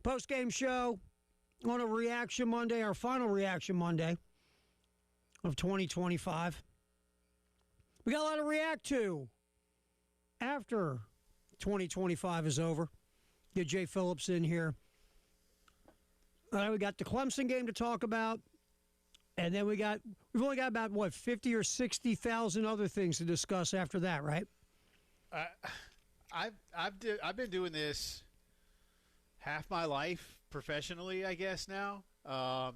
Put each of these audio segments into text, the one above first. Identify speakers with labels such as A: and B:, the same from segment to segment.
A: Post-game show on a Reaction Monday, our final Reaction Monday of 2025. We got a lot to react to after 2025 is over. Get Jay Phillips in here. We got the Clemson game to talk about, and then we've only got about 50 or 60,000 other things to discuss after that, right?
B: I've been doing this half my life professionally, I guess now,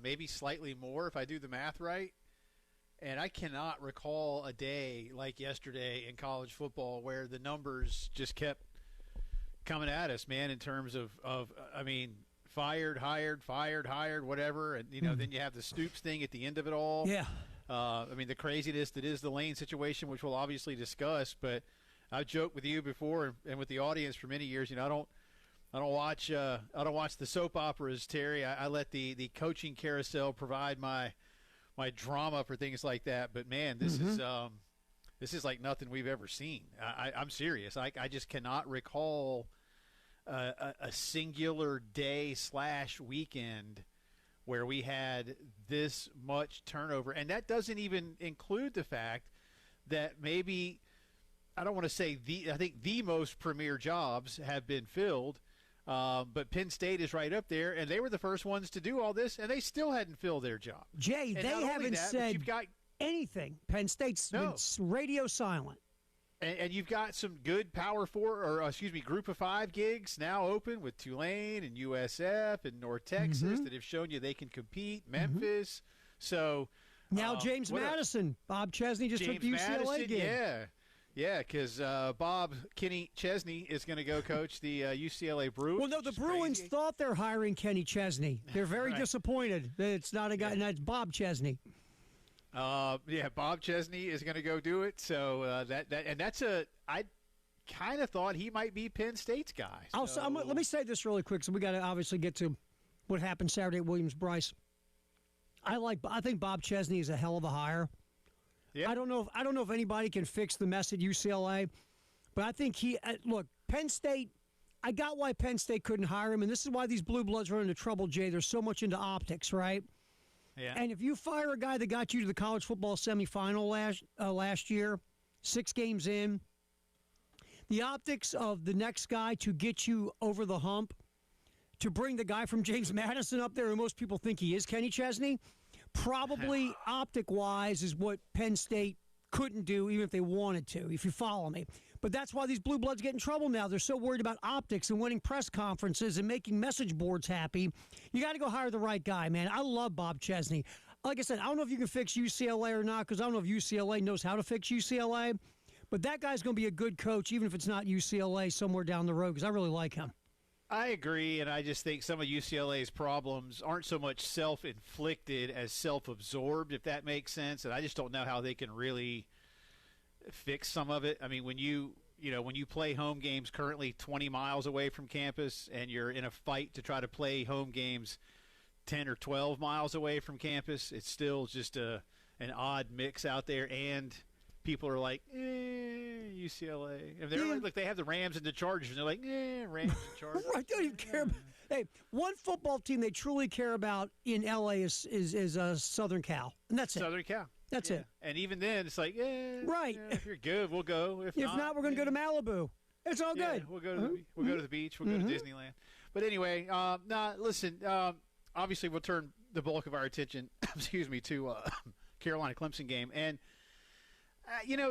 B: maybe slightly more if I do the math right. And I cannot recall a day like yesterday in college football where the numbers just kept coming at us, man, in terms of I mean, fired, hired, whatever. And, then you have the Stoops thing at the end of it all.
A: Yeah.
B: I mean, the craziness that is the Lane situation, which we'll obviously discuss. But I've joked with you before and with the audience for many years, I don't watch the soap operas, Terry. I let the coaching carousel provide my drama for things like that. But man, this is like nothing we've ever seen. I'm serious. I just cannot recall a singular day / weekend where we had this much turnover, and that doesn't even include the fact that maybe, I don't want to say I think the most premier jobs have been filled. But Penn State is right up there, and they were the first ones to do all this, and they still hadn't filled their job.
A: Jay,
B: and
A: they haven't said anything. Penn State's been radio silent.
B: And you've got some good Group of Five gigs now open with Tulane and USF and North Texas that have shown you they can compete. Memphis. So
A: now James Madison, Bob Chesney just took the UCLA gig.
B: Yeah. Yeah, because Kenny Chesney is going to go coach the UCLA Bruins.
A: Well, no, the Bruins thought they're hiring Kenny Chesney. They're very disappointed that it's not a guy, and that's Bob Chesney.
B: Bob Chesney is going to go do it. So I kind of thought he might be Penn State's guy. So.
A: Let me say this really quick, so we got to obviously get to what happened Saturday at Williams-Brice. I think Bob Chesney is a hell of a hire. Yeah. I don't know if anybody can fix the mess at UCLA, but I think Penn State. I got why Penn State couldn't hire him, and this is why these blue bloods run into trouble, Jay. They're so much into optics, right?
B: Yeah.
A: And if you fire a guy that got you to the college football semifinal last year, 6 games in, the optics of the next guy to get you over the hump, to bring the guy from James Madison up there, who most people think he is Kenny Chesney, probably optic-wise is what Penn State couldn't do even if they wanted to, if you follow me. But that's why these blue bloods get in trouble now. They're so worried about optics and winning press conferences and making message boards happy. You got to go hire the right guy, man. I love Bob Chesney. Like I said, I don't know if you can fix UCLA or not, because I don't know if UCLA knows how to fix UCLA. But that guy's going to be a good coach, even if it's not UCLA somewhere down the road, because I really like him.
B: I agree, and I just think some of UCLA's problems aren't so much self-inflicted as self-absorbed, if that makes sense. And I just don't know how they can really fix some of it. I mean, when you play home games currently 20 miles away from campus, and you're in a fight to try to play home games 10 or 12 miles away from campus, it's still just an odd mix out there. And people are like, UCLA. If they're like, they have the Rams and the Chargers, and they're like, Rams and Chargers.
A: I don't even care about. Hey, one football team they truly care about in LA is Southern Cal, and that's it.
B: Southern Cal.
A: That's it.
B: And even then, it's like,
A: right.
B: If you're good, we'll go. If
A: not, we're going to go to Malibu. It's all good.
B: We'll go to the beach. We'll go to Disneyland. But anyway, listen. Obviously, we'll turn the bulk of our attention, to Carolina Clemson game. And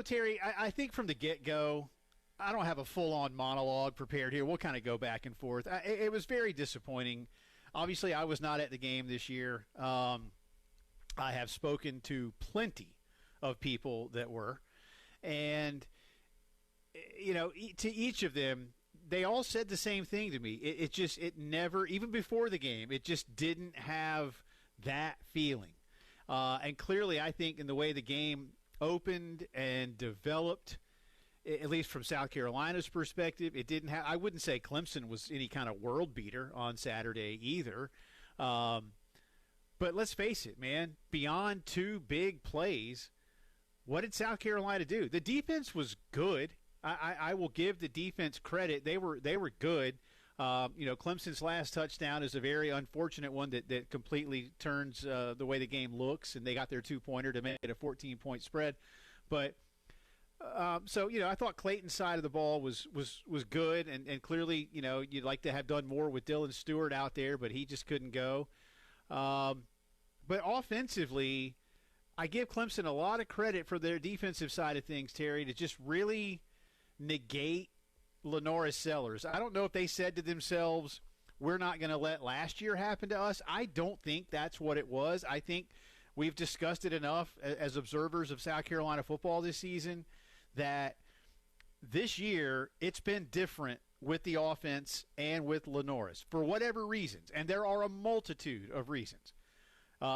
B: Terry, I think from the get-go, I don't have a full-on monologue prepared here. We'll kind of go back and forth. It was very disappointing. Obviously, I was not at the game this year. I have spoken to plenty of people that were. And, to each of them, they all said the same thing to me. It never, even before the game, it just didn't have that feeling. And clearly, I think in the way the game opened and developed, at least from South Carolina's perspective, it didn't have. I wouldn't say Clemson was any kind of world beater on Saturday either. But let's face it, man, beyond 2 big plays, what did South Carolina do? The defense was good. I will give the defense credit. They were good. Clemson's last touchdown is a very unfortunate one that completely turns the way the game looks, and they got their 2-pointer to make it a 14-point spread. But I thought Clayton's side of the ball was good, and clearly, you'd like to have done more with Dylan Stewart out there, but he just couldn't go. But offensively, I give Clemson a lot of credit for their defensive side of things, Terry, to just really negate Lenoris Sellers. I don't know if they said to themselves, we're not going to let last year happen to us. I don't think that's what it was. I think we've discussed it enough as observers of South Carolina football this season that this year it's been different with the offense and with Lenoris for whatever reasons, and there are a multitude of reasons.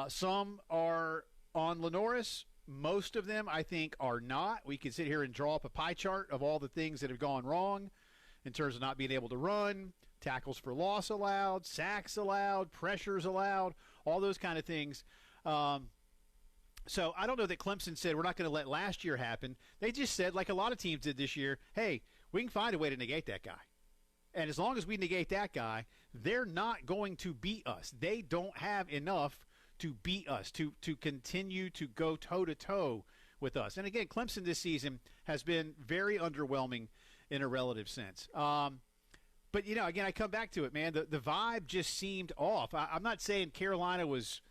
B: Some are on Lenoris. Most of them, I think, are not. We could sit here and draw up a pie chart of all the things that have gone wrong in terms of not being able to run, tackles for loss allowed, sacks allowed, pressures allowed, all those kind of things. So I don't know that Clemson said we're not going to let last year happen. They just said, like a lot of teams did this year, hey, we can find a way to negate that guy. And as long as we negate that guy, they're not going to beat us. They don't have enough to beat us, to continue to go toe-to-toe with us. And again, Clemson this season has been very underwhelming in a relative sense. But, again, I come back to it, man. The vibe just seemed off. I'm not saying Carolina was,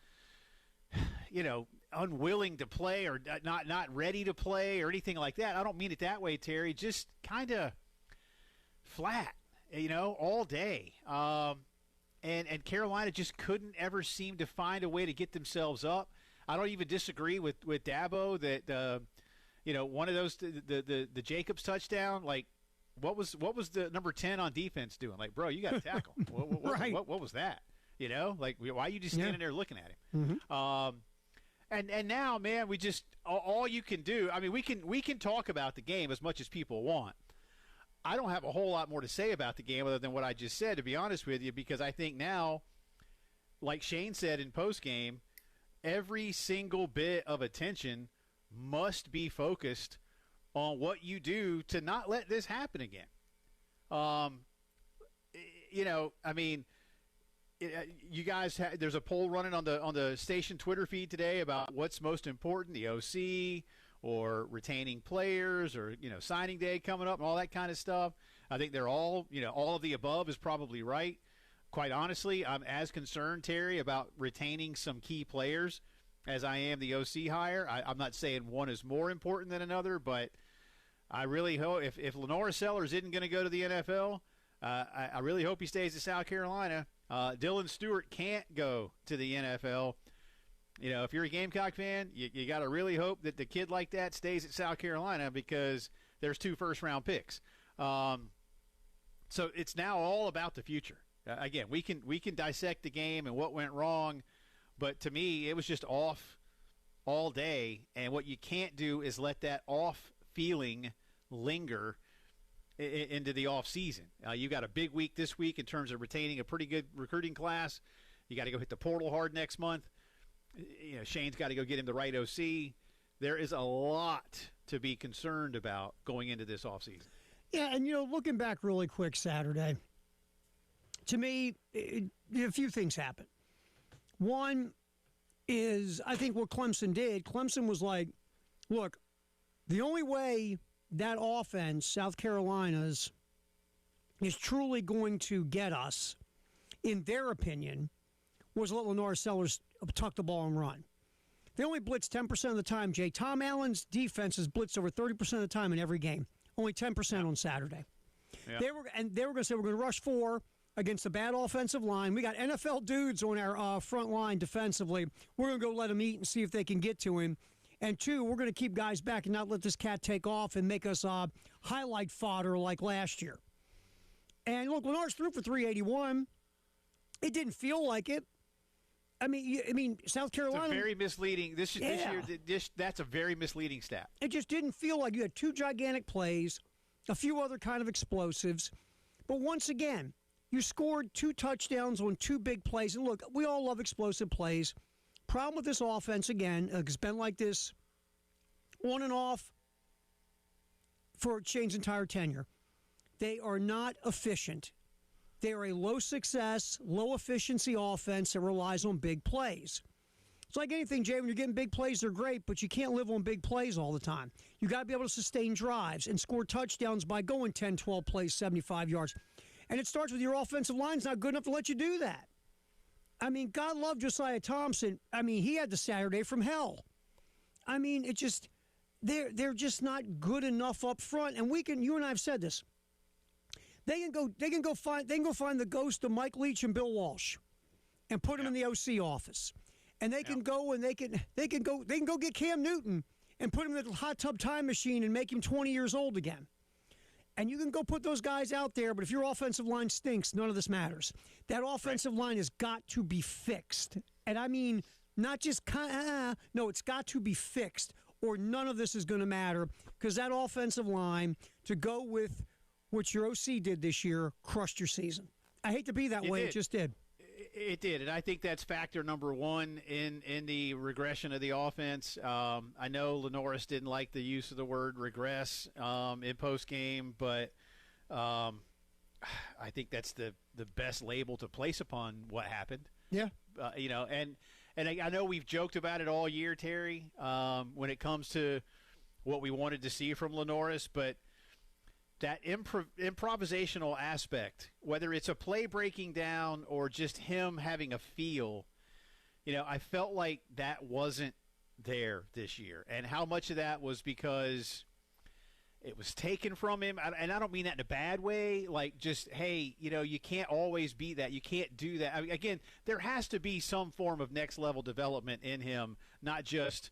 B: unwilling to play or not ready to play or anything like that. I don't mean it that way, Terry. Just kind of flat, all day. And Carolina just couldn't ever seem to find a way to get themselves up. I don't even disagree with Dabo that one of those the Jacobs touchdown, like what was the number 10 on defense doing? Like, bro, you got to tackle.
A: Right.
B: What was that? Like why are you just standing there looking at him?
A: Mm-hmm.
B: And now, man, we just all you can do. I mean, we can talk about the game as much as people want. I don't have a whole lot more to say about the game other than what I just said, to be honest with you, because I think now, like Shane said in postgame, every single bit of attention must be focused on what you do to not let this happen again. You guys, there's a poll running on the station Twitter feed today about what's most important, the OC or retaining players or, signing day coming up and all that kind of stuff. I think they're all, all of the above is probably right. Quite honestly, I'm as concerned, Terry, about retaining some key players as I am the OC hire. I'm not saying one is more important than another, but I really hope if Lenoris Sellers isn't going to go to the NFL, I really hope he stays at South Carolina. Dylan Stewart can't go to the NFL. If you're a Gamecock fan, you got to really hope that the kid like that stays at South Carolina because there's 2 first-round picks. So it's now all about the future. Again, we can dissect the game and what went wrong, but to me, it was just off all day. And what you can't do is let that off feeling linger into the off season. You got a big week this week in terms of retaining a pretty good recruiting class. You got to go hit the portal hard next month. Shane's got to go get him the right OC. There is a lot to be concerned about going into this offseason.
A: Yeah, and, looking back really quick Saturday, to me, a few things happened. One is I think what Clemson did, Clemson was like, look, the only way that offense, South Carolina's, is truly going to get us, in their opinion, was let Lenoris Sellers tuck the ball and run. They only blitzed 10% of the time, Jay. Tom Allen's defense has blitzed over 30% of the time in every game. Only 10% on Saturday. Yeah. They were going to say we're going to rush 4 against a bad offensive line. We got NFL dudes on our front line defensively. We're going to go let them eat and see if they can get to him. And 2, we're going to keep guys back and not let this cat take off and make us highlight fodder like last year. And look, Lenoris threw for 381. It didn't feel like it. I mean, South Carolina.
B: It's a very misleading. This year, that's a very misleading stat.
A: It just didn't feel like you had 2 gigantic plays, a few other kind of explosives. But once again, you scored 2 touchdowns on 2 big plays. And look, we all love explosive plays. Problem with this offense, again, it's been like this on and off for Shane's entire tenure. They are not efficient They are a low success, low efficiency offense that relies on big plays. It's like anything, Jay, when you're getting big plays, they're great, but you can't live on big plays all the time. You got to be able to sustain drives and score touchdowns by going 10, 12 plays, 75 yards. And it starts with your offensive line's not good enough to let you do that. I mean, God love Josiah Thompson. I mean, he had the Saturday from hell. I mean, it just they're just not good enough up front. And you and I have said this. They can go find the ghost of Mike Leach and Bill Walsh and put them in the OC office. And they can go and they can go get Cam Newton and put him in the hot tub time machine and make him 20 years old again. And you can go put those guys out there, but if your offensive line stinks, none of this matters. That offensive line has got to be fixed. And I mean, not just no, it's got to be fixed, or none of this is going to matter, because that offensive line, to go with what your OC did this year, crushed your season. I hate to be that way. It just did.
B: It did, and I think that's factor number one in the regression of the offense. I know Lenoris didn't like the use of the word regress in postgame, but I think that's the best label to place upon what happened.
A: Yeah.
B: And I know we've joked about it all year, Terry, when it comes to what we wanted to see from Lenoris, but that improvisational aspect, whether it's a play breaking down or just him having a feel, I felt like that wasn't there this year. And how much of that was because it was taken from him, and I don't mean that in a bad way, like just, hey, you can't always be that. You can't do that. I mean, again, there has to be some form of next-level development in him, not just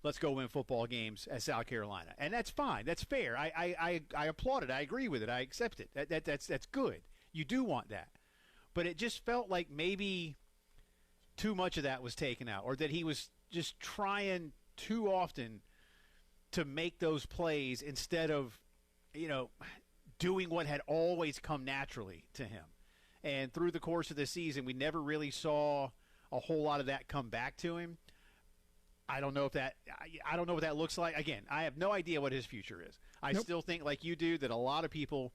B: let's go win football games at South Carolina. And that's fine. That's fair. I applaud it. I agree with it. I accept it. That's good. You do want that. But it just felt like maybe too much of that was taken out, or that he was just trying too often to make those plays instead of, doing what had always come naturally to him. And through the course of the season, we never really saw a whole lot of that come back to him. I don't know what that looks like. Again, I have no idea what his future is. I still think, like you do, that a lot of people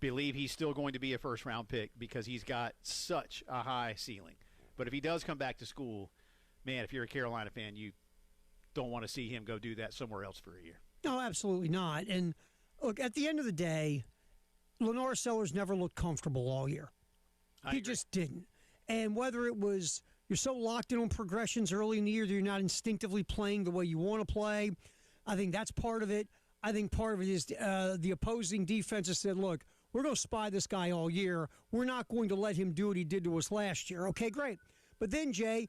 B: believe he's still going to be a first-round pick because he's got such a high ceiling. But if he does come back to school, man, if you're a Carolina fan, you don't want to see him go do that somewhere else for a year.
A: No, absolutely not. And look, at the end of the day, Lenore Sellers never looked comfortable all year. He just didn't. And whether it was you're so locked in on progressions early in the year that you're not instinctively playing the way you want to play, I think that's part of it. I think part of it is the opposing defense has said, look, we're going to spy this guy all year. We're not going to let him do what he did to us last year. Okay, great. But then, Jay,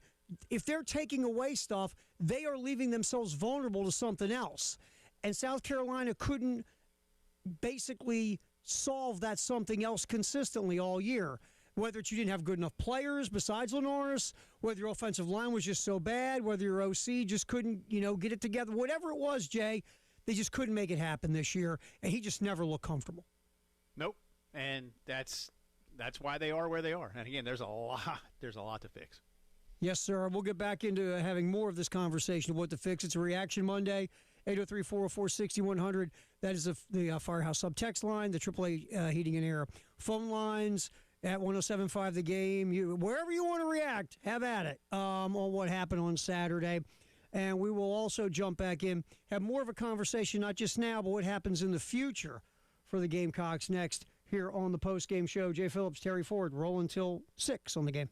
A: if they're taking away stuff, they are leaving themselves vulnerable to something else. And South Carolina couldn't basically solve that something else consistently all year. Whether it's you didn't have good enough players besides Lenoris, whether your offensive line was just so bad, whether your OC just couldn't, get it together. Whatever it was, Jay, they just couldn't make it happen this year, and he just never looked comfortable.
B: Nope. And that's why they are where they are. And again, there's a lot to fix.
A: Yes, sir. We'll get back into having more of this conversation of what to fix. It's a Reaction Monday, 803-404-6100. That is the Firehouse Subtext line, the AAA Heating and Air phone lines at 107.5 The Game. Wherever you want to react, have at it on what happened on Saturday. And we will also jump back in, have more of a conversation, not just now, but what happens in the future for the Gamecocks next here on the Postgame Show. Jay Phillips, Terry Ford, rolling till 6 on the game.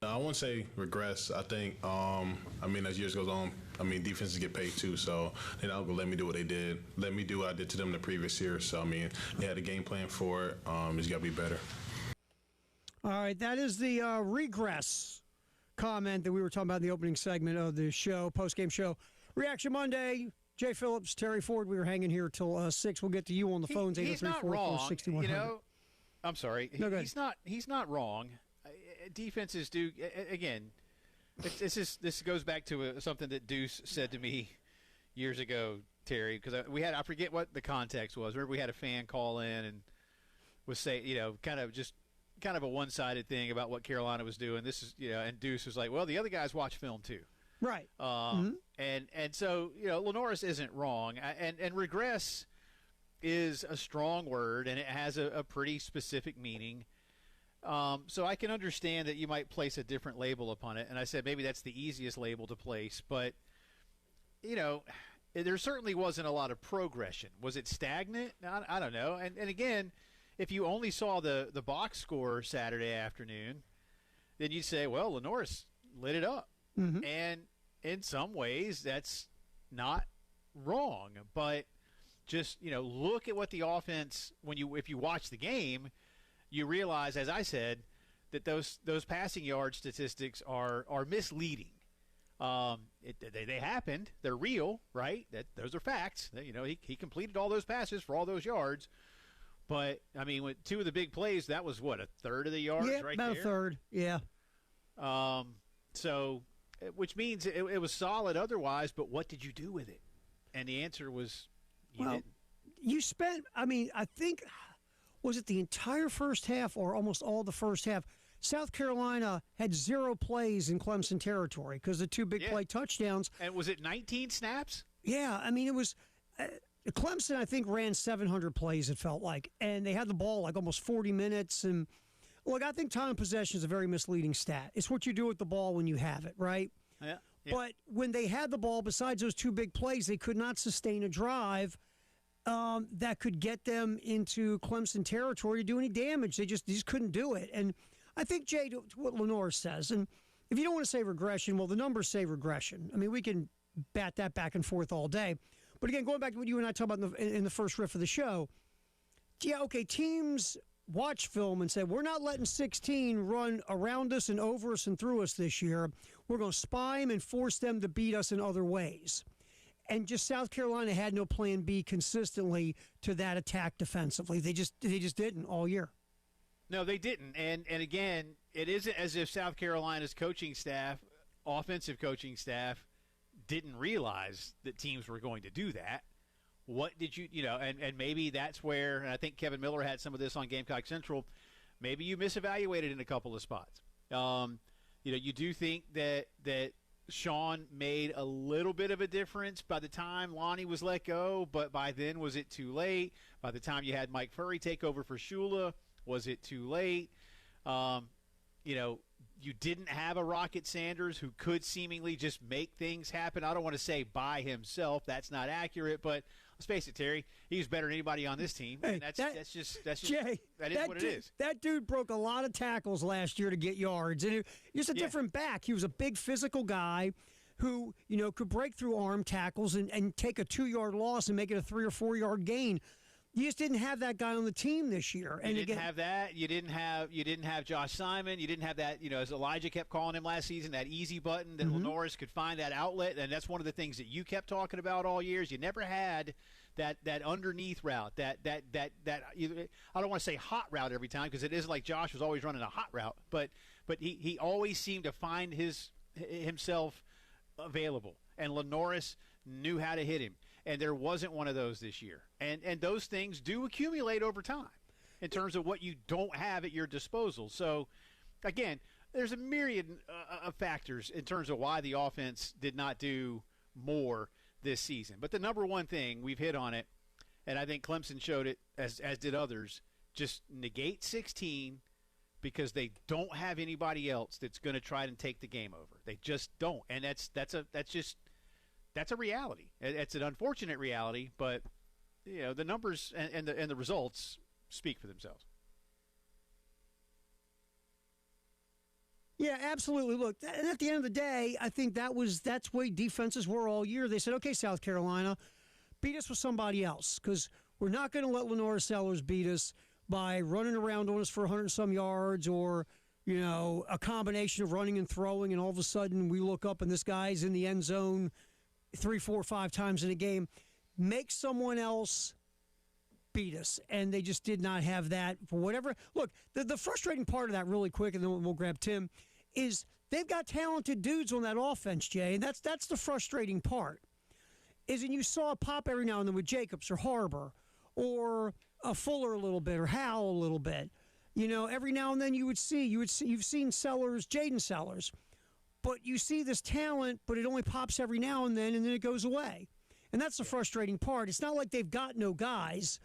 C: I wouldn't say regress. I think, as years goes on, defenses get paid too. So they're not going to let me do what they did. Let me do what I did to them the previous year. So, they had a game plan for it. It's got to be better.
A: All right, that is the regress comment that we were talking about in the opening segment of the show, post-game show. Reaction Monday, Jay Phillips, Terry Ford. We were hanging here till 6. We'll get to you on the phones, 803-446-6100.
B: I'm sorry.
A: No,
B: he's not wrong. Defenses do, again, this goes back to something that Deuce said to me years ago, Terry, because I forget what the context was. Remember, we had a fan call in and was saying, kind of a one-sided thing about what Carolina was doing. This is, and Deuce was like, well, the other guys watch film too.
A: Right.
B: And so, Lenoris isn't wrong. And regress is a strong word, and it has a pretty specific meaning. So I can understand that you might place a different label upon it, and I said maybe that's the easiest label to place. But, there certainly wasn't a lot of progression. Was it stagnant? I don't know. And again, if you only saw the box score Saturday afternoon, then you'd say, well, Lenoris lit it up.
A: Mm-hmm.
B: And in some ways, that's not wrong. But just, look at what the offense, if you watch the game, you realize, as I said, that those passing yard statistics are misleading. They happened. They're real, right? Those are facts. He completed all those passes for all those yards. But, with two of the big plays, that was, a third of the yards right there?
A: Yeah, about a third, yeah.
B: So, which means it was solid otherwise, but what did you do with it? And the answer was you didn't.
A: You spent, I think, was it the entire first half or almost all the first half? South Carolina had 0 plays in Clemson territory because the 2 big play touchdowns.
B: And was it 19 snaps?
A: Yeah, it was Clemson, I think, ran 700 plays, it felt like. And they had the ball like almost 40 minutes. And, look, I think time of possession is a very misleading stat. It's what you do with the ball when you have it, right?
B: Yeah.
A: But when they had the ball, besides those 2 big plays, they could not sustain a drive that could get them into Clemson territory to do any damage. They just couldn't do it. And I think, Jay, to what Lenore says, and if you don't want to say regression, well, the numbers say regression. We can bat that back and forth all day. But again, going back to what you and I talked about in the first riff of the show, yeah, okay, teams watch film and say, we're not letting 16 run around us and over us and through us this year. We're going to spy them and force them to beat us in other ways. And just South Carolina had no plan B consistently to that attack defensively. They just didn't all year.
B: No, they didn't. And again, it isn't as if South Carolina's coaching staff, offensive coaching staff, didn't realize that teams were going to do that. What did and maybe that's where, and I think Kevin Miller had some of this on Gamecock Central, maybe you misevaluated in a couple of spots. You do think that Sean made a little bit of a difference by the time Lonnie was let go, but by then, was it too late? By the time you had Mike Furry take over for Shula, was it too late? You didn't have a Rocket Sanders who could seemingly just make things happen. I don't want to say by himself. That's not accurate, but let's face it, Terry, he's better than anybody on this team.
A: Hey,
B: that's just
A: Jay,
B: that is what it is.
A: That dude broke a lot of tackles last year to get yards, and he was a different back. He was a big physical guy who could break through arm tackles and take a 2-yard loss and make it a 3 or 4 yard gain. You just didn't have that guy on the team this year.
B: And you didn't have that. You didn't have Josh Simon. You didn't have that. As Elijah kept calling him last season, that easy button that Lenoris could find that outlet. And that's one of the things that you kept talking about all years. You never had that underneath route. That I don't want to say hot route every time because it isn't like Josh was always running a hot route, but he always seemed to find himself available. And Lenoris knew how to hit him. And there wasn't one of those this year. And those things do accumulate over time in terms of what you don't have at your disposal. So, again, there's a myriad of factors in terms of why the offense did not do more this season. But the number one thing, we've hit on it, and I think Clemson showed it, as did others, just negate 16 because they don't have anybody else that's going to try and take the game over. They just don't. And that's a reality. It's an unfortunate reality, but the numbers and the results speak for themselves.
A: Yeah, absolutely. Look, and at the end of the day, I think that's way defenses were all year. They said, okay, South Carolina, beat us with somebody else because we're not going to let Lenora Sellers beat us by running around on us for 100 and some yards or, a combination of running and throwing, and all of a sudden we look up and this guy's in the end zone 3, 4, 5 times in a game. Make someone else beat us, and they just did not have that for whatever. Look, the frustrating part of that really quick, and then we'll grab Tim, is they've got talented dudes on that offense, Jay, and that's the frustrating part. Is and you saw a pop every now and then with Jacobs or Harbor or Fuller a little bit or Howell a little bit. Every now and then you've seen Sellers, Jaden Sellers, but you see this talent, but it only pops every now and then it goes away. And that's the frustrating part. It's not like they've got no guys.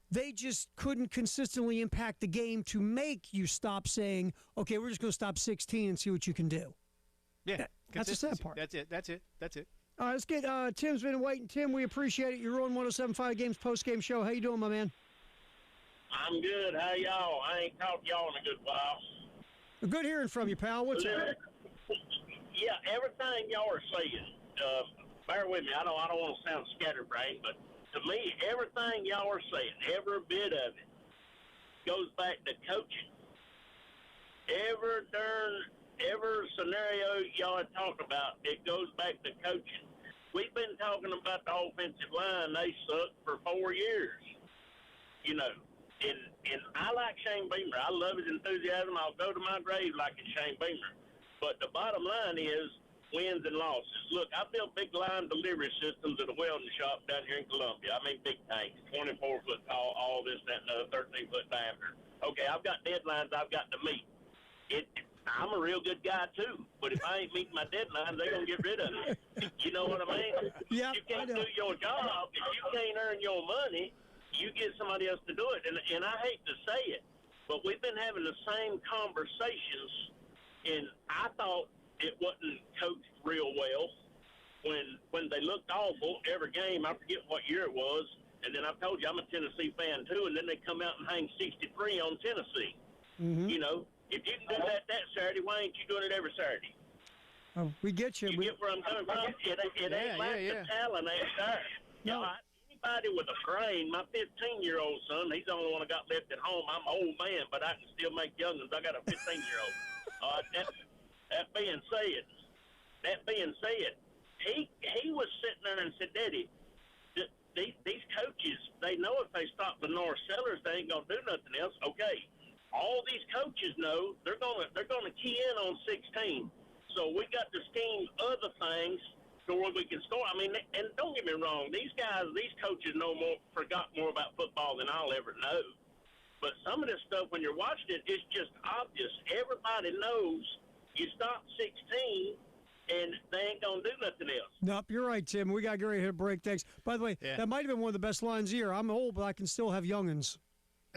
A: They just couldn't consistently impact the game to make you stop saying, okay, we're just going to stop 16 and see what you can do.
B: Yeah.
A: That's the sad part.
B: That's it.
A: All right, let's get Tim's been waiting. Tim, we appreciate it. You're on 107.5 Games post-game show. How you doing, my man?
D: I'm good. How y'all? I ain't talked to y'all in a good while.
A: Good hearing from you, pal. What's up?
D: Yeah, everything y'all are saying, bear with me. I don't want to sound scatterbrained, but to me, everything y'all are saying, every bit of it, goes back to coaching. Every scenario y'all are talking about, it goes back to coaching. We've been talking about the offensive line. They sucked for 4 years. And I like Shane Beamer. I love his enthusiasm. I'll go to my grave liking Shane Beamer. But the bottom line is wins and losses. Look, I built big line delivery systems at a welding shop down here in Columbia. I mean big tanks, 24 foot tall, all this, that, and 13 foot diameter. Okay, I've got deadlines I've got to meet. I'm a real good guy, too. But if I ain't meeting my deadlines, they're going to get rid of me. You know what I mean?
A: Yeah,
D: you can't do your job. If you can't earn your money, you get somebody else to do it. And I hate to say it, but we've been having the same conversations, and I thought it wasn't coached real well when they looked awful every game. I forget what year it was. And then I've told you I'm a Tennessee fan, too, and then they come out and hang 63 on Tennessee. Mm-hmm. If you can do that Saturday, why ain't you doing it every Saturday?
A: Oh, we get you.
D: You get where I'm coming from? It ain't like the talent ain't there.
A: No.
D: Anybody with a brain, my 15-year-old son, he's the only one I got left at home. I'm an old man, but I can still make young'uns. I got a 15-year-old. That being said, he was sitting there and said, Daddy, these coaches, they know if they stop the North Sellers, they ain't gonna do nothing else. Okay. All these coaches know they're gonna key in on 16. So we got to scheme other things to where we can score. I mean, and don't get me wrong, these coaches forgot more about football than I'll ever know. But some of this stuff, when you're watching it, it's just obvious. Everybody knows you stop 16, and they ain't going to do nothing else.
A: Nope, you're right, Tim. We got to get ready to hit a break. Thanks. By the way, that might have been one of the best lines here. I'm old, but I can still have youngins.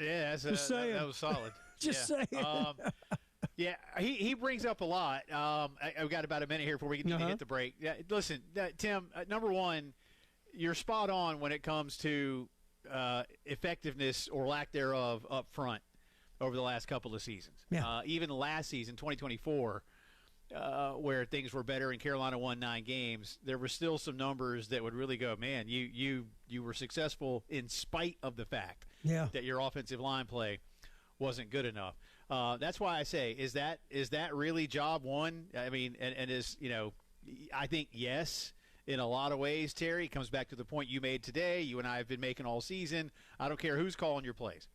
B: Yeah, that was solid.
A: Just saying.
B: Yeah, he brings up a lot. I've got about a minute here before we need to hit the break. Yeah, listen, Tim, number one, you're spot on when it comes to effectiveness or lack thereof up front over the last couple of seasons.
A: Yeah.
B: Even last season, 2024, where things were better and Carolina won 9 games, there were still some numbers that would really go, man, you were successful in spite of the fact that your offensive line play wasn't good enough. That's why I say, is that really job one? I mean, and is, I think yes, in a lot of ways, Terry. It comes back to the point you made today, you and I have been making all season. I don't care who's calling your plays.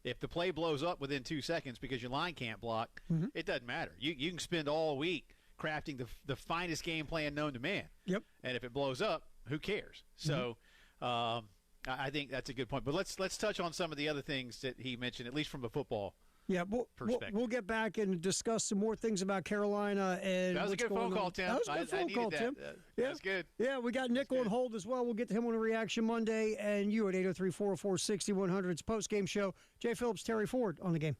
B: If the play blows up within 2 seconds because your line can't block, it doesn't matter. You can spend all week crafting the finest game plan known to man. Yep. And if it blows up, who cares? So I think that's a good point. But let's touch on some of the other things that he mentioned, at least from a football perspective. We'll
A: get back and discuss some more things about Carolina. And
B: that was a good phone call, Tim.
A: That was a good phone call, Tim.
B: That's good.
A: Yeah, we got Nick on hold as well. We'll get to him on a Reaction Monday. And you at 803-404-6100. It's a post-game show. Jay Phillips, Terry Ford on the game.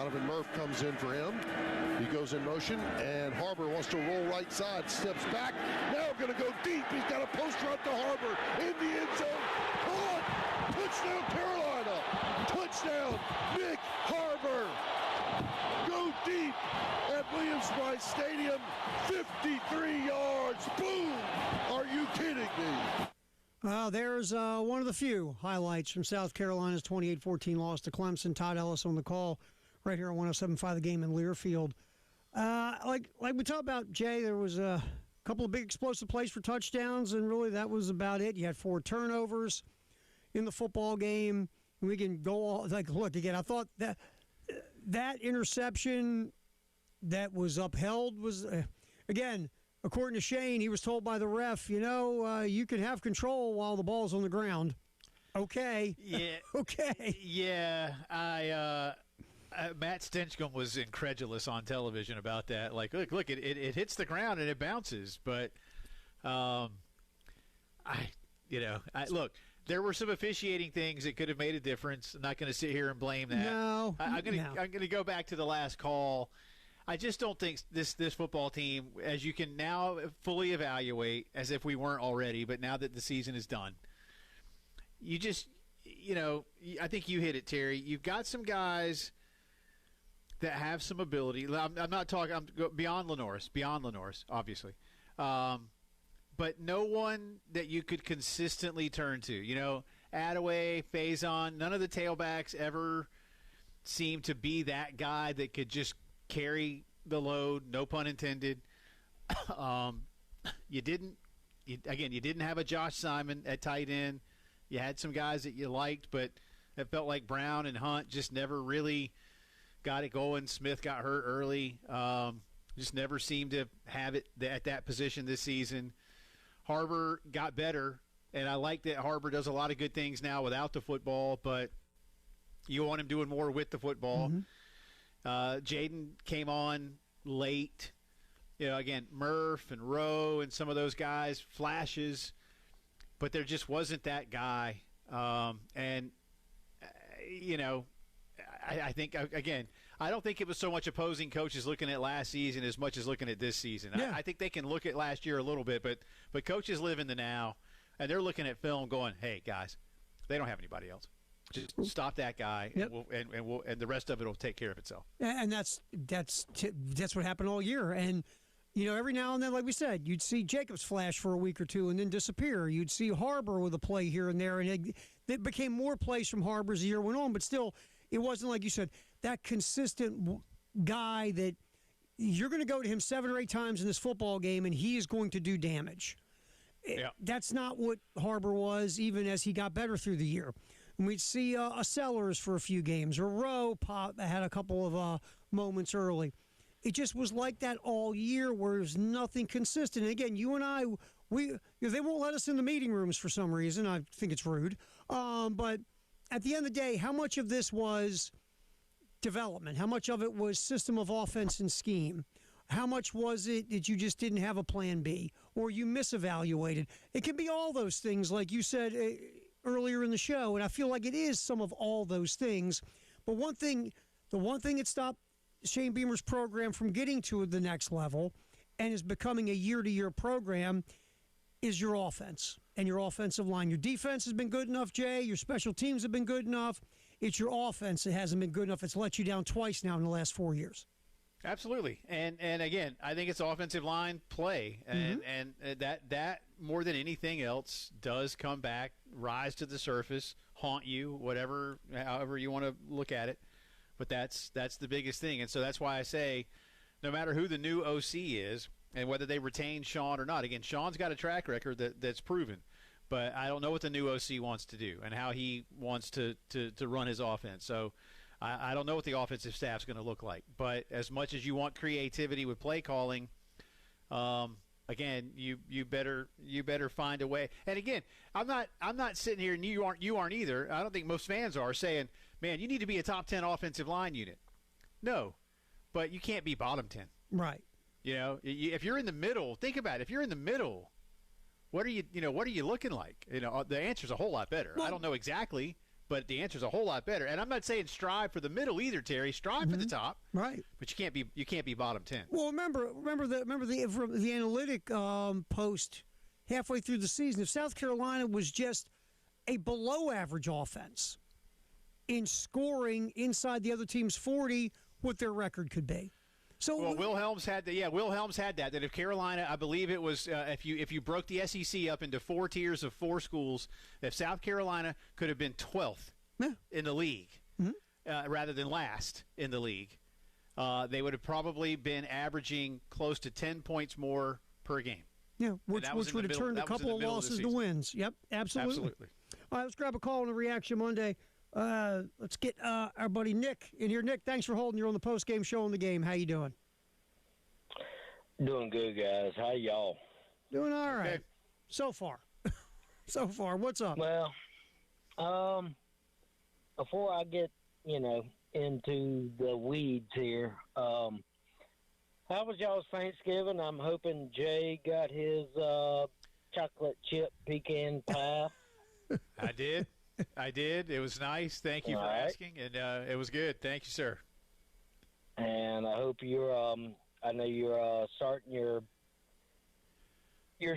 E: Donovan Murph comes in for him. He goes in motion, and Harbor wants to roll right side, steps back, now going to go deep. He's got a poster up to Harbor in the end zone. Caught! Touchdown, Carolina! Touchdown, Nick Harbor! Go deep at Williams-Brice Stadium, 53 yards. Boom! Are you kidding me?
A: There's one of the few highlights from South Carolina's 28-14 loss to Clemson. Todd Ellis on the call right here on 107.5 The Game in Learfield. Like we talked about, Jay, there was a couple of big explosive plays for touchdowns, and really that was about it. You had 4 turnovers in the football game. We can go all, look, again, I thought that interception that was upheld was, again, according to Shane, he was told by the ref, you can have control while the ball's on the ground. Okay.
B: Yeah.
A: Okay.
B: Yeah. Matt Stinchcomb was incredulous on television about that. Like, look, it hits the ground and it bounces. But, look, there were some officiating things that could have made a difference. I'm not going to sit here and blame that.
A: No.
B: I'm going to go back to the last call. I just don't think this football team, as you can now fully evaluate, as if we weren't already, but now that the season is done, you just, I think you hit it, Terry. You've got some guys that have some ability. I'm not talking – I'm beyond Lenore's, obviously. But no one that you could consistently turn to. Attaway, Faison, none of the tailbacks ever seemed to be that guy that could just – carry the load, no pun intended. You didn't have a Josh Simon at tight end. You had some guys that you liked, but it felt like Brown and Hunt just never really got it going. Smith got hurt early. Just never seemed to have it at that position this season. Harbor got better, and I like that Harbor does a lot of good things now without the football, but you want him doing more with the football. Mm-hmm. Jaden came on late. Again, Murph and Rowe and some of those guys, flashes, but there just wasn't that guy. I think, again, I don't think it was so much opposing coaches looking at last season as much as looking at this season.
A: Yeah.
B: I think they can look at last year a little bit, but coaches live in the now, and they're looking at film going, hey, guys, they don't have anybody else. Just stop that guy,
A: yep.
B: and the rest of it will take care of itself.
A: And that's what happened all year. And every now and then, like we said, you'd see Jacobs flash for a week or two and then disappear. You'd see Harbor with a play here and there, and it became more plays from Harbor as the year went on. But still, it wasn't like you said that consistent guy that you're going to go to him 7 or 8 times in this football game, and he is going to do damage.
B: Yeah.
A: That's not what Harbor was, even as he got better through the year. And we'd see a Sellers for a few games, or Rowe had a couple of moments early. It just was like that all year, where there's nothing consistent. And again, you and I, they won't let us in the meeting rooms for some reason. I think it's rude. But at the end of the day, how much of this was development? How much of it was system of offense and scheme? How much was it that you just didn't have a plan B, or you misevaluated? It can be all those things, like you said earlier in the show, and I feel like it is some of all those things. But the one thing that stopped Shane Beamer's program from getting to the next level and is becoming a year-to-year program is your offense and your offensive line. Your defense has been good enough, Jay. Your special teams have been good enough. It's your offense that hasn't been good enough. It's let you down twice now in the last 4 years.
B: Absolutely, and again, I think it's offensive line play, and that more than anything else does come back, rise to the surface, haunt you, however you want to look at it. But that's the biggest thing, and so that's why I say, no matter who the new OC is, and whether they retain Sean or not. Again, Sean's got a track record that's proven, but I don't know what the new OC wants to do and how he wants to run his offense. So. I don't know what the offensive staff's going to look like, but as much as you want creativity with play calling, again, you better find a way. And again, I'm not sitting here, and you aren't either. I don't think most fans are saying, man, you need to be a top 10 offensive line unit. No, but you can't be bottom 10.
A: Right.
B: If you're in the middle, think about it. If you're in the middle, what are you looking like? The answer's a whole lot better. Well, I don't know exactly. But the answer is a whole lot better. And I'm not saying strive for the middle either, Terry. Strive for the top,
A: Right.
B: but you can't be bottom 10.
A: Well, remember the analytic post halfway through the season. If South Carolina was just a below average offense in scoring inside the other team's 40, what their record could be. So
B: well, Wilhelms had that. Yeah, Wilhelms had that. That if Carolina, I believe it was, if you broke the SEC up into 4 tiers of 4 schools, if South Carolina could have been 12th in the league rather than last in the league, they would have probably been averaging close to 10 points more per game.
A: Yeah, which would have turned a couple of losses to wins. Yep, absolutely. All right, let's grab a call on the Reaction Monday. Let's get our buddy Nick in here. Nick, thanks for holding. You're on the post-game show on the game. How you doing?
F: Doing good, guys. How y'all?
A: Doing all right.
B: Okay.
A: So far. So far. What's up?
F: Well, before I get, into the weeds here, how was y'all's Thanksgiving? I'm hoping Jay got his chocolate chip pecan pie.
B: I did. It was nice. Thank you for asking, and it was good. Thank you, sir.
F: And I hope you're. I know you're starting your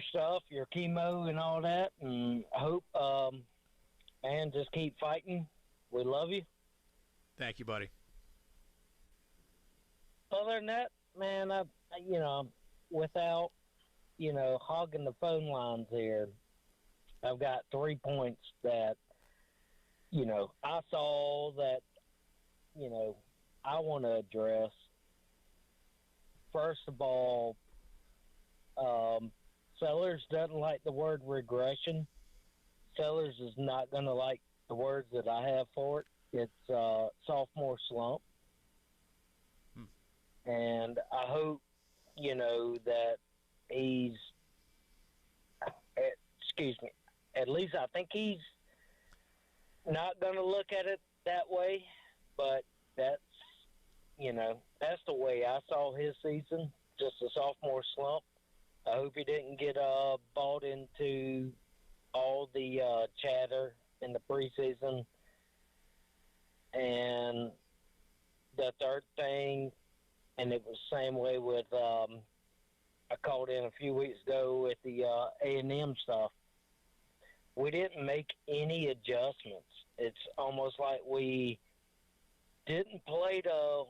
F: stuff, your chemo, and all that. And I hope, man, just keep fighting. We love you.
B: Thank you, buddy.
F: Other than that, man, without hogging the phone lines here, I've got 3 points that. I saw that, I want to address. First of all, Sellers doesn't like the word regression. Sellers is not going to like the words that I have for it. It's sophomore slump. And I hope, that he's, at least I think he's not going to look at it that way, but that's the way I saw his season, just a sophomore slump. I hope he didn't get bought into all the chatter in the preseason. And the third thing, and it was the same way with I called in a few weeks ago with the A&M stuff. We didn't make any adjustments. It's almost like we didn't play to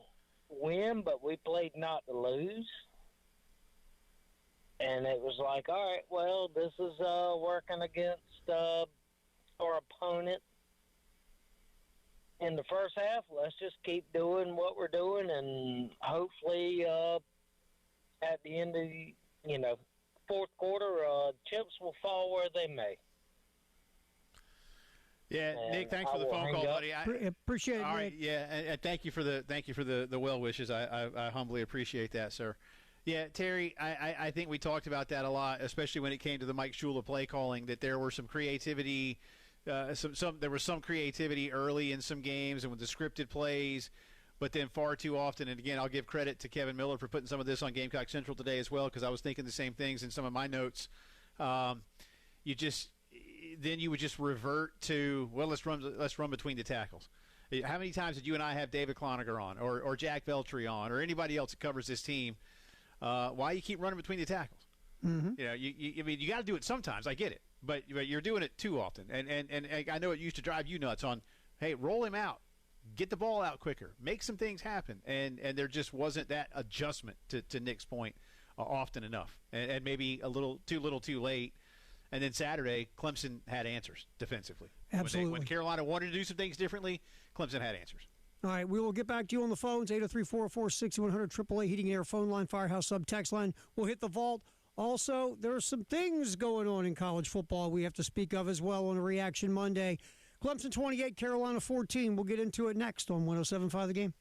F: win, but we played not to lose. And it was like, all right, well, this is working against our opponent in the first half. Let's just keep doing what we're doing, and hopefully at the end of the fourth quarter, chips will fall where they may.
B: Yeah, and Nick, thanks for the phone call, buddy. I
A: appreciate it.
B: All right,
A: Nick.
B: yeah, and thank you for the well wishes. I humbly appreciate that, sir. Yeah, Terry, I think we talked about that a lot, especially when it came to the Mike Shula play calling. That there were some creativity, there was some creativity early in some games and with the scripted plays, but then far too often. And again, I'll give credit to Kevin Miller for putting some of this on Gamecock Central today as well, because I was thinking the same things in some of my notes. Then you would just revert to, well, let's run between the tackles. How many times did you and I have David Cloninger on, or Jack Veltri on, or anybody else that covers this team? Why you keep running between the tackles?
A: Mm-hmm.
B: You got to do it sometimes. I get it, but you're doing it too often. And I know it used to drive you nuts on, hey, roll him out, get the ball out quicker, make some things happen. And there just wasn't that adjustment to Nick's point often enough, and maybe a little too late. And then Saturday, Clemson had answers defensively.
A: Absolutely.
B: When Carolina wanted to do some things differently, Clemson had answers.
A: All right, we will get back to you on the phones, 803-404-6100, AAA Heating and Air phone line, Firehouse sub text line. We'll hit the vault. Also, there are some things going on in college football we have to speak of as well on a Reaction Monday. Clemson 28, Carolina 14. We'll get into it next on 107.5 The Game.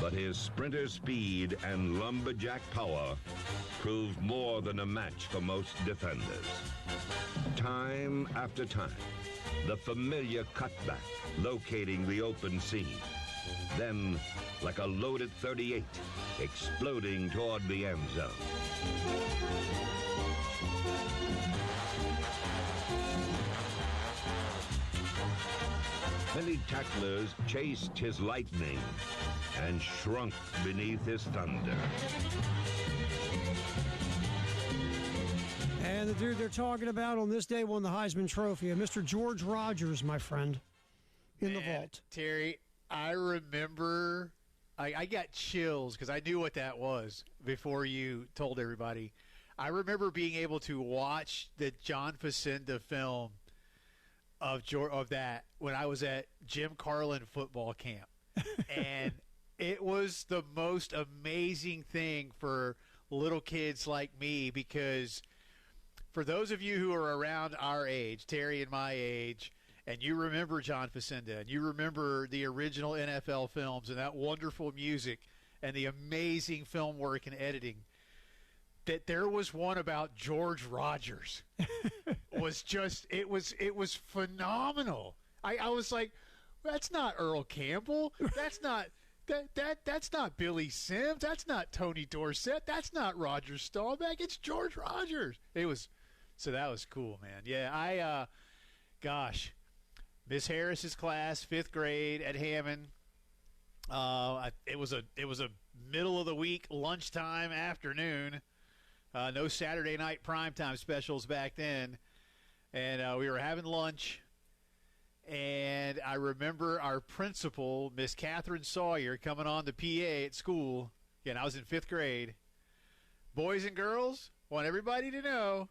G: But his sprinter speed and lumberjack power proved more than a match for most defenders. Time after time, the familiar cutback locating the open seam. Then, like a loaded .38, exploding toward the end zone. Many tacklers chased his lightning and shrunk beneath his thunder.
A: And the dude they're talking about on this day won the Heisman Trophy, Mr. George Rogers, my friend, in the vault.
B: Terry, I remember, I got chills because I knew what that was before you told everybody. I remember being able to watch the John Facenda film of that when I was at Jim Carlin football camp. And it was the most amazing thing for little kids like me, because for those of you who are around our age, Terry and my age, and you remember John Facenda, and you remember the original NFL films and that wonderful music and the amazing film work and editing, that there was one about George Rogers was just, it was phenomenal. I was like, that's not Earl Campbell. That's not that's not Billy Sims. That's not Tony Dorsett. That's not Roger Staubach. It's George Rogers. So that was cool, man. Yeah, gosh, Miss Harris's class, 5th grade at Hammond. It was a middle of the week, lunchtime, afternoon. No Saturday night primetime specials back then. And we were having lunch. And I remember our principal, Miss Catherine Sawyer, coming on the PA at school. Again, I was in 5th grade. Boys and girls, want everybody to know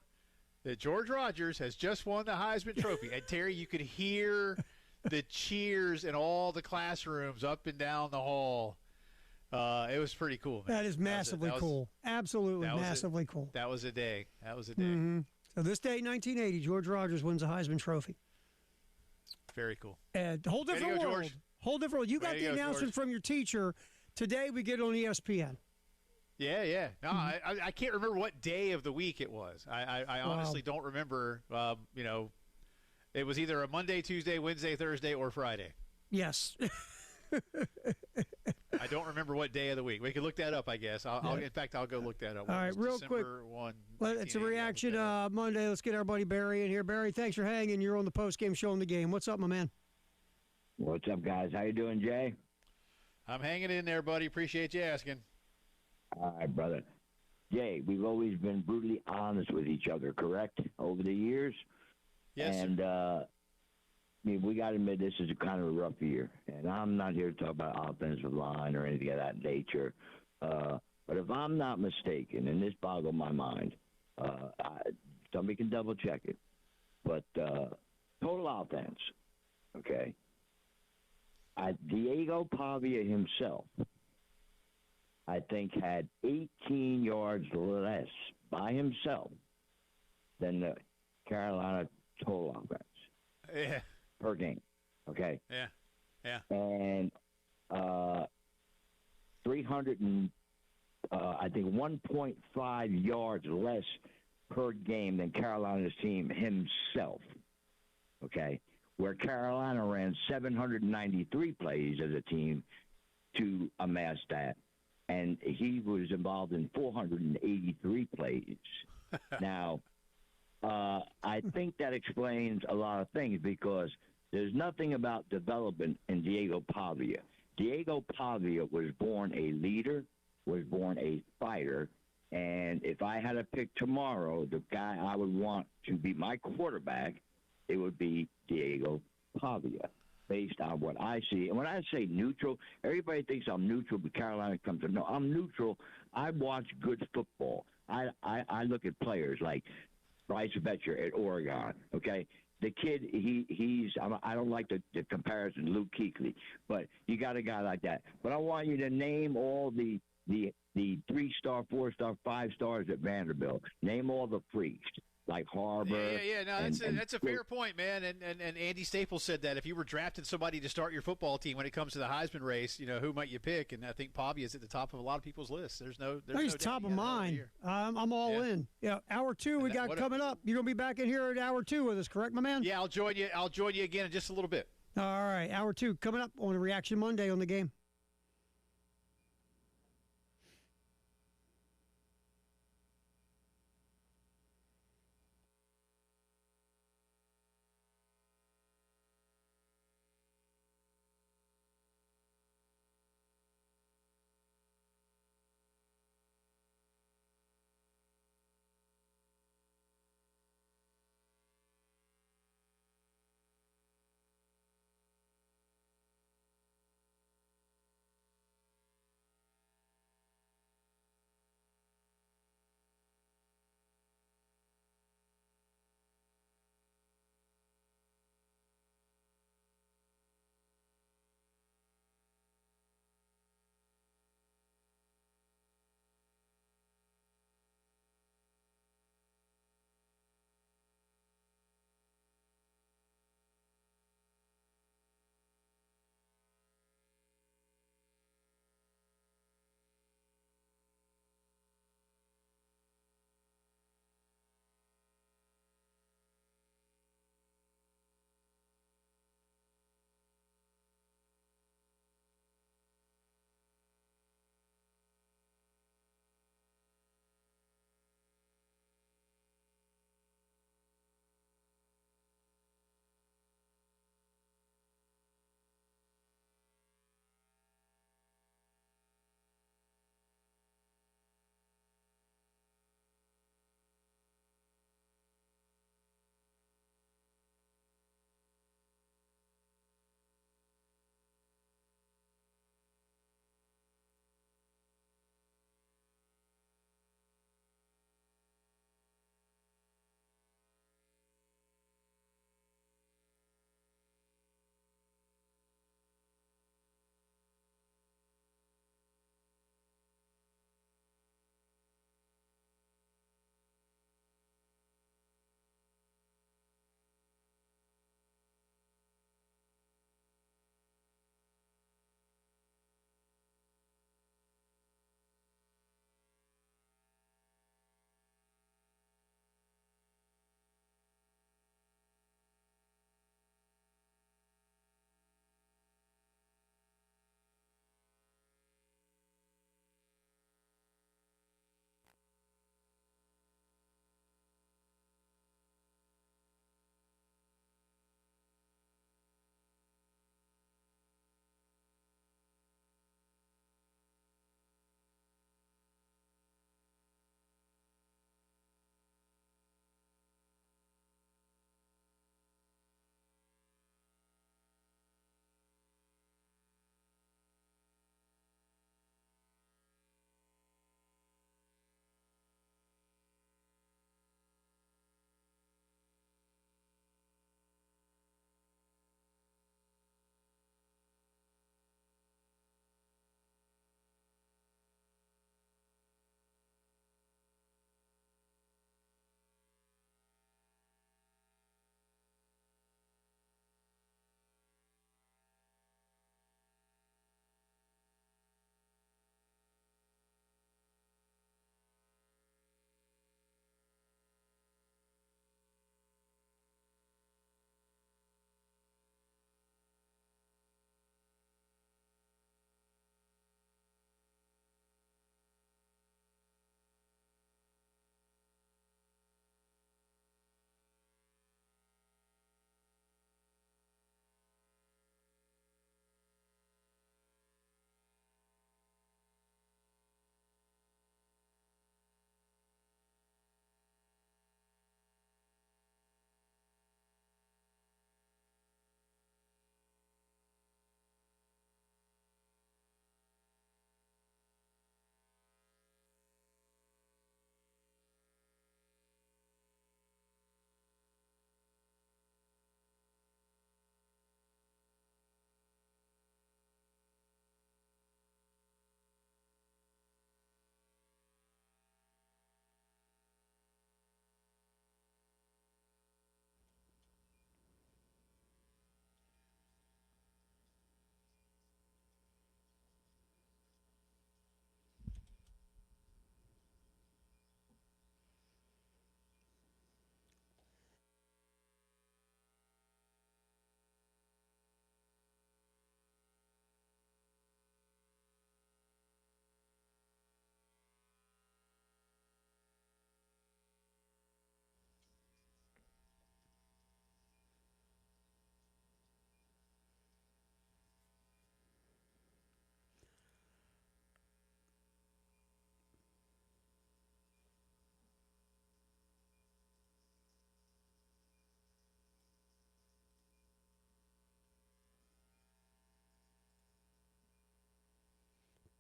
B: that George Rogers has just won the Heisman Trophy. And, Terry, you could hear the cheers in all the classrooms up and down the hall. It was pretty cool, man.
A: That is massively cool. Absolutely massively cool.
B: That was a day.
A: Mm-hmm. So this day, 1980, George Rogers wins the Heisman Trophy.
B: Very cool.
A: And whole different world.
B: George.
A: Whole different world. You got the announcement from your teacher. Today we get it on ESPN.
B: Yeah. No, I can't remember what day of the week it was. I honestly don't remember. It was either a Monday, Tuesday, Wednesday, Thursday, or Friday.
A: Yes.
B: I don't remember what day of the week. We can look that up, I guess. In fact, I'll go look that up.
A: All right, real quick. It's a reaction Monday. Let's get our buddy Barry in here. Barry, thanks for hanging. You're on the post-game show in the game. What's up, my man?
H: What's up, guys? How you doing, Jay?
B: I'm hanging in there, buddy. Appreciate you asking.
H: All right, brother. Jay, we've always been brutally honest with each other, correct, over the years?
B: Yes,
H: and, we got to admit this is kind of a rough year. And I'm not here to talk about offensive line or anything of that nature. But if I'm not mistaken, and this boggled my mind, somebody can double-check it, but total offense, okay? Diego Pavia himself, I think, had 18 yards less by himself than the Carolina total offense.
B: Yeah.
H: Per game, okay?
B: Yeah.
H: And 300 and, I think, 1.5 yards less per game than Carolina's team himself, okay? Where Carolina ran 793 plays as a team to amass that, and he was involved in 483 plays. Now, I think that explains a lot of things, because there's nothing about development in Diego Pavia. Diego Pavia was born a leader, was born a fighter, and if I had to pick tomorrow the guy I would want to be my quarterback, it would be Diego Pavia, based on what I see. And when I say neutral, everybody thinks I'm neutral, but Carolina comes to, no, I'm neutral. I watch good football. I look at players like Bryce Betcher at Oregon, okay? The kid, I don't like the comparison, Luke Kuechly, but you got a guy like that. But I want you to name all the 3-star, 4-star, 5 stars at Vanderbilt. Name all the freaks. like Harbor.
B: Yeah. No, that's a fair point, man. And Andy Staples said that if you were drafting somebody to start your football team when it comes to the Heisman race, who might you pick? And I think Pavia is at the top of a lot of people's lists. He's
A: top of mine. I'm all in. Yeah, hour 2 we got coming up. You're gonna be back in here at hour 2 with us, correct, my man?
B: Yeah, I'll join you. I'll join you again in just a little bit.
A: All right, hour 2 coming up on Reaction Monday on the game.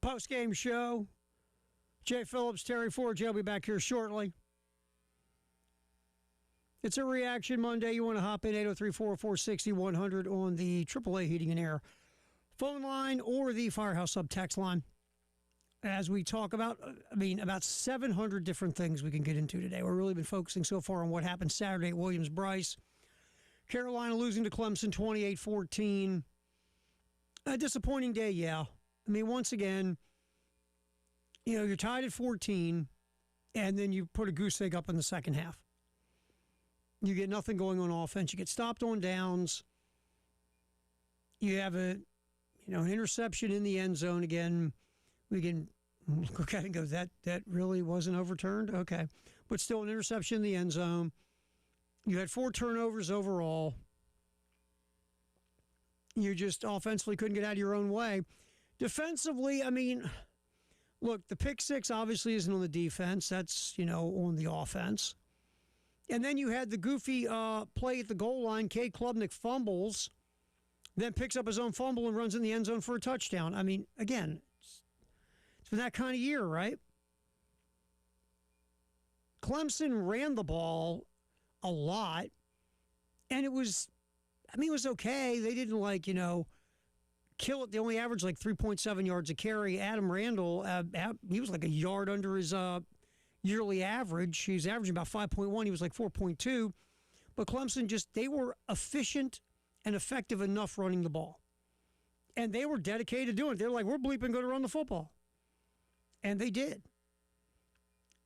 A: Post-game show. Jay Phillips, Terry Ford. I'll be back here shortly. It's a Reaction Monday. You want to hop in 803-446-100 on the AAA Heating and Air phone line or the Firehouse Subtext line. As we talk about, about 700 different things we can get into today. We've really been focusing so far on what happened Saturday at Williams-Brice. Carolina losing to Clemson 28-14. A disappointing day, yeah. Once again, you're tied at 14, and then you put a goose egg up in the second half. You get nothing going on offense. You get stopped on downs. You have an interception in the end zone again. We can look at it and go, that really wasn't overturned? Okay. But still an interception in the end zone. You had 4 turnovers overall. You just offensively couldn't get out of your own way. Defensively, look, the pick six obviously isn't on the defense. That's, on the offense. And then you had the goofy play at the goal line. Cade Klubnik fumbles, then picks up his own fumble and runs in the end zone for a touchdown. Again, it's been that kind of year, right? Clemson ran the ball a lot, and it was okay. They didn't, kill it. They only averaged 3.7 yards a carry. Adam Randall, he was a yard under his yearly average. He's averaging about 5.1. He was 4.2. But Clemson they were efficient and effective enough running the ball. And they were dedicated to doing it. They're we're bleeping going to run the football. And they did.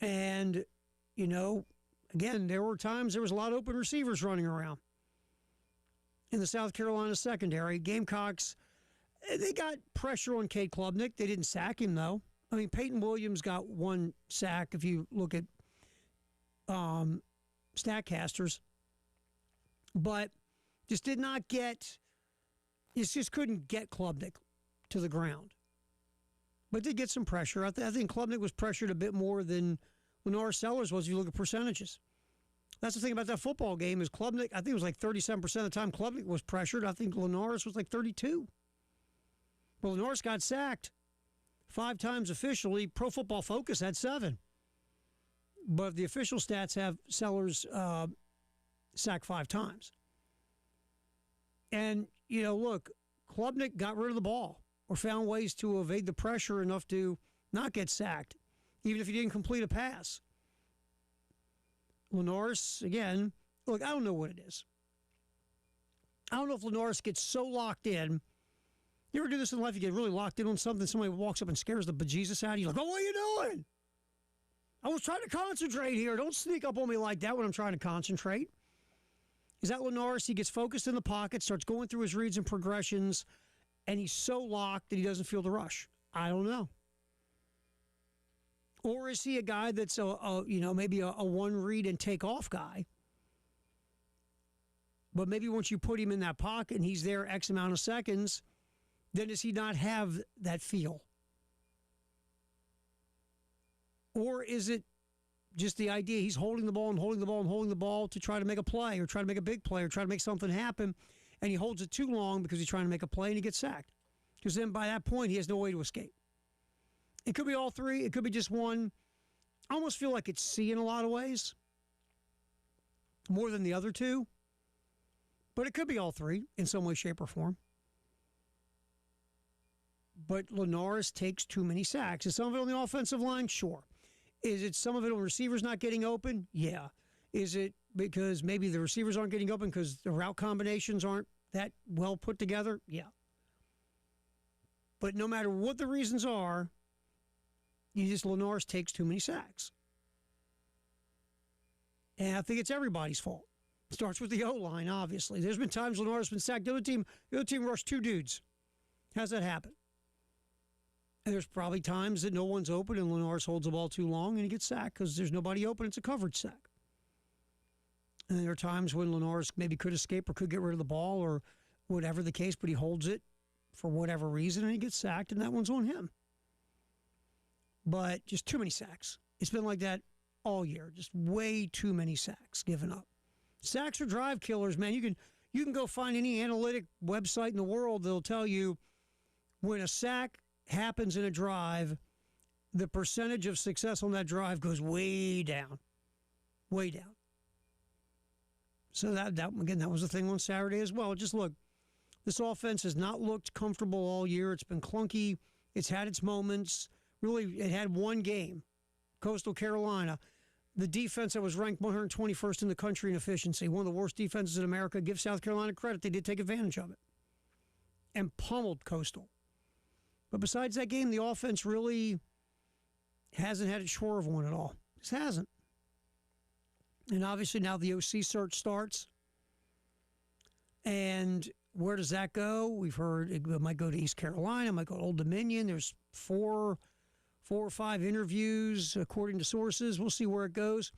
A: And, again, there were times there was a lot of open receivers running around in the South Carolina secondary. Gamecocks, they got pressure on Cade Klubnik. They didn't sack him, though. Peyton Williams got 1 sack if you look at Statcasters. But just couldn't get Klubnik to the ground. But did get some pressure. I think Klubnik was pressured a bit more than Lenore Sellers was if you look at percentages. That's the thing about that football game is Klubnik, I think it was 37% of the time Klubnik was pressured. I think Lenore's was 32. Well, Lenore's got sacked 5 times officially. Pro Football Focus had 7. But the official stats have Sellers sacked 5 times. And, look, Klubnik got rid of the ball or found ways to evade the pressure enough to not get sacked, even if he didn't complete a pass. Lenore's, again, look, I don't know what it is. I don't know if Lenore's gets so locked in. You ever do this in life? You get really locked in on something, somebody walks up and scares the bejesus out of you. You're like, what are you doing? I was trying to concentrate here. Don't sneak up on me like that when I'm trying to concentrate. Is that Lenore's? He gets focused in the pocket, starts going through his reads and progressions, and he's so locked that he doesn't feel the rush. I don't know. Or is he a guy that's maybe a one read and take off guy? But maybe once you put him in that pocket and he's there X amount of seconds, then does he not have that feel? Or is it just the idea he's holding the ball and holding the ball and holding the ball to try to make a play or try to make a big play or try to make something happen, and he holds it too long because he's trying to make a play and he gets sacked? Because then by that point, he has no way to escape. It could be all 3. It could be just one. I almost feel like it's C in a lot of ways, more than the other 2. But it could be all 3 in some way, shape, or form. But Lenore's takes too many sacks. Is some of it on the offensive line? Sure. Is it some of it on receivers not getting open? Yeah. Is it because maybe the receivers aren't getting open because the route combinations aren't that well put together? Yeah. But no matter what the reasons are, Lenore's takes too many sacks. And I think it's everybody's fault. It starts with the O-line, obviously. There's been times Lenore's been sacked. The other team rushed 2 dudes. How's that happen? And there's probably times that no one's open and Lenore's holds the ball too long and he gets sacked because there's nobody open. It's a coverage sack. And there are times when Lenore's maybe could escape or could get rid of the ball or whatever the case, but he holds it for whatever reason and he gets sacked, and that one's on him. But just too many sacks. It's been like that all year. Just way too many sacks given up. Sacks are drive killers, man. You can go find any analytic website in the world that'll tell you when a sack happens in a drive, the percentage of success on that drive goes way down. Way down. So that was the thing on Saturday as well. Just look, this offense has not looked comfortable all year. It's been clunky. It's had its moments. Really, it had one game, Coastal Carolina. The defense that was ranked 121st in the country in efficiency, one of the worst defenses in America. Give South Carolina credit. They did take advantage of it and pummeled Coastal. But besides that game, the offense really hasn't had its share of one at all. Just hasn't. And obviously now the OC search starts. And where does that go? We've heard it might go to East Carolina, it might go to Old Dominion. There's four or five interviews, according to sources. We'll see where it goes.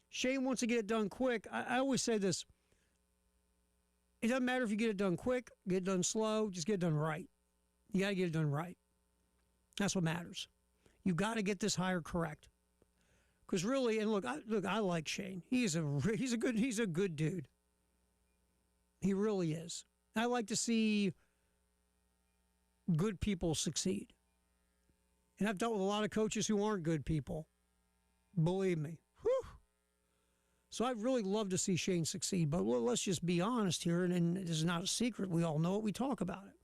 A: Shane wants to get it done quick. I always say this. It doesn't matter if you get it done quick, get it done slow, just get it done right. You got to get it done right. That's what matters. You've got to get this hire correct. Because really, and look, I like Shane. He's a good dude. He really is. I like to see good people succeed. And I've dealt with a lot of coaches who aren't good people. Believe me. Whew. So I'd really love to see Shane succeed. But let's just be honest here, and this is not a secret. We all know it. We talk about it.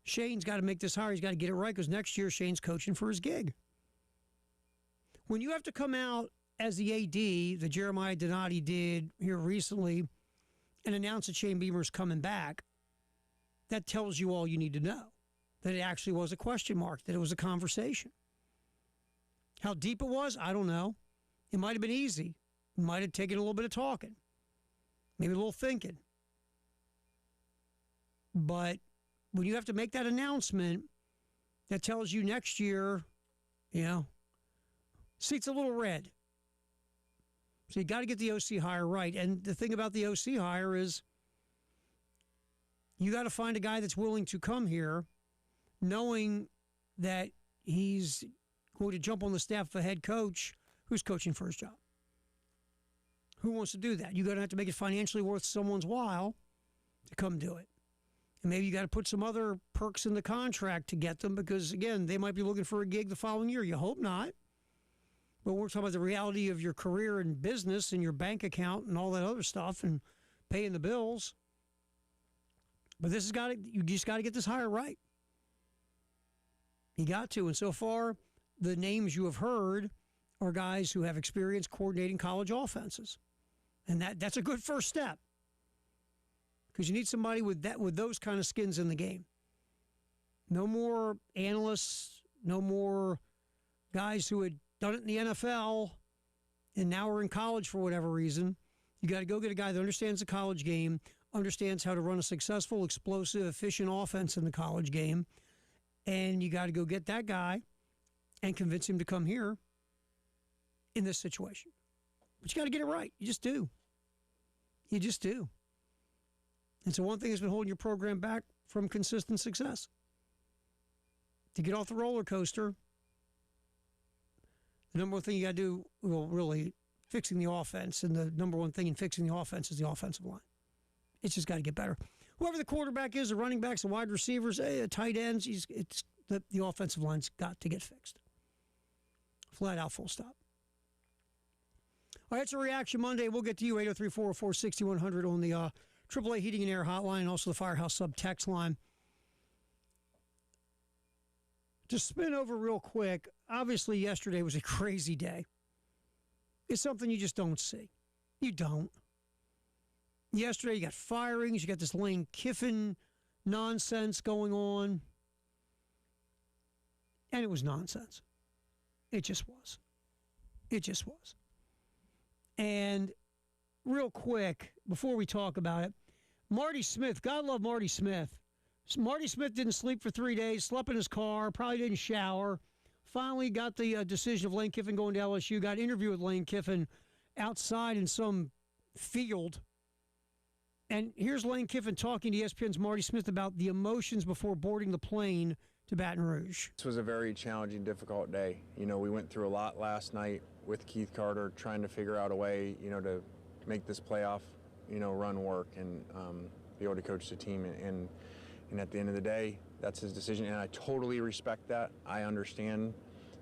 A: Shane's got to make this hire. He's got to get it right because next year Shane's coaching for his gig. When you have to come out as the AD, that Jeremiah Donati did here recently, and announce that Shane Beamer's coming back, that tells you all you need to know. That it actually was a question mark, that it was a conversation. How deep it was, I don't know. It might have been easy. It might have taken a little bit of talking. Maybe a little thinking. But when you have to make that announcement, that tells you next year, seat's a little red. So you got to get the OC hire right. And the thing about the OC hire is you got to find a guy that's willing to come here knowing that he's going to jump on the staff of a head coach who's coaching for his job. Who wants to do that? You're going to have to make it financially worth someone's while to come do it. And maybe you got to put some other perks in the contract to get them because, again, they might be looking for a gig the following year. You hope not. But we're talking about the reality of your career and business and your bank account and all that other stuff and paying the bills. But you just got to get this hire right. You got to. And so far, the names you have heard are guys who have experience coordinating college offenses. And that's a good first step. Because you need somebody with those kind of skins in the game. No more analysts, no more guys who had done it in the NFL and now are in college for whatever reason. You got to go get a guy that understands the college game, understands how to run a successful, explosive, efficient offense in the college game, and you got to go get that guy and convince him to come here in this situation. But you got to get it right. You just do. You just do. And so one thing that's been holding your program back from consistent success. To get off the roller coaster, the number one thing you got to do, really, fixing the offense, and the number one thing in fixing the offense is the offensive line. It's just got to get better. Whoever the quarterback is, the running backs, the wide receivers, tight ends, the offensive line's got to get fixed. Flat out, full stop. All right, it's a Reaction Monday. We'll get to you, 803-404-6100 on the AAA Heating and Air hotline, and also the Firehouse Sub text line. To spin over real quick, obviously yesterday was a crazy day. It's something you just don't see. You don't. Yesterday you got firings, you got this Lane Kiffin nonsense going on. And it was nonsense. It just was. It just was. And real quick, before we talk about it, Marty Smith, God love Marty Smith. Marty Smith didn't sleep for 3 days, slept in his car, probably didn't shower. Finally got the decision of Lane Kiffin going to LSU, got an interview with Lane Kiffin outside in some field. And here's Lane Kiffin talking to ESPN's Marty Smith about the emotions before boarding the plane to Baton Rouge.
I: This was a very challenging, difficult day. We went through a lot last night with Keith Carter trying to figure out a way, to make this playoff, run work and be able to coach the team. And at the end of the day, that's his decision, and I totally respect that. I understand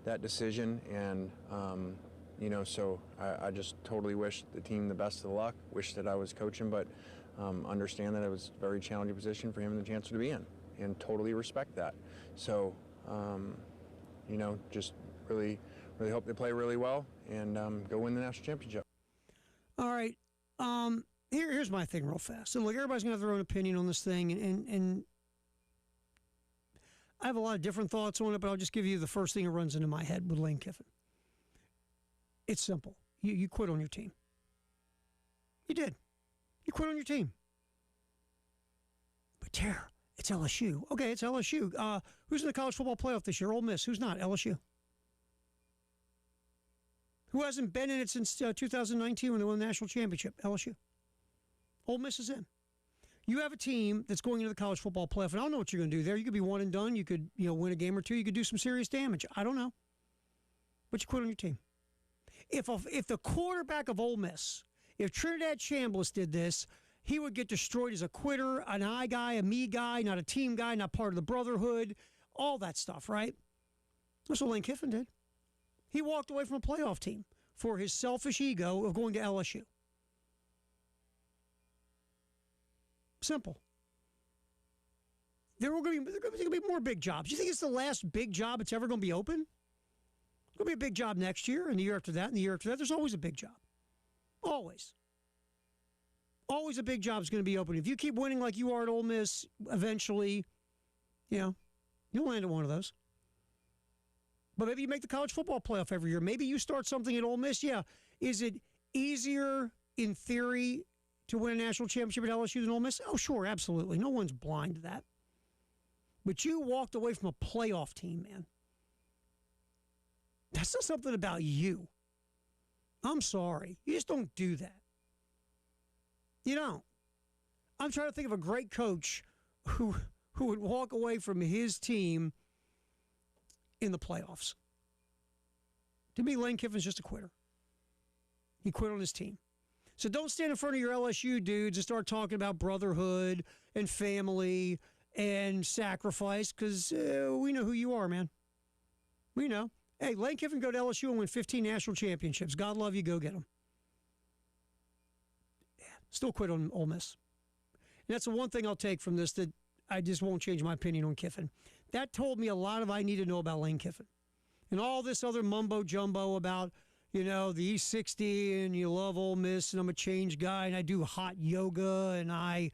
I: that decision, and so I just totally wish the team the best of luck. Wish that I was coaching, but understand that it was a very challenging position for him and the Chancellor to be in, and totally respect that. So, just really hope they play really well and go win the national championship.
A: All right. Here's my thing real fast. So, look, everybody's going to have their own opinion on this thing, and I have a lot of different thoughts on it, but I'll just give you the first thing that runs into my head with Lane Kiffin. It's simple. You quit on your team. You did. You quit on your team. But, Tara, it's LSU. Okay, it's LSU. Who's in the college football playoff this year? Ole Miss. Who's not? LSU. Who hasn't been in it since 2019 when they won the national championship? LSU. Ole Miss is in. You have a team that's going into the college football playoff, and I don't know what you're going to do there. You could be one and done. You could, win a game or two. You could do some serious damage. I don't know. But you quit on your team. If the quarterback of Ole Miss, if Trinidad Chambliss did this, he would get destroyed as a quitter, an I guy, a me guy, not a team guy, not part of the brotherhood, all that stuff, right? That's what Lane Kiffin did. He walked away from a playoff team for his selfish ego of going to LSU. Simple. There are going to be more big jobs. You think it's the last big job it's ever going to be open? It's going to be a big job next year, and the year after that, and the year after that. There's always a big job. Always. Always a big job is going to be open. If you keep winning like you are at Ole Miss, eventually, you'll land at one of those. But maybe you make the college football playoff every year. Maybe you start something at Ole Miss. Yeah. Is it easier, in theory, to win a national championship at LSU than Ole Miss? Oh, sure, absolutely. No one's blind to that. But you walked away from a playoff team, man. That says something about you. I'm sorry. You just don't do that. You don't. I'm trying to think of a great coach who would walk away from his team in the playoffs. To me, Lane Kiffin's just a quitter. He quit on his team. So don't stand in front of your LSU dudes and start talking about brotherhood and family and sacrifice, because we know who you are, man. We know. Hey, Lane Kiffin go to LSU and win 15 national championships. God love you. Go get them. Yeah, still quit on Ole Miss. And that's the one thing I'll take from this, that I just won't change my opinion on Kiffin. That told me a lot of I need to know about Lane Kiffin. And all this other mumbo-jumbo about, the E60 and you love Ole Miss and I'm a change guy and I do hot yoga and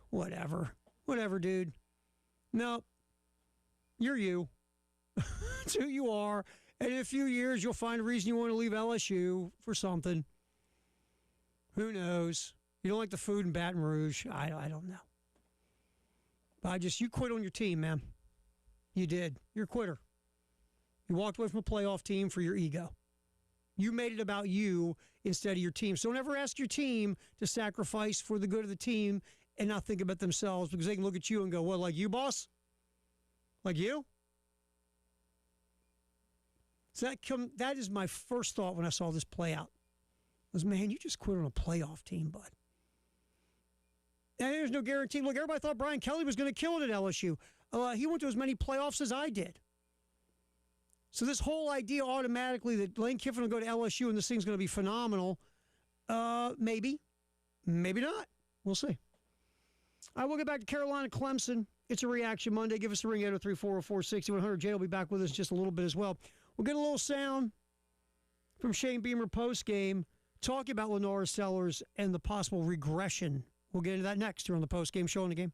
A: whatever. Whatever, dude. No, you're you. It's who you are. And in a few years, you'll find a reason you want to leave LSU for something. Who knows? You don't like the food in Baton Rouge. I don't know. But you quit on your team, man. You did. You're a quitter. You walked away from a playoff team for your ego. You made it about you instead of your team. So don't ever ask your team to sacrifice for the good of the team and not think about themselves, because they can look at you and go, what, like you, boss? Like you? So that is my first thought when I saw this play out. Was, man, you just quit on a playoff team, bud. And there's no guarantee. Look, everybody thought Brian Kelly was going to kill it at LSU. He went to as many playoffs as I did. So this whole idea automatically that Lane Kiffin will go to LSU and this thing's going to be phenomenal, maybe. Maybe not. We'll see. All right, we'll get back to Carolina Clemson. It's a Reaction Monday. Give us a ring, 803-404-6100. Jay will be back with us just a little bit as well. We'll get a little sound from Shane Beamer postgame talking about Lenora Sellers and the possible regression. We'll get into that next here on the postgame show on the game.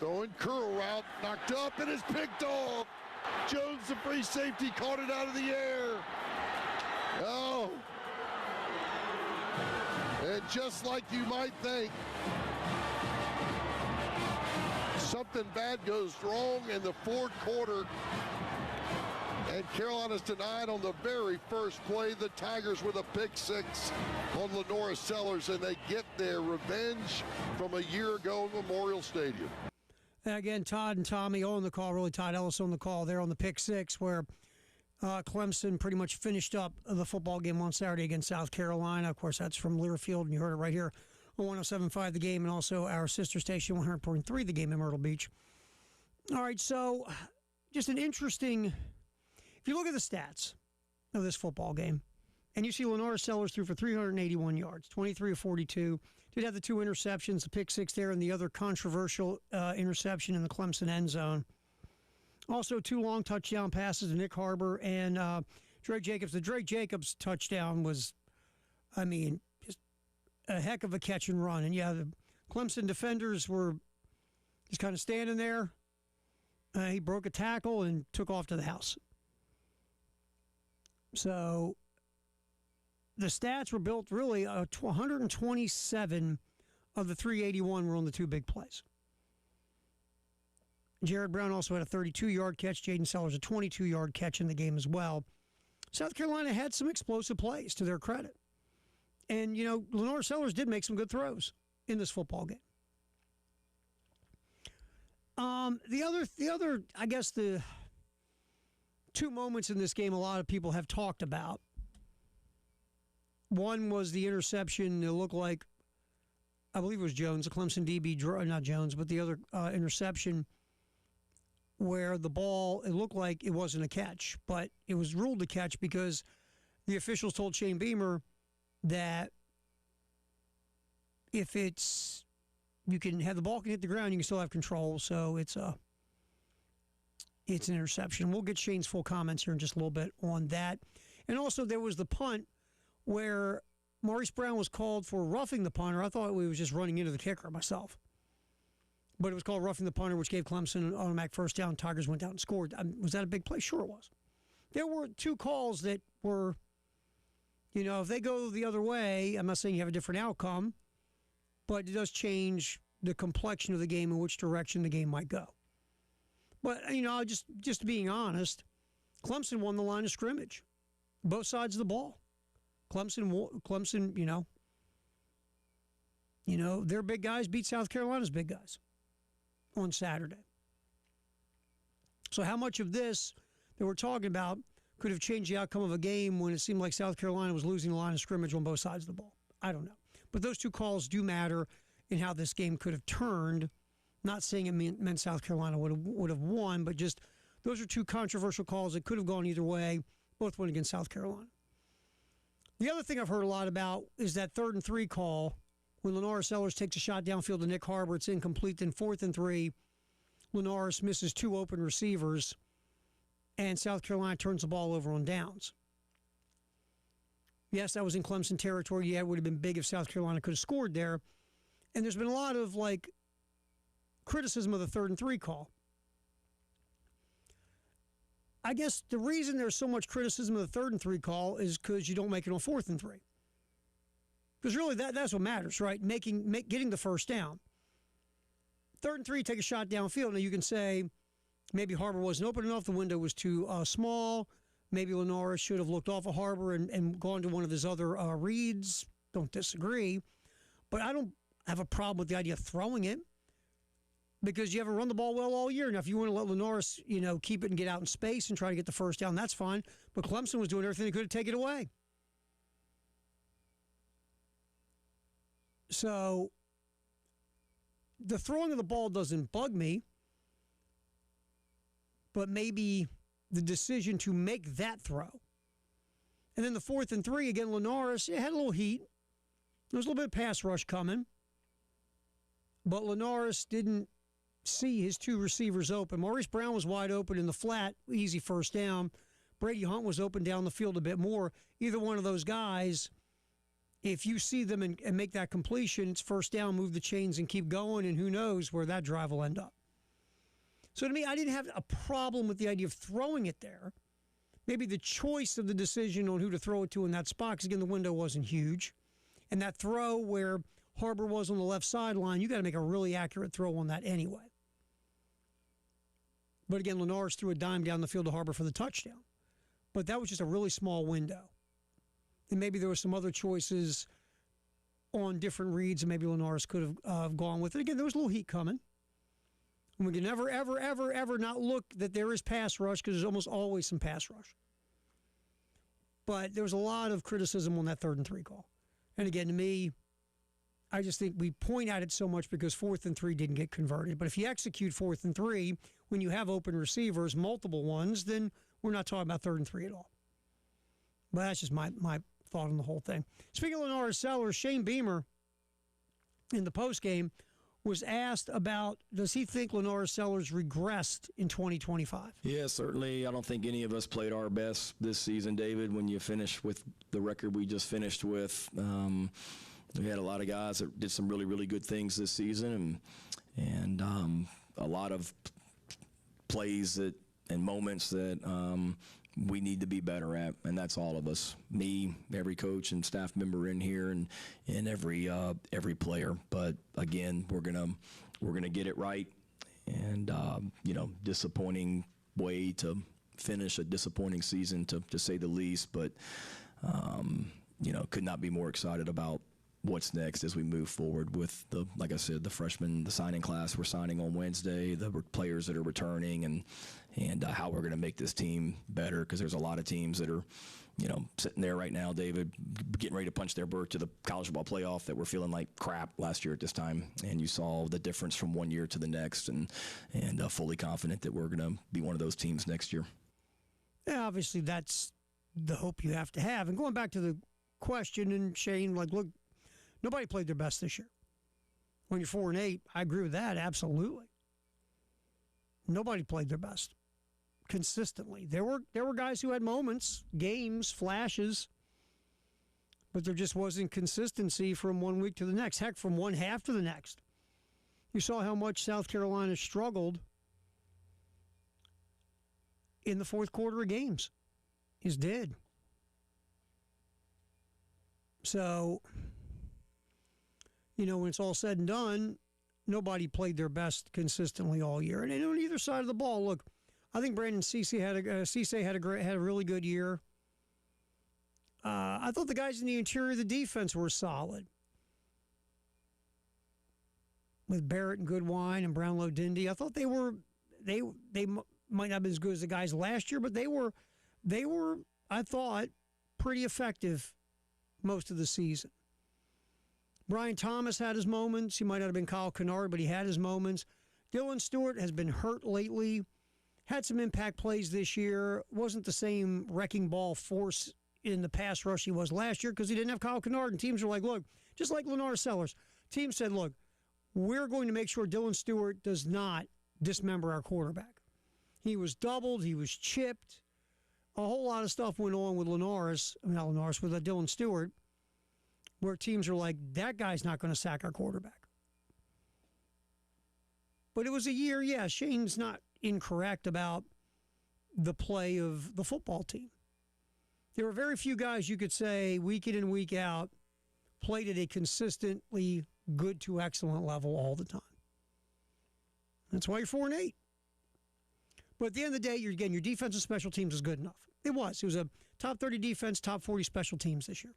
E: Throwing curl route, knocked up, and is picked off. Jones, the free safety, caught it out of the air. Oh. And just like you might think, something bad goes wrong in the fourth quarter. And Carolina's denied on the very first play. The Tigers with a pick six on Lenora Sellers, and they get their revenge from a year ago in Memorial Stadium.
A: And again, Todd and Tommy on the call, really Todd Ellis on the call there on the pick six, where Clemson pretty much finished up the football game on Saturday against South Carolina. Of course, that's from Learfield, and you heard it right here on 107.5 The Game, and also our sister station, 100.3 The Game in Myrtle Beach. All right, so just an interesting, if you look at the stats of this football game, and you see Lenora Sellers threw for 381 yards, 23 of 42, did have the 2 interceptions, the pick six there, and the other controversial interception in the Clemson end zone. Also, 2 long touchdown passes to Nick Harbor and Drake Jacobs. The Drake Jacobs touchdown was, just a heck of a catch and run. And, yeah, the Clemson defenders were just kind of standing there. He broke a tackle and took off to the house. So the stats were built really, 127 of the 381 were on the 2 big plays. Jared Brown also had a 32-yard catch. Jaden Sellers a 22-yard catch in the game as well. South Carolina had some explosive plays, to their credit. And, Lenora Sellers did make some good throws in this football game. The other, I guess, the 2 moments in this game a lot of people have talked about. One was the interception. It looked like, I believe it was Jones, the Clemson DB, not Jones, but the other interception where the ball, it looked like it wasn't a catch, but it was ruled a catch because the officials told Shane Beamer that if you can have the ball can hit the ground, you can still have control, so it's an interception. We'll get Shane's full comments here in just a little bit on that. And also there was the punt where Maurice Brown was called for roughing the punter. I thought he was just running into the kicker myself. But it was called roughing the punter, which gave Clemson an automatic first down. Tigers went down and scored. Was that a big play? Sure it was. There were 2 calls that were, if they go the other way, I'm not saying you have a different outcome, but it does change the complexion of the game and which direction the game might go. But, just being honest, Clemson won the line of scrimmage, both sides of the ball. Clemson, their big guys beat South Carolina's big guys on Saturday. So how much of this that we're talking about could have changed the outcome of a game when it seemed like South Carolina was losing the line of scrimmage on both sides of the ball? I don't know. But those 2 calls do matter in how this game could have turned. Not saying it meant South Carolina would have won, but just those are 2 controversial calls that could have gone either way. Both went against South Carolina. The other thing I've heard a lot about is that 3rd and 3 call when Lenora Sellers takes a shot downfield to Nick Harbor. It's incomplete. Then 4th and 3, Lenora misses 2 open receivers, and South Carolina turns the ball over on downs. Yes, that was in Clemson territory. Yeah, it would have been big if South Carolina could have scored there. And there's been a lot of, criticism of the 3rd and 3 call. I guess the reason there's so much criticism of the 3rd and 3 call is because you don't make it on 4th and 3. Because really, that's what matters, right? Getting the first down. 3rd and 3, take a shot downfield. Now, you can say maybe Harbor wasn't open enough. The window was too small. Maybe Lenora should have looked off of Harbor and gone to one of his other reads. Don't disagree. But I don't have a problem with the idea of throwing it because you haven't run the ball well all year. Now, if you want to let Lenora, keep it and get out in space and try to get the first down, that's fine. But Clemson was doing everything they could to take it away. So the throwing of the ball doesn't bug me, but maybe the decision to make that throw. And then the 4th and 3, again, Lenoris, it had a little heat. There was a little bit of pass rush coming, but Lenoris didn't see his 2 receivers open. Maurice Brown was wide open in the flat, easy first down. Brady Hunt was open down the field a bit more. Either one of those guys, if you see them and make that completion, it's first down, move the chains and keep going, and who knows where that drive will end up. So to me, I didn't have a problem with the idea of throwing it there. Maybe the choice of the decision on who to throw it to in that spot, because again, the window wasn't huge. And that throw where Harbor was on the left sideline, you got to make a really accurate throw on that anyway. But again, Linares threw a dime down the field to Harbor for the touchdown. But that was just a really small window. And maybe there were some other choices on different reads, and maybe Linares could have gone with it. Again, there was a little heat coming. And we can never, ever, ever, ever not look that there is pass rush, because there's almost always some pass rush. But there was a lot of criticism on that 3rd and 3 call. And again, to me, I just think we point at it so much because 4th and 3 didn't get converted. But if you execute 4th and 3, when you have open receivers, multiple ones, then we're not talking about 3rd and 3 at all. But that's just my thought on the whole thing. Speaking of Linares Sellers, Shane Beamer in the postgame was asked about, does he think Linares Sellers regressed in 2025?
J: Yeah, certainly. I don't think any of us played our best this season, David, when you finish with the record we just finished with. We had a lot of guys that did some really, really good things this season, and a lot of plays and moments that we need to be better at, and that's all of us. Me, every coach and staff member in here, and every player. But again, we're gonna get it right, and disappointing way to finish a disappointing season, to say the least. But could not be more excited about what's next as we move forward with like I said, the freshmen, the signing class we're signing on Wednesday, the players that are returning, and how we're going to make this team better, because there's a lot of teams that are, sitting there right now, David, getting ready to punch their berth to the college football playoff that were feeling like crap last year at this time, and you saw the difference from one year to the next, and fully confident that we're going to be one of those teams next year.
A: Yeah, obviously that's the hope you have to have. And going back to the question, and Shane, look, nobody played their best this year. When you're 4-8, I agree with that, absolutely. Nobody played their best consistently. There were guys who had moments, games, flashes, but there just wasn't consistency from one week to the next. Heck, from one half to the next. You saw how much South Carolina struggled in the fourth quarter of games. Is did. So, when it's all said and done, nobody played their best consistently all year. And on either side of the ball, look, I think Brandon Cisse had a really good year. I thought the guys in the interior of the defense were solid. With Barrett and Goodwine and Brownlow Dindy, I thought they might not have been as good as the guys last year, but they were, I thought, pretty effective most of the season. Brian Thomas had his moments. He might not have been Kyle Kennard, but he had his moments. Dylan Stewart has been hurt lately. Had some impact plays this year. Wasn't the same wrecking ball force in the pass rush he was last year because he didn't have Kyle Kennard. And teams were like, look, just like Linares Sellers. Teams said, look, we're going to make sure Dylan Stewart does not dismember our quarterback. He was doubled. He was chipped. A whole lot of stuff went on with with Dylan Stewart, where teams are like, that guy's not going to sack our quarterback. But it was a year, yeah, Shane's not incorrect about the play of the football team. There were very few guys you could say week in and week out played at a consistently good to excellent level all the time. That's why you're 4-8. But at the end of the day, your defensive special teams is good enough. It was. It was a top 30 defense, top 40 special teams this year.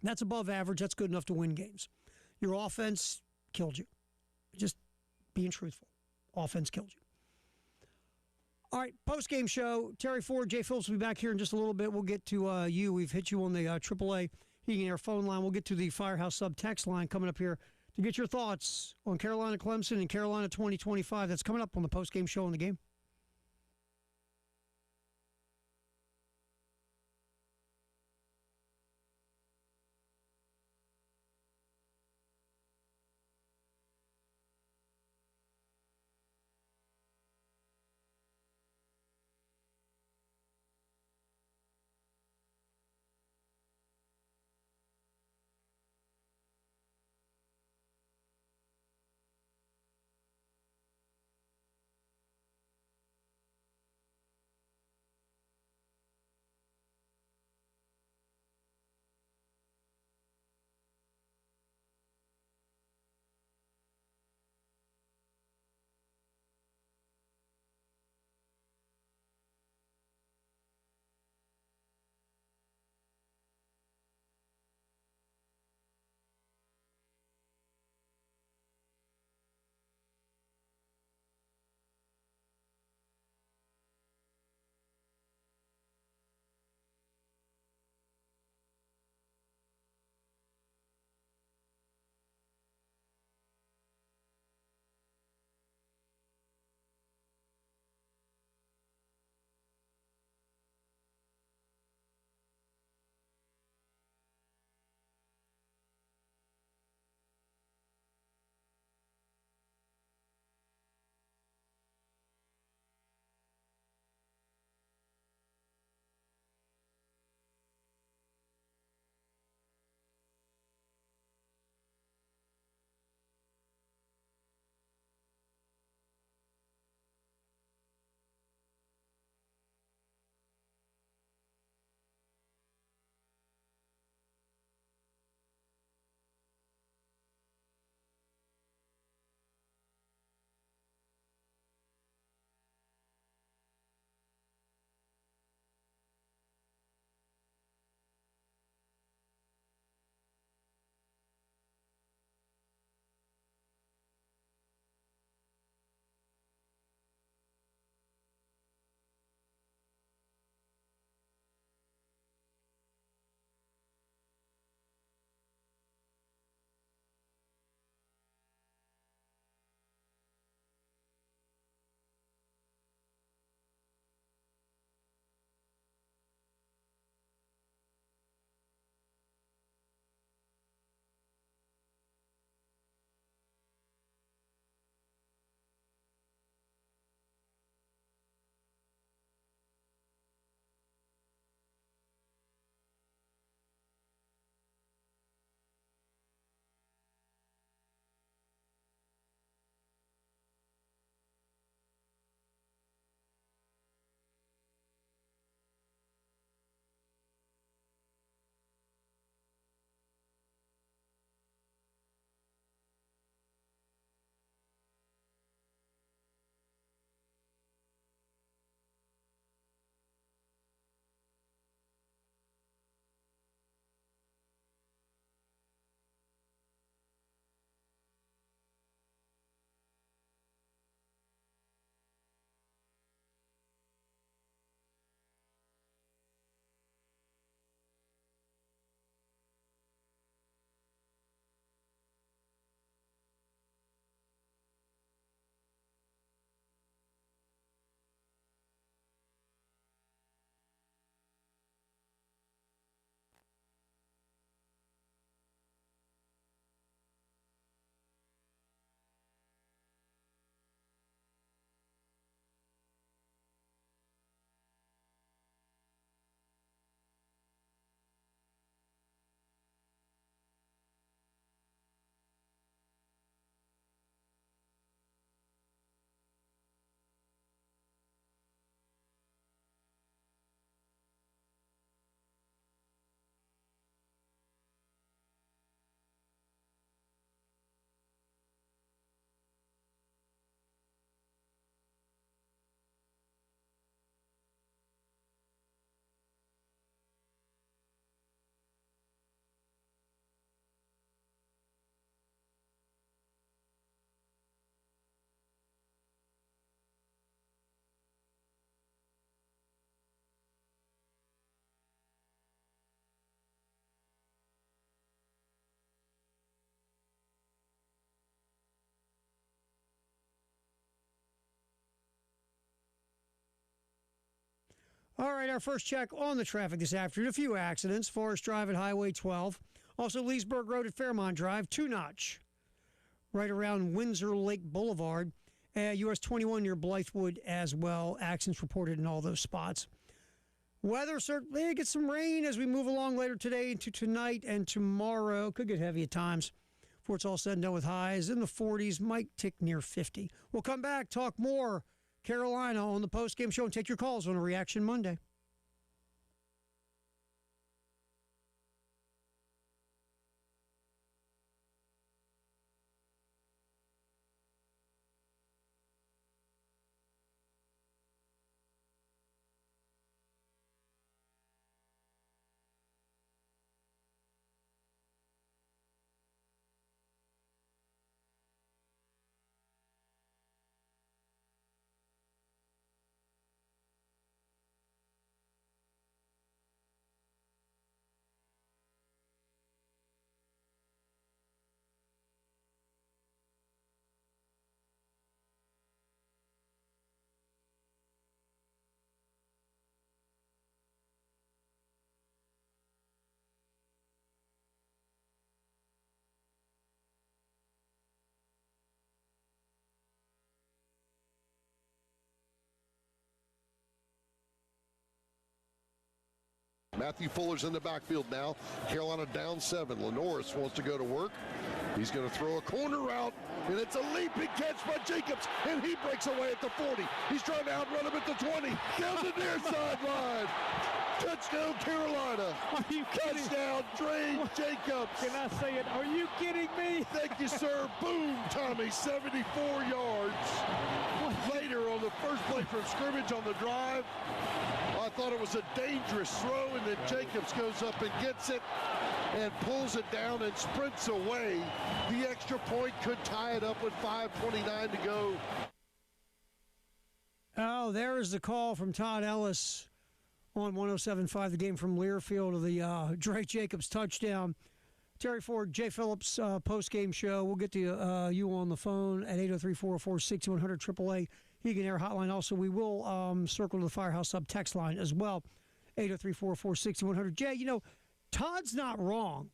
A: That's above average. That's good enough to win games. Your offense killed you. Just being truthful. Offense killed you. All right, post-game show. Terry Ford, Jay Phillips will be back here in just a little bit. We'll get to you. We've hit you on the AAA Heating and Air phone line. We'll get to the Firehouse Sub text line coming up here to get your thoughts on Carolina Clemson and Carolina 2025. That's coming up on the post-game show on the game. All right, our first check on the traffic this afternoon. A few accidents. Forest Drive at Highway 12. Also, Leesburg Road at Fairmont Drive. Two-notch right around Windsor Lake Boulevard. US 21 near Blythewood as well. Accidents reported in all those spots. Weather, certainly get some rain as we move along later today into tonight and tomorrow. Could get heavy at times before it's all said and done with highs in the 40s. Might tick near 50. We'll come back, talk more Carolina on the postgame show, and take your calls on a Reaction Monday.
E: Matthew Fuller's in the backfield now. Carolina down 7. Lenoris wants to go to work. He's going to throw a corner route, and it's a leaping catch by Jacobs, and he breaks away at the 40. He's trying to outrun him at the 20. Down the near sideline. Touchdown, Carolina.
K: Are you kidding?
E: Touchdown, Dre Jacobs.
K: Can I say it? Are you kidding me?
E: Thank you, sir. Boom, Tommy, 74 yards. Later on the first play from scrimmage on the drive, I thought it was a dangerous throw, and then Jacobs goes up and gets it and pulls it down and sprints away. The extra point could tie it up with 5:29 to go.
A: Oh, there is the call from Todd Ellis on 107.5, the game from Learfield of the Dre Jacobs touchdown. Terry Ford, Jay Phillips post-game show. We'll get to you on the phone at 803-404-6100, AAA Hegan Air Hotline. Also, we will circle to the Firehouse Sub text line as well, 803-404-6100. Jay, you know, Todd's not wrong.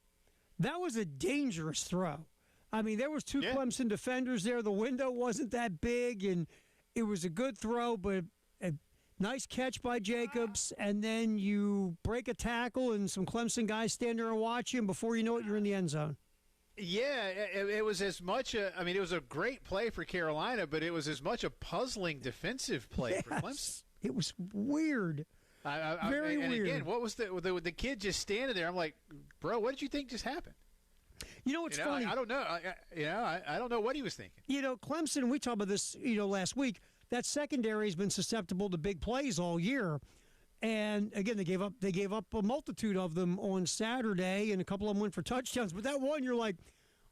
A: That was a dangerous throw. I mean, there was two Clemson defenders there. The window wasn't that big, and it was a good throw, but a nice catch by Jacobs, and then you break a tackle, and some Clemson guys stand there and watch you, and before you know it, you're in the end zone.
B: Yeah, it was as much it was a great play for Carolina, but it was as much a puzzling defensive play for Clemson.
A: It was weird. Very weird.
B: And again, what was the kid just standing there? I'm like, bro, what did you think just happened?
A: You know, it's funny.
B: I don't know. I don't know what he was thinking.
A: You know, Clemson, we talked about this, last week, that secondary has been susceptible to big plays all year. And again, they gave up a multitude of them on Saturday, and a couple of them went for touchdowns. But that one, you're like,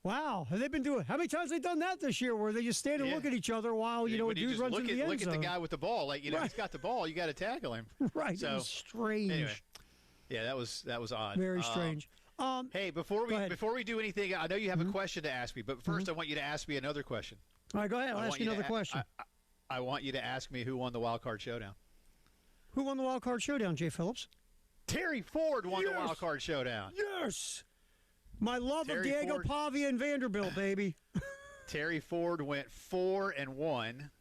A: wow, have they been doing? How many times have they done that this year, where they just stand and look at each other while a dude runs into the end zone?
B: Look at the guy with the ball, like he's got the ball, you got to tackle him.
A: Right.
B: So,
A: it was strange.
B: Anyway, yeah, that was odd.
A: Very strange.
B: Hey, before we do anything, I know you have a question to ask me, but first I want you to ask me another question.
A: All right, go ahead. I'll ask you another question.
B: I want you to ask me who won the Wild Card Showdown.
A: Who won the Wild Card Showdown, Jay Phillips?
B: Terry Ford won the Wild Card Showdown.
A: Yes. My love
B: Terry
A: of Diego
B: Ford.
A: Pavia and Vanderbilt, baby.
B: Terry Ford went 4-1.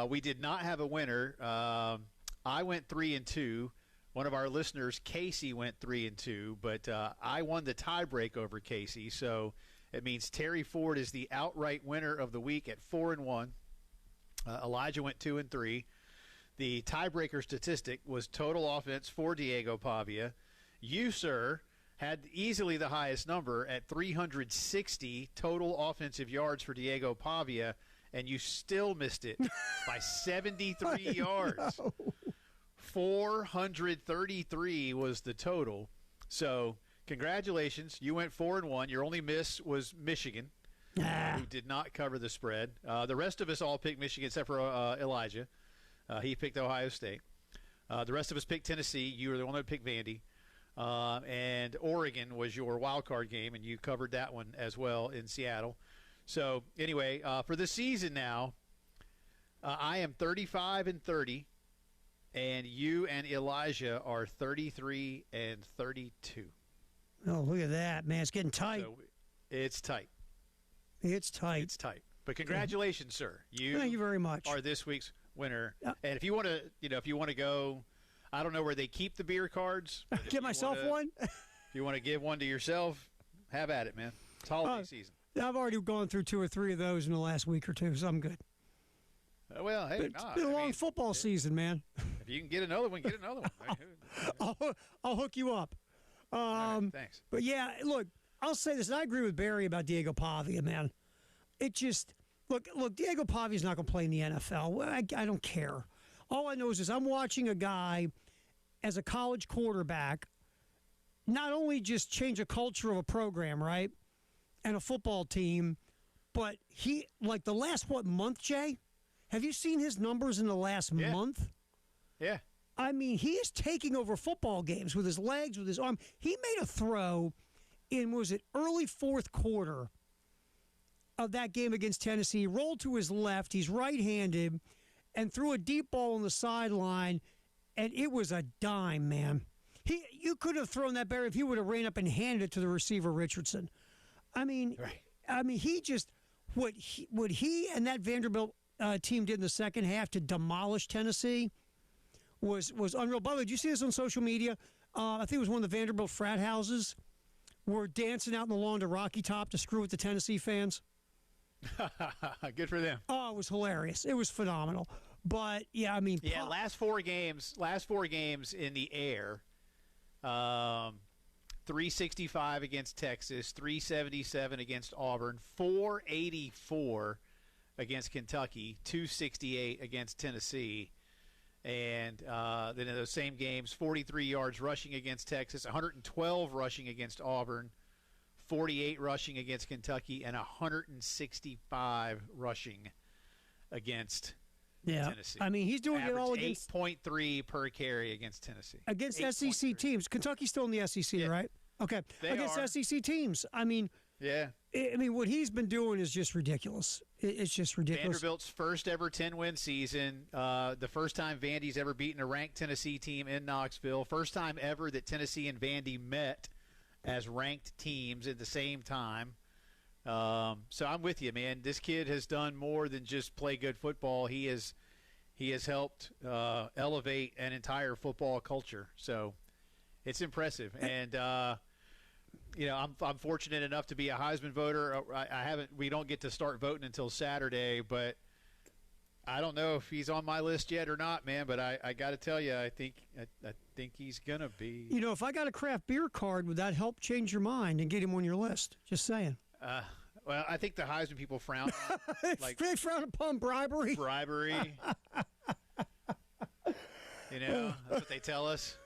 B: We did not have a winner. I went 3-2. One of our listeners, Casey, went 3-2, but I won the tiebreak over Casey. So it means Terry Ford is the outright winner of the week at 4-1. Elijah went 2-3. The tiebreaker statistic was total offense for Diego Pavia. You, sir, had easily the highest number at 360 total offensive yards for Diego Pavia, and you still missed it by 73 yards. 433 was the total. So congratulations. You went 4-1. Your only miss was Michigan, who did not cover the spread. The rest of us all picked Michigan except for Elijah. He picked Ohio State. The rest of us picked Tennessee. You were the one that picked Vandy. And Oregon was your wild card game, and you covered that one as well in Seattle. So, anyway, for the season now, I am 35-30, and you and Elijah are 33 and 32.
A: Oh, look at that, man! It's getting tight.
B: So it's tight.
A: It's tight.
B: It's tight. But congratulations, sir.
A: Thank you very much.
B: Are this week's winner. And if you want to, if you want to go, I don't know where they keep the beer cards.
A: Get myself one.
B: If you want to give one to yourself, have at it, man. It's holiday season.
A: I've already gone through 2 or 3 of those in the last week or two, so I'm good.
B: Well, hey,
A: it's been a long football season, man.
B: If you can get another one, get another one.
A: I'll hook you up.
B: Right, thanks.
A: But yeah, look, I'll say this, and I agree with Barry about Diego Pavia, man. It just look, Diego Pavia's not going to play in the NFL. I don't care. All I know is I'm watching a guy as a college quarterback not only just change a culture of a program, right, and a football team, but he, like the last, month, Jay? Have you seen his numbers in the last month?
B: Yeah.
A: I mean, he is taking over football games with his legs, with his arm. He made a throw in, early fourth quarter of that game against Tennessee. He rolled to his left. He's right-handed and threw a deep ball on the sideline, and it was a dime, man. You could have thrown that better if he would have ran up and handed it to the receiver, Richardson. I mean, he just what he and that Vanderbilt team did in the second half to demolish Tennessee was unreal. By the way, did you see this on social media? I think it was one of the Vanderbilt frat houses were dancing out in the lawn to Rocky Top to screw with the Tennessee fans.
B: Good for them.
A: Oh, it was hilarious. It was phenomenal. But yeah, I mean,
B: last four games in the air. 365 against Texas, 377 against Auburn, 484 against Kentucky, 268 against Tennessee. And then in those same games, 43 yards rushing against Texas, 112 rushing against Auburn, 48 rushing against Kentucky, and 165 rushing against Tennessee.
A: I mean, he's doing it all against
B: 8.3 per carry against Tennessee.
A: Against SEC teams. Kentucky's still in the SEC, right? Okay. Against SEC teams. I mean, what he's been doing is just ridiculous. It's just ridiculous.
B: Vanderbilt's first ever 10-win season. The first time Vandy's ever beaten a ranked Tennessee team in Knoxville. First time ever that Tennessee and Vandy met as ranked teams at the same time. So I'm with you, man. This kid has done more than just play good football. He has helped elevate an entire football culture. So it's impressive. And I'm fortunate enough to be a Heisman voter. We don't get to start voting until Saturday, but I don't know if he's on my list yet or not, man. But I got to tell you, I think he's gonna be.
A: If I got a craft beer card, would that help change your mind and get him on your list? Just saying.
B: Well, I think the Heisman people frown on
A: they frown upon bribery.
B: That's what they tell us.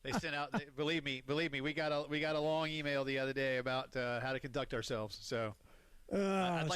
B: They sent out. Believe me, we got a long email the other day about how to conduct ourselves. So I'd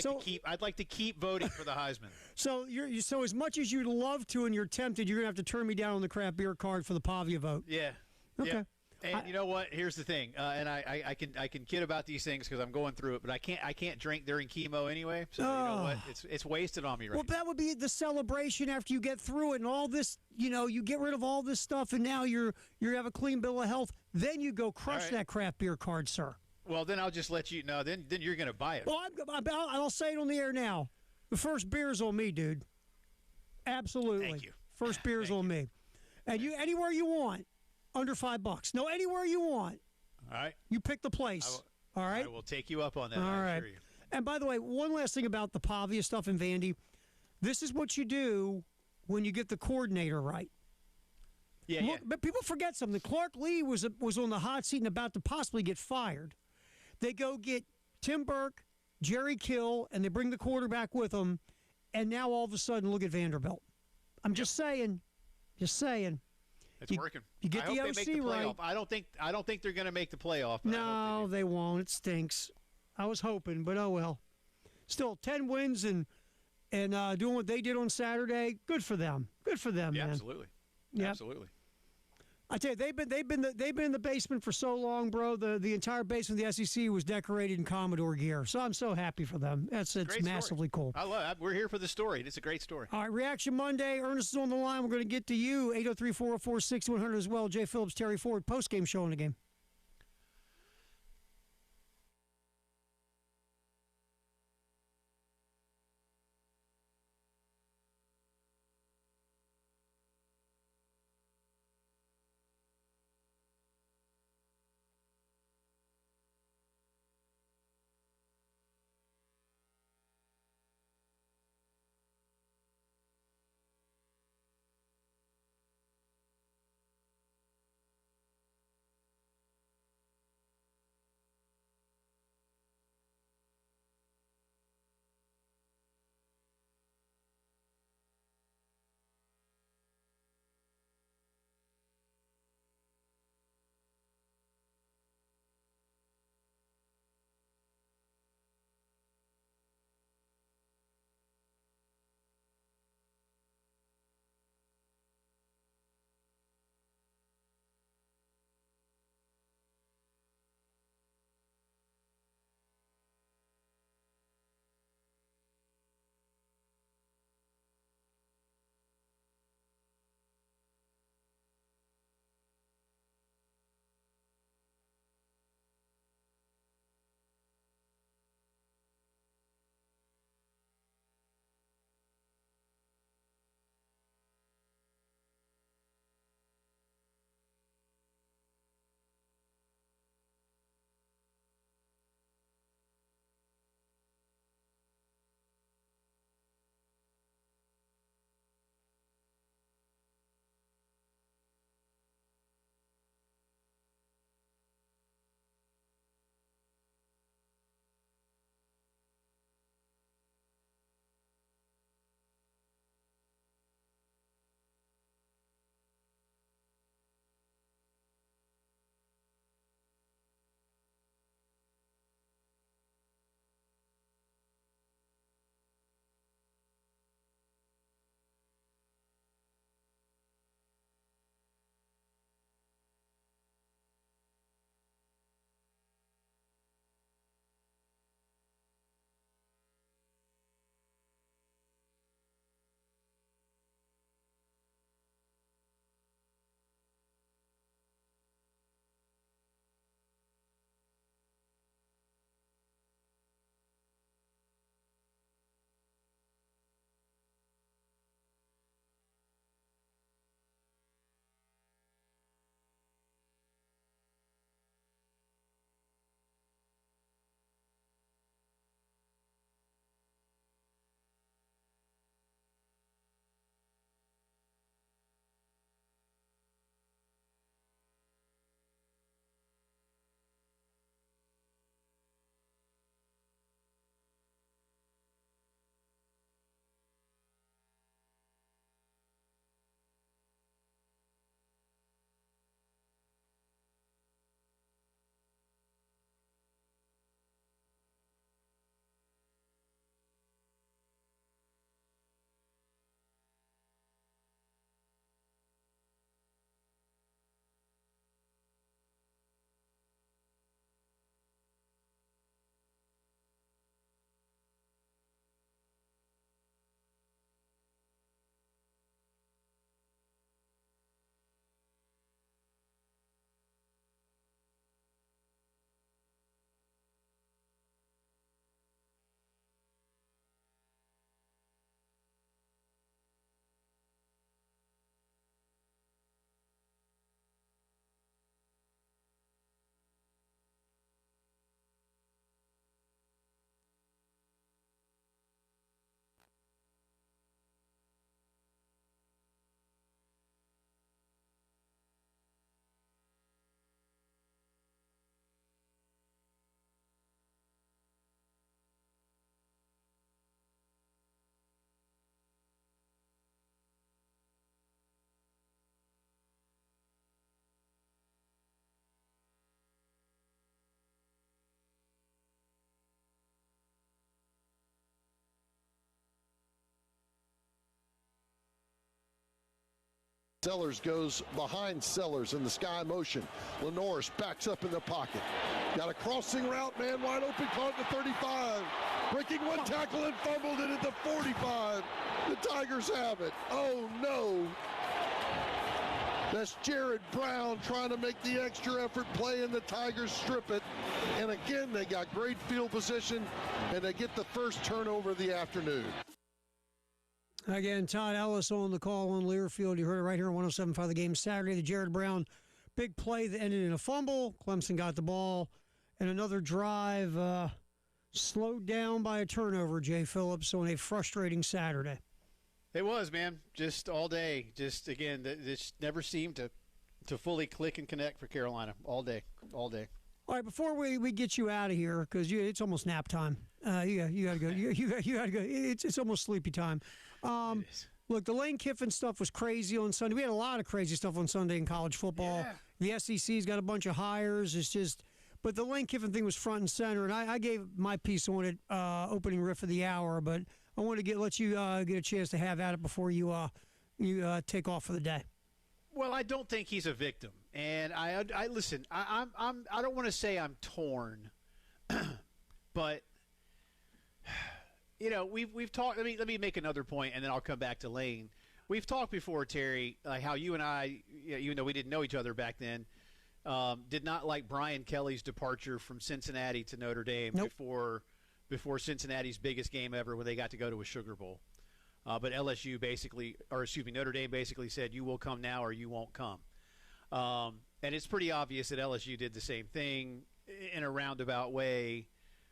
B: like to keep voting for the Heisman.
A: So so as much as you'd love to and you're tempted, you're gonna have to turn me down on the craft beer card for the Pavia vote.
B: Yeah.
A: Okay.
B: Yeah. And you know what? Here's the thing, and I can kid about these things because I'm going through it, but I can't drink during chemo anyway. So you know what? It's wasted on me right now.
A: Well, that would be the celebration after you get through it and all this. You get rid of all this stuff, and now you have a clean bill of health. Then you go crush that craft beer card, sir.
B: Well, then I'll just let you know. Then you're going to buy it.
A: Well, I'll say it on the air now. The first beer's on me, dude. Absolutely.
B: Thank you.
A: First beer's on me. And you anywhere you want. Under $5. No, anywhere you want.
B: All right.
A: You pick the place. All right.
B: I will take you up on that.
A: All right.
B: Assure you.
A: And by the way, one last thing about the Pavia stuff in Vandy. This is what you do when you get the coordinator right.
B: Yeah.
A: But people forget something. Clark Lee was on the hot seat and about to possibly get fired. They go get Tim Burke, Jerry Kill, and they bring the quarterback with them. And now all of a sudden, look at Vanderbilt. I'm just saying. Just saying.
B: It's working.
A: You get the OC right.
B: I don't think they're going to make the playoff.
A: No, they won't. It stinks. I was hoping, but oh well. Still, 10 wins and doing what they did on Saturday. Good for them. Good for them, man.
B: Absolutely.
A: Yep.
B: Absolutely.
A: I tell you, they've been in the basement for so long, bro. The entire basement of the SEC was decorated in Commodore gear. So I'm so happy for them. It's massively cool.
B: I love it. We're here for the story. It's a great story.
A: All right, Reaction Monday. Ernest is on the line. We're going to get to you. 803-404-6100 as well. Jay Phillips, Terry Ford, post-game show on the game.
E: Sellers goes behind Sellers in the sky motion. Lenoris backs up in the pocket. Got a crossing route, man wide open, caught at the 35. Breaking one tackle and fumbled it at the 45. The Tigers have it. Oh, no. That's Jared Brown trying to make the extra effort play, and the Tigers strip it. And again, they got great field position, and they get the first turnover of the afternoon.
A: Again, Todd Ellis on the call on Learfield. You heard it right here on 107.5 The Game Saturday. The Jared Brown big play that ended in a fumble. Clemson got the ball. And another drive slowed down by a turnover, Jay Phillips, on a frustrating Saturday.
B: It was, man. Just all day. Just, again, this never seemed to fully click and connect for Carolina. All day. All day.
A: All right, before we get you out of here, because it's almost nap time. You got to go. You got to go. It's almost sleepy time. Look, the Lane Kiffin stuff was crazy on Sunday. We had a lot of crazy stuff on Sunday in college football. Yeah. The SEC's got a bunch of hires. It's just, but the Lane Kiffin thing was front and center, and I gave my piece on it opening riff of the hour. But I want to let you get a chance to have at it before you take off for the day.
B: Well, I don't think he's a victim, and I listen. I don't want to say I'm torn, but. You know, we've talked. Let me make another point, and then I'll come back to Lane. We've talked before, Terry, like how you and I, even though we didn't know each other back then, did not like Brian Kelly's departure from Cincinnati to Notre Dame before Cincinnati's biggest game ever, when they got to go to a Sugar Bowl. But Notre Dame basically said, "You will come now, or you won't come." And it's pretty obvious that LSU did the same thing in a roundabout way.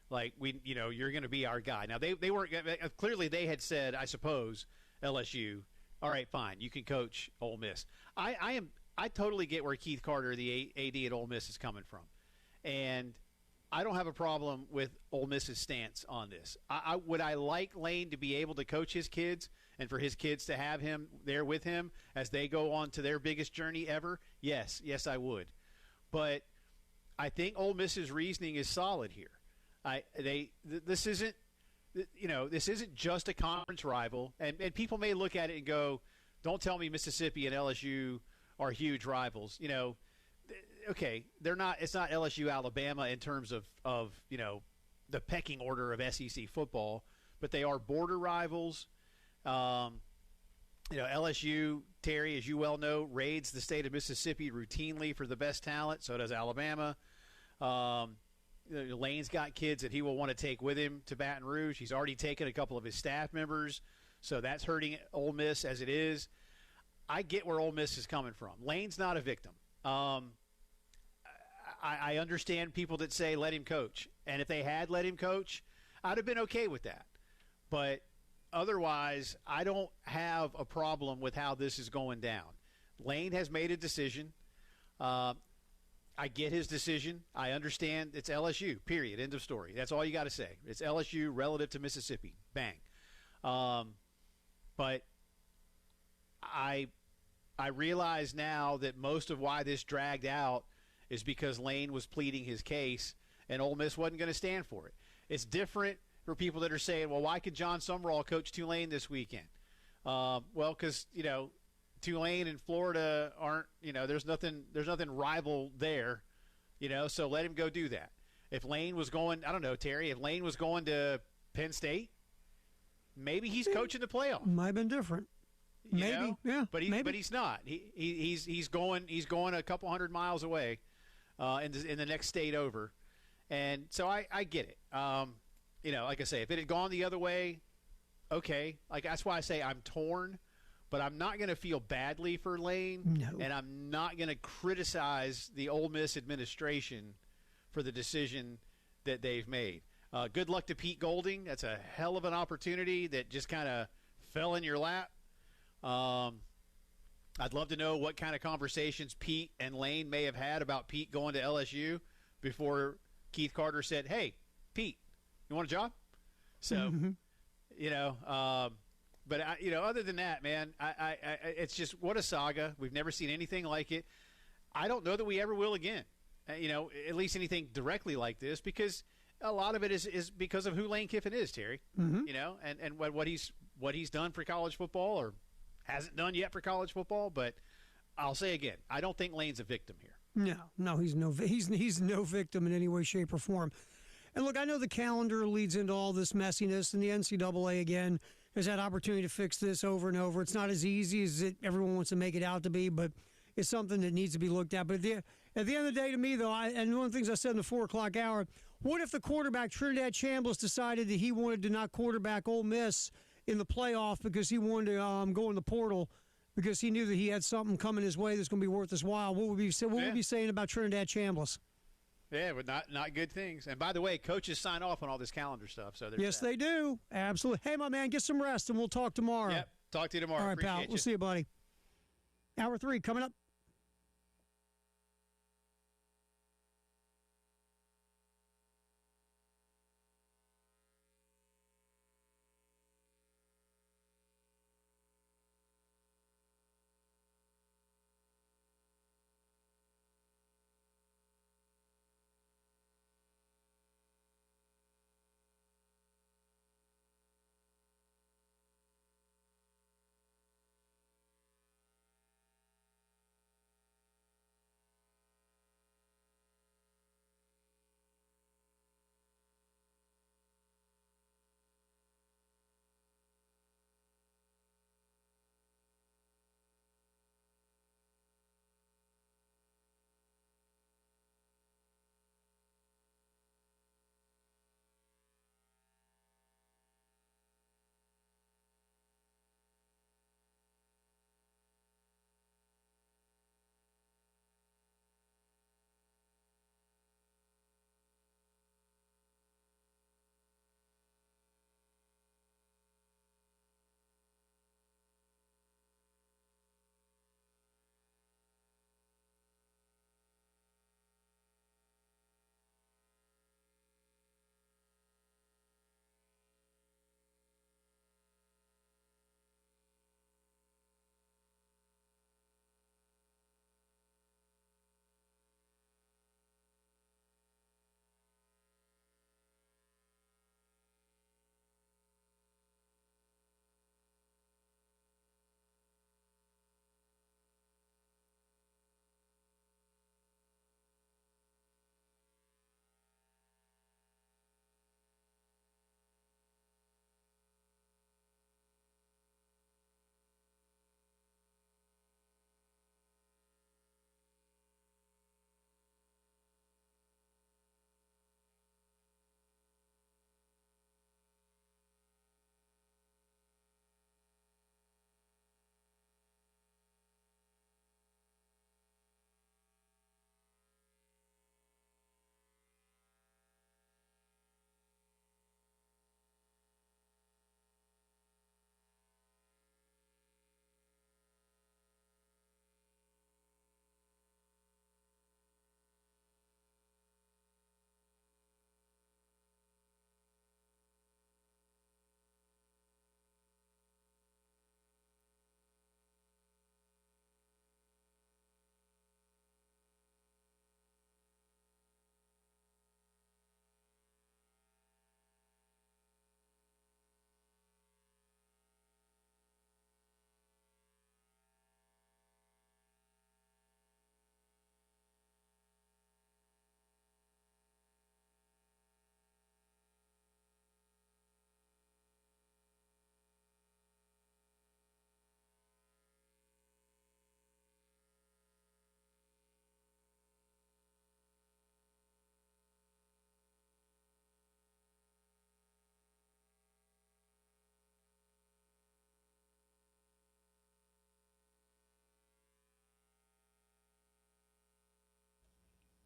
B: Like, you're going to be our guy. Now, they weren't – clearly they had said, I suppose, LSU, all right, fine, you can coach Ole Miss. I totally get where Keith Carter, the AD at Ole Miss, is coming from. And I don't have a problem with Ole Miss's stance on this. Would I like Lane to be able to coach his kids and for his kids to have him there with him as they go on to their biggest journey ever? Yes, I would. But I think Ole Miss's reasoning is solid here. This isn't just a conference rival, and people may look at it and go, "Don't tell me Mississippi and LSU are huge rivals." Okay, they're not. It's not LSU Alabama in terms of the pecking order of SEC football, but they are border rivals. LSU, Terry, as you well know, raids the state of Mississippi routinely for the best talent. So does Alabama. Lane's got kids that he will want to take with him to Baton Rouge. He's already taken a couple of his staff members, so that's hurting Ole Miss as it is. I get where Ole Miss is coming from. Lane's not a victim. I understand people that say let him coach, and if they had let him coach, I'd have been okay with that. But otherwise, I don't have a problem with how this is going down. Lane has made a decision. I get his decision. I understand it's LSU, period, end of story. That's all you got to say. It's LSU relative to Mississippi. Bang. But I realize now that most of why this dragged out is because Lane was pleading his case and Ole Miss wasn't going to stand for it. It's different for people that are saying, well, why could John Sumrall coach Tulane this weekend? Well, because, Tulane and Florida aren't, there's nothing rival there, so let him go do that. If Lane was going, I don't know, Terry, if Lane was going to Penn State, maybe he's coaching the playoff.
A: Might have been different. Maybe, yeah.
B: But he's not. He's going a couple hundred miles away in the next state over. And so I get it. Like I say, if it had gone the other way, okay. Like, that's why I say I'm torn. But I'm not going to feel badly for Lane, and I'm not going to criticize the Ole Miss administration for the decision that they've made. Good luck to Pete Golding. That's a hell of an opportunity that just kind of fell in your lap. I'd love to know what kind of conversations Pete and Lane may have had about Pete going to LSU before Keith Carter said, "Hey, Pete, you want a job?" So, But other than that, man, I it's just what a saga. We've never seen anything like it. I don't know that we ever will again. At least anything directly like this, because a lot of it is because of who Lane Kiffin is, Terry.
A: Mm-hmm.
B: And what he's done for college football, or hasn't done yet for college football. But I'll say again, I don't think Lane's a victim here.
A: No, he's no victim in any way, shape, or form. And look, I know the calendar leads into all this messiness, and the NCAA again has had opportunity to fix this over and over. It's not as easy as everyone wants to make it out to be, but it's something that needs to be looked at. But at the end of the day, to me, though, and one of the things I said in the 4 o'clock hour, what if the quarterback, Trinidad Chambliss, decided that he wanted to not quarterback Ole Miss in the playoff because he wanted to go in the portal because he knew that he had something coming his way that's going to be worth his while? What would we be saying about Trinidad Chambliss?
B: Yeah, but not good things. And by the way, coaches sign off on all this calendar stuff. So
A: yes, they do. Absolutely. Hey, my man, get some rest, and we'll talk tomorrow.
B: Yep, talk to you tomorrow.
A: All right,
B: Appreciate
A: pal. We'll see you, buddy. Hour 3 coming up.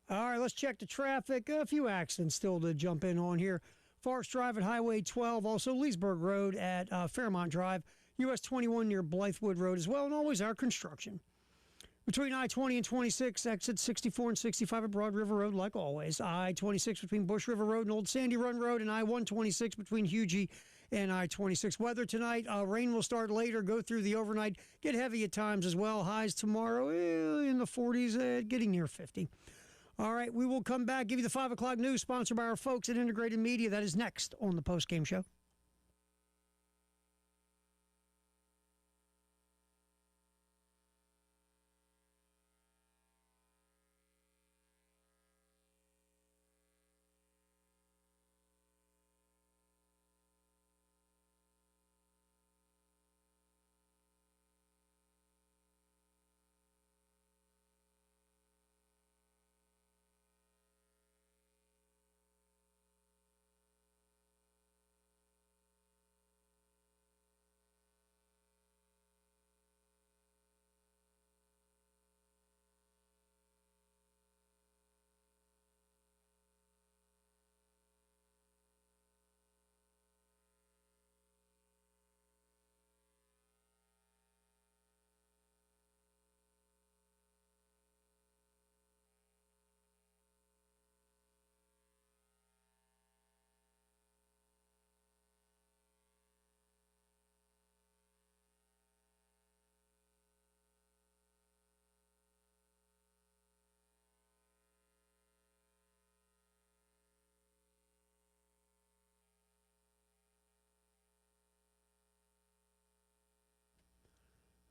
A: All right, let's check the traffic. A few accidents still to jump in on here. Forest Drive at Highway 12, also Leesburg Road at Fairmont Drive, US 21 near Blythewood Road as well, and always our construction. Between I-20 and 26, exit 64 and 65 at Broad River Road, like always. I-26 between Bush River Road and Old Sandy Run Road, and I-126 between Hugie and I-26. Weather tonight, rain will start later, go through the overnight, get heavy at times as well. Highs tomorrow in the 40s, getting near 50. All right, we will come back, give you the 5 o'clock news, sponsored by our folks at Integrated Media. That is next on the Postgame Show.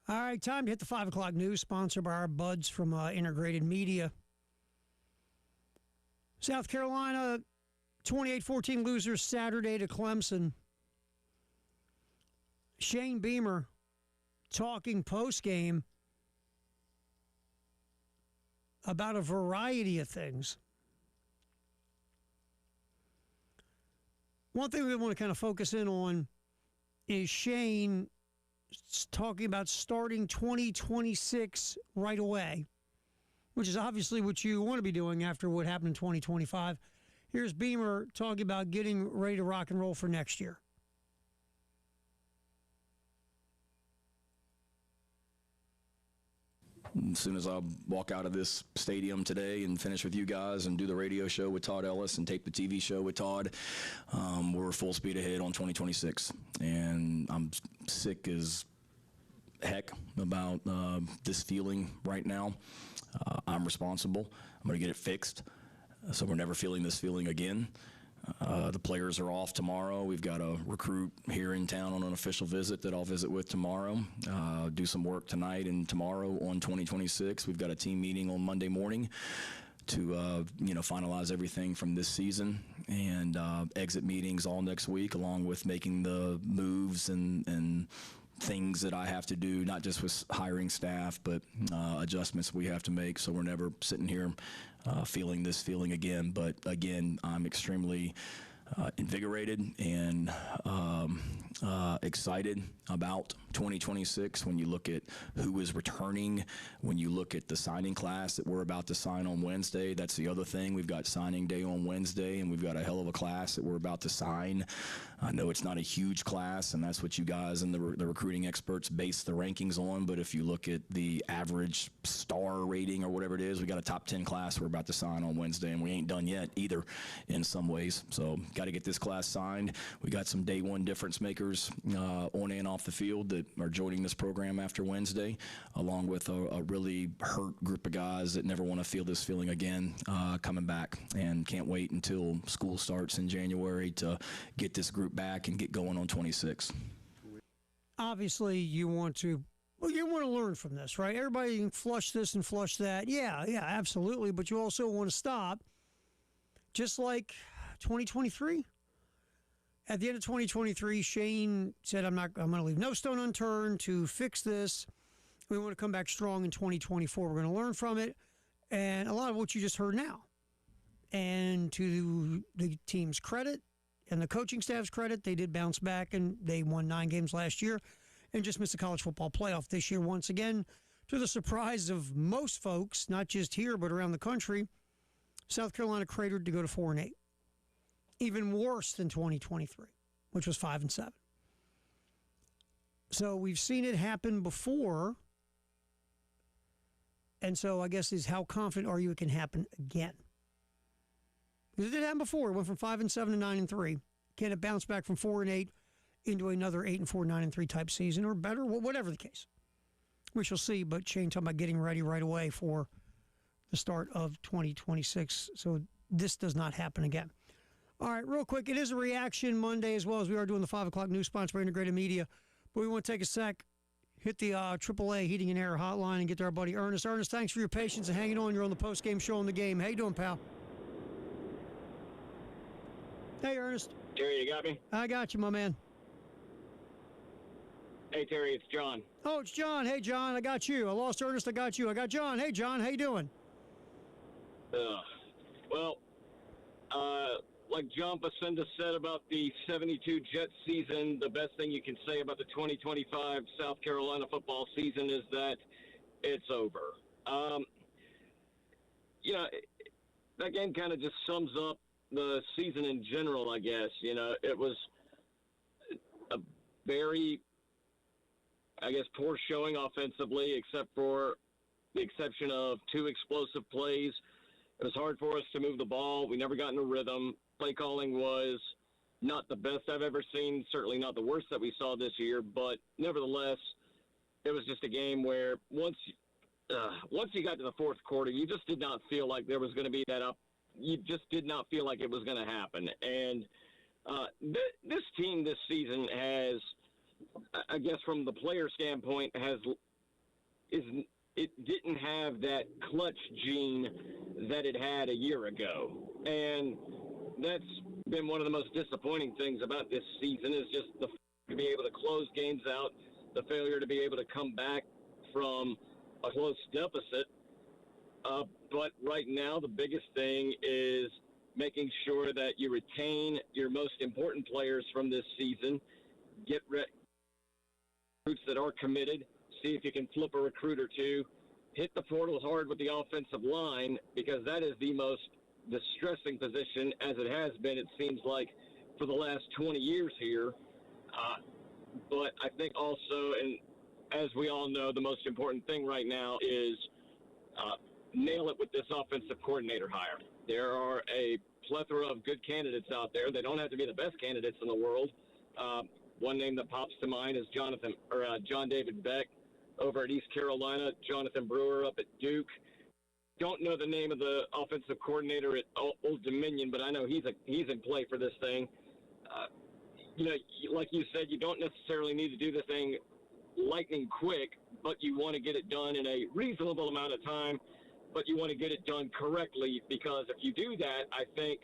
A: All right, time to hit the 5 o'clock news, sponsored by our buds from Integrated Media. South Carolina, 28-14 losers Saturday to Clemson. Shane Beamer talking post-game about a variety of things. One thing we want to kind of focus in on is Shane talking about starting 2026 right away, which is obviously what you want to be doing after what happened in 2025. Here's Beamer talking about getting ready to rock and roll for next year.
J: As soon as I walk out of this stadium today and finish with you guys and do the radio show with Todd Ellis and tape the TV show with Todd, we're full speed ahead on 2026. And I'm sick as heck about this feeling right now. I'm responsible. I'm going to get it fixed, so we're never feeling this feeling again. The players are off tomorrow. We've got a recruit here in town on an official visit that I'll visit with tomorrow. Do some work tonight and tomorrow on 2026. We've got a team meeting on Monday morning to finalize everything from this season, and exit meetings all next week, along with making the moves and things that I have to do, not just with hiring staff, but adjustments we have to make, so we're never sitting here feeling this feeling again. But again, I'm extremely invigorated and excited about 2026. When you look at who is returning, when you look at the signing class that we're about to sign on Wednesday, that's the other thing. We've got signing day on Wednesday, and we've got a hell of a class that we're about to sign. I know it's not a huge class, and that's what you guys and the recruiting experts base the rankings on, but if you look at the average star rating or whatever it is, we got a top 10 class we're about to sign on Wednesday, and we ain't done yet either in some ways. So got to get this class signed. We got some day one difference makers on and off the field that are joining this program after Wednesday, along with a really hurt group of guys that never want to feel this feeling again coming back, and can't wait until school starts in January to get this group back and get going on 26.
A: Obviously, you want to learn from this, right? Everybody can flush this and flush that. Yeah, absolutely. But you also want to stop, just like 2023. At the end of 2023, Shane said, I'm going to leave no stone unturned to fix this. We want to come back strong in 2024. We're going to learn from it. And a lot of what you just heard now. And to the team's credit and the coaching staff's credit, they did bounce back, and they won 9 games last year and just missed the college football playoff this year once again. To the surprise of most folks, not just here but around the country, South Carolina cratered to go to 4-8. Even worse than 2023, which was 5-7. So we've seen it happen before. And so I guess is how confident are you it can happen again? Because it did happen before. It went from 5-7 to 9-3. Can it bounce back from 4-8 into another 8-4, 9-3 type season, or better? Whatever the case. We shall see. But Shane talking about getting ready right away for the start of 2026. So this does not happen again. All right, real quick, it is a reaction Monday as well, as we are doing the 5 o'clock news sponsor by Integrated Media. But we want to take a sec, hit the AAA Heating and Air hotline, and get to our buddy Ernest. Ernest, thanks for your patience and hanging on. You're on the post-game show on the game. How you doing, pal? Hey, Ernest.
L: Terry, you got me?
A: I got you, my man.
L: Hey, Terry, it's John.
A: Oh, it's John. Hey, John, I got you. I lost Ernest, I got you. I got John. Hey, John, how you doing?
L: Well, like John Pacenda said about the 72 Jet season, the best thing you can say about the 2025 South Carolina football season is that it's over. That game kind of just sums up the season in general, I guess. It was a very, poor showing offensively, except for the exception of 2 explosive plays. It was hard for us to move the ball. We never got in a rhythm. Play calling was not the best I've ever seen, certainly not the worst that we saw this year, but nevertheless, it was just a game where once you got to the fourth quarter, you just did not feel like there was going to be that up. You just did not feel like it was going to happen. And this team this season has, I guess from the player standpoint, has it didn't have that clutch gene that it had a year ago. And that's been one of the most disappointing things about this season is just the to be able to close games out, the failure to be able to come back from a close deficit. But right now, the biggest thing is making sure that you retain your most important players from this season, get recruits that are committed, see if you can flip a recruit or two, hit the portal hard with the offensive line, because that is the most distressing position as it has been, it seems like, for the last 20 years here. But I think also, and as we all know, the most important thing right now is nail it with this offensive coordinator hire. There are a plethora of good candidates out there. They don't have to be the best candidates in the world. One name that pops to mind is John David Beck over at East Carolina, Jonathan Brewer up at Duke. Don't know the name of the offensive coordinator at Old Dominion, but I know he's in play for this thing. Like you said, you don't necessarily need to do the thing lightning quick, but you want to get it done in a reasonable amount of time, but you want to get it done correctly, because if you do that, I think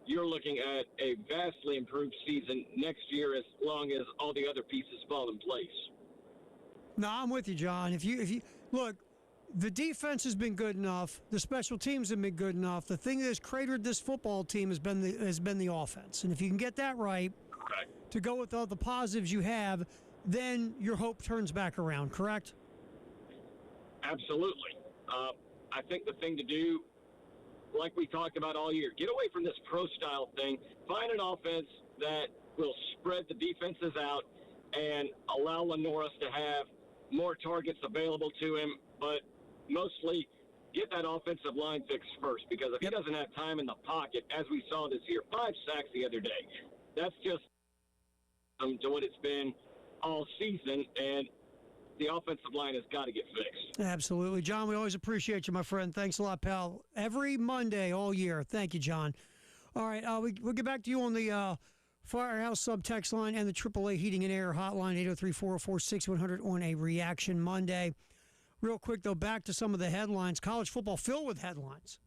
L: you're looking at a vastly improved season next year as long as all the other pieces fall in place.
A: No, I'm with you, John. If you look, the defense has been good enough. The special teams have been good enough. The thing that has cratered this football team has been the offense. And if you can get that right, to go with all the positives you have, then your hope turns back around, correct?
L: Absolutely. I think the thing to do, like we talked about all year, get away from this pro-style thing. Find an offense that will spread the defenses out and allow Lenoris to have more targets available to him, but mostly get that offensive line fixed first, because if he doesn't have time in the pocket, as we saw this year, 5 sacks the other day, that's just to what it's been all season, and the offensive line has got to get fixed.
A: Absolutely. John, we always appreciate you, my friend. Thanks a lot, pal. Every Monday all year. Thank you, John. All right, we'll get back to you on the Firehouse sub-text line and the AAA Heating and Air hotline, 803-404-6100 on a Reaction Monday. Real quick, though, back to some of the headlines. College football filled with headlines.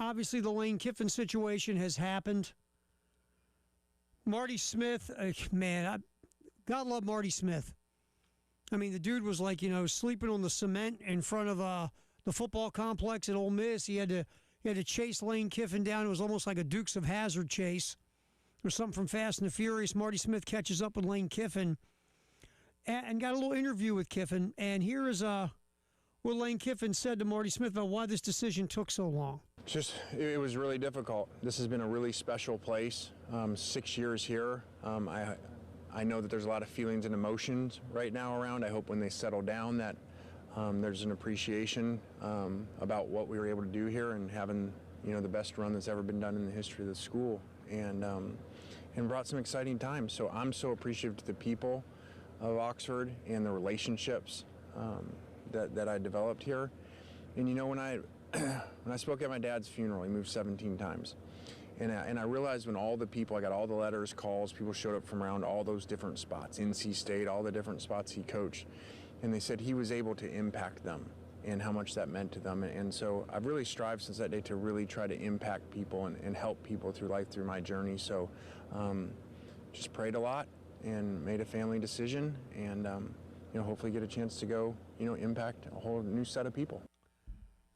A: Obviously, the Lane Kiffin situation has happened. Marty Smith, God love Marty Smith. I mean, the dude was like, sleeping on the cement in front of the football complex at Ole Miss. He had to chase Lane Kiffin down. It was almost like a Dukes of Hazzard chase or something from Fast and the Furious. Marty Smith catches up with Lane Kiffin and got a little interview with Kiffin. And here is what Lane Kiffin said to Marty Smith about why this decision took so long.
I: It was really difficult. This has been a really special place. 6 years here. I know that there's a lot of feelings and emotions right now around. I hope when they settle down that there's an appreciation about what we were able to do here and having the best run that's ever been done in the history of the school, and brought some exciting times. So I'm so appreciative to the people of Oxford and the relationships that I developed here. And when I spoke at my dad's funeral, he moved 17 times. And I realized when all the people, I got all the letters, calls, people showed up from around all those different spots, NC State, all the different spots he coached. And they said he was able to impact them and how much that meant to them. And so I've really strived since that day to really try to impact people and help people through life, through my journey. So just prayed a lot and made a family decision and, hopefully get a chance to go, impact a whole new set of people.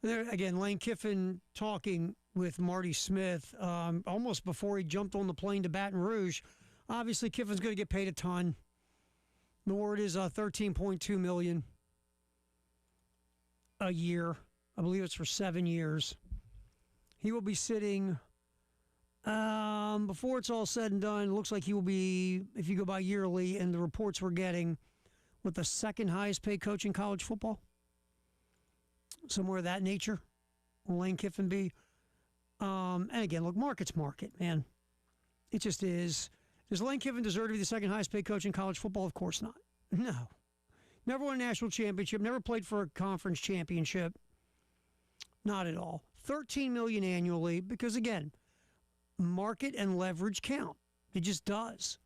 A: There, again, Lane Kiffin talking with Marty Smith almost before he jumped on the plane to Baton Rouge. Obviously, Kiffin's going to get paid a ton. The word is $13.2 million a year. I believe it's for 7 years. He will be sitting, before it's all said and done, it looks like he will be, if you go by yearly, and the reports we're getting, with the second highest paid coach in college football. Somewhere of that nature will Lane Kiffin be. And again, look, market's market, man. It just is. Does Lane Kiffin deserve to be the second highest paid coach in college football? Of course not. No. Never won a national championship, never played for a conference championship. Not at all. $13 million annually because, again, market and leverage count. It just does.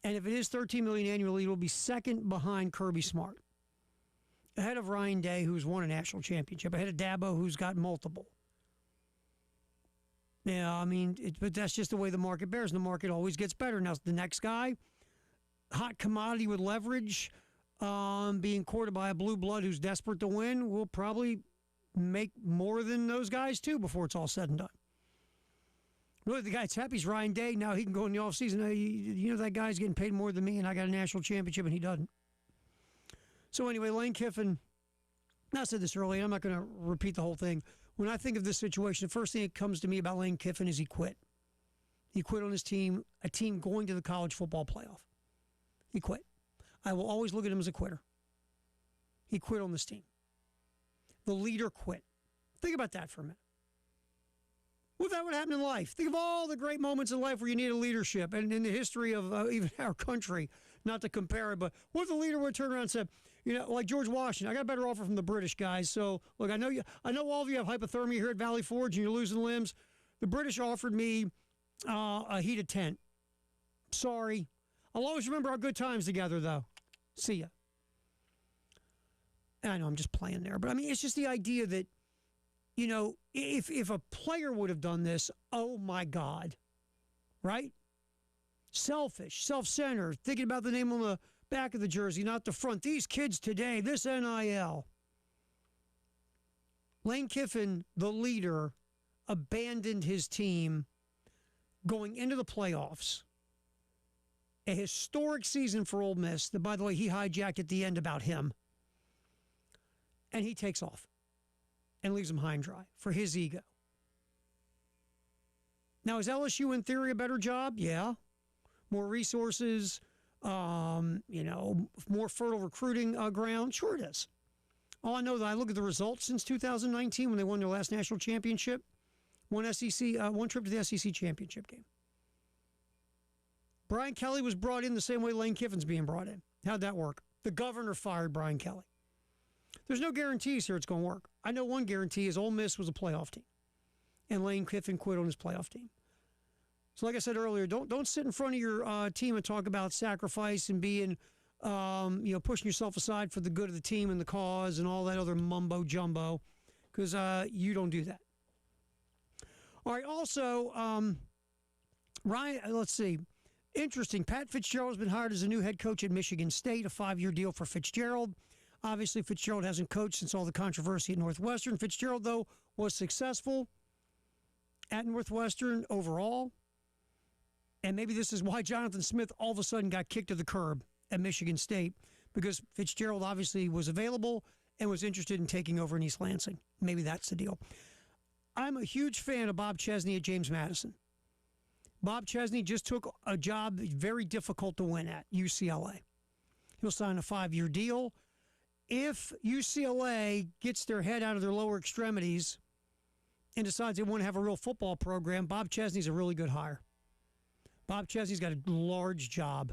A: And if it is $13 million annually, it will be second behind Kirby Smart. ahead of Ryan Day, who's won a national championship, ahead of Dabo, who's got multiple. Yeah, I mean, but that's just the way the market bears, and the market always gets better. Now, the next guy, hot commodity with leverage, being courted by a blue blood who's desperate to win, will probably make more than those guys, too, before it's all said and done. Really, the guy that's happy is Ryan Day. Now he can go in the offseason. You know, that guy's getting paid more than me, and I got a national championship, and he doesn't. So anyway, Lane Kiffin, I said this earlier, I'm not going to repeat the whole thing. When I think of this situation, the first thing that comes to me about Lane Kiffin is he quit. He quit on his team, a team going to the college football playoff. He quit. I will always look at him as a quitter. He quit on this team. The leader quit. Think about that for a minute. What if that would happen in life? Think of all the great moments in life where you need a leadership, and in the history of even our country, not to compare it, but what if the leader would turn around and said, you know, like George Washington, I got a better offer from the British guys. So, look, I know all of you have hypothermia here at Valley Forge and you're losing limbs. The British offered me a heated tent. Sorry. I'll always remember our good times together, though. See ya. And I know I'm just playing there, but I mean, it's just the idea that, you know, if a player would have done this, oh my God, right? Selfish, self-centered, thinking about the name on the back of the jersey, not the front. These kids today, this NIL. Lane Kiffin, the leader, abandoned his team going into the playoffs. A historic season for Ole Miss that, by the way, he hijacked at the end about him. And he takes off and leaves them high and dry for his ego. Now, is LSU in theory a better job? Yeah. More resources, you know, more fertile recruiting ground? Sure it is. All I know that I look at the results since 2019 when they won their last national championship, one trip to the SEC championship game. Brian Kelly was brought in the same way Lane Kiffin's being brought in. How'd that work? The governor fired Brian Kelly. There's no guarantees here it's going to work. I know one guarantee is Ole Miss was a playoff team, and Lane Kiffin quit on his playoff team. So like I said earlier, don't sit in front of your team and talk about sacrifice and being, pushing yourself aside for the good of the team and the cause and all that other mumbo jumbo, because you don't do that. All right. Also, Ryan, let's see. Interesting. Pat Fitzgerald has been hired as a new head coach at Michigan State, a 5-year deal for Fitzgerald. Obviously, Fitzgerald hasn't coached since all the controversy at Northwestern. Fitzgerald, though, was successful at Northwestern overall. And maybe this is why Jonathan Smith all of a sudden got kicked to the curb at Michigan State, because Fitzgerald obviously was available and was interested in taking over in East Lansing. Maybe that's the deal. I'm a huge fan of Bob Chesney at James Madison. Bob Chesney just took a job very difficult to win at, UCLA. He'll sign a 5-year deal. If UCLA gets their head out of their lower extremities and decides they want to have a real football program, Bob Chesney's a really good hire. Bob Chesney's got a large job,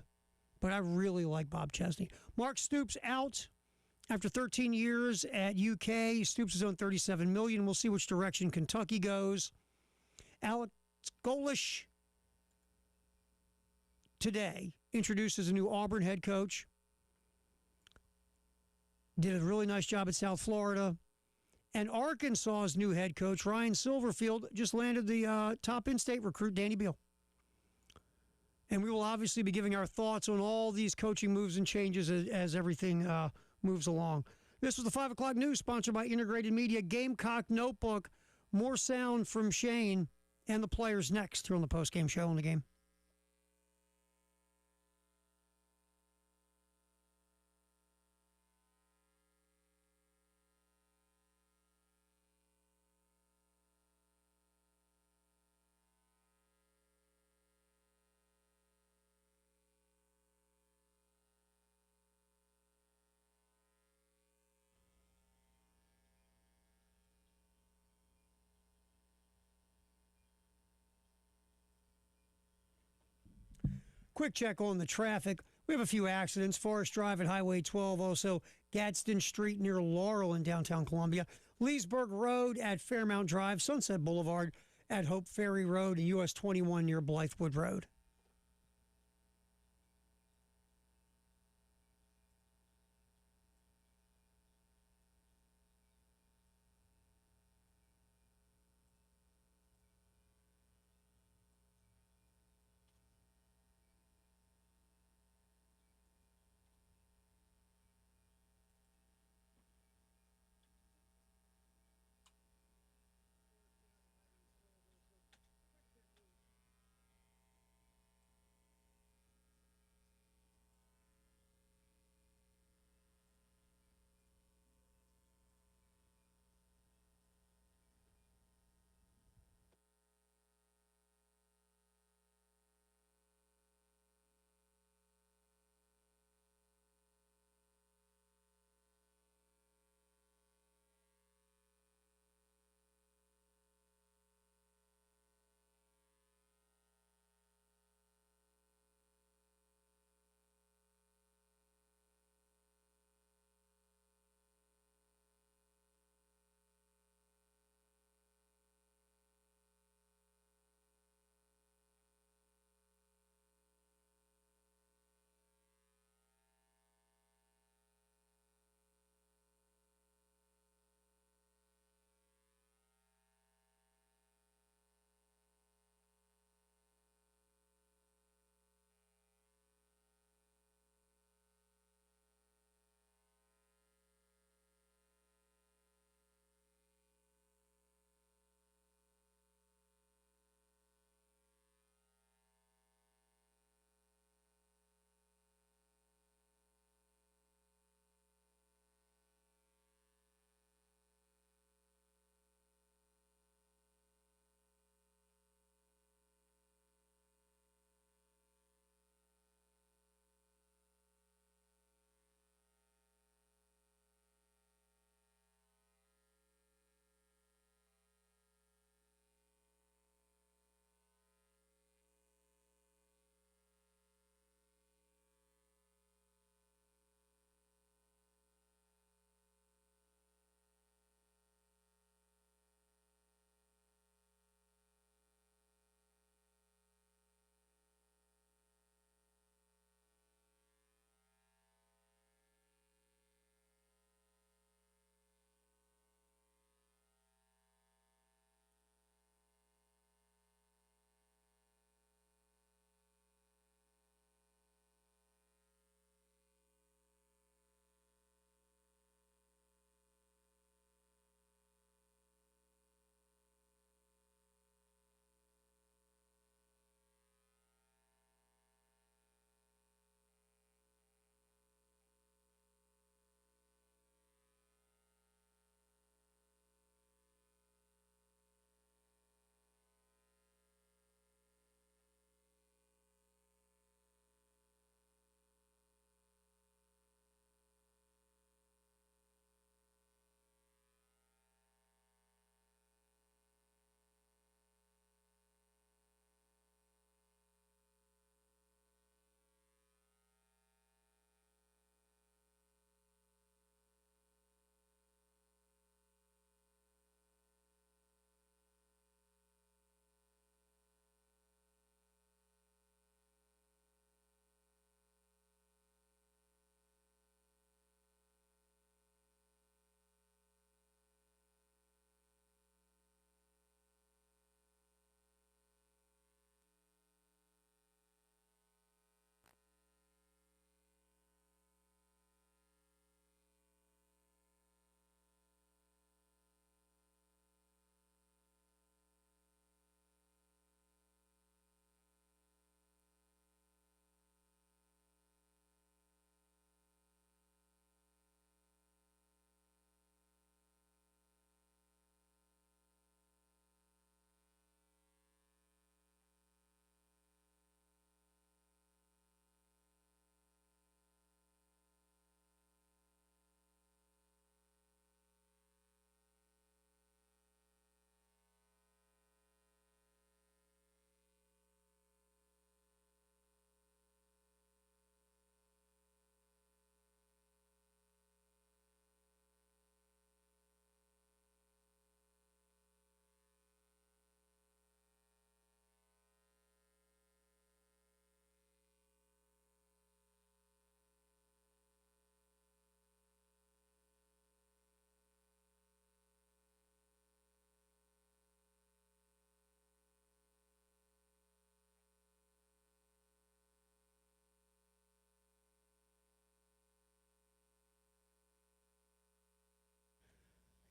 A: but I really like Bob Chesney. Mark Stoops out after 13 years at UK. Stoops is on $37 million. We'll see which direction Kentucky goes. Alex Golish today introduces a new Auburn head coach. Did a really nice job at South Florida. And Arkansas's new head coach, Ryan Silverfield, just landed the top in-state recruit, Danny Beal. And we will obviously be giving our thoughts on all these coaching moves and changes as everything moves along. This was the 5 o'clock news, sponsored by Integrated Media. Gamecock Notebook. More sound from Shane and the players next here on the postgame show on the game. Quick check on the traffic. We have a few accidents. Forest Drive at Highway 12. Also, Gadsden Street near Laurel in downtown Columbia. Leesburg Road at Fairmount Drive. Sunset Boulevard at Hope Ferry Road. And US 21 near Blythewood Road.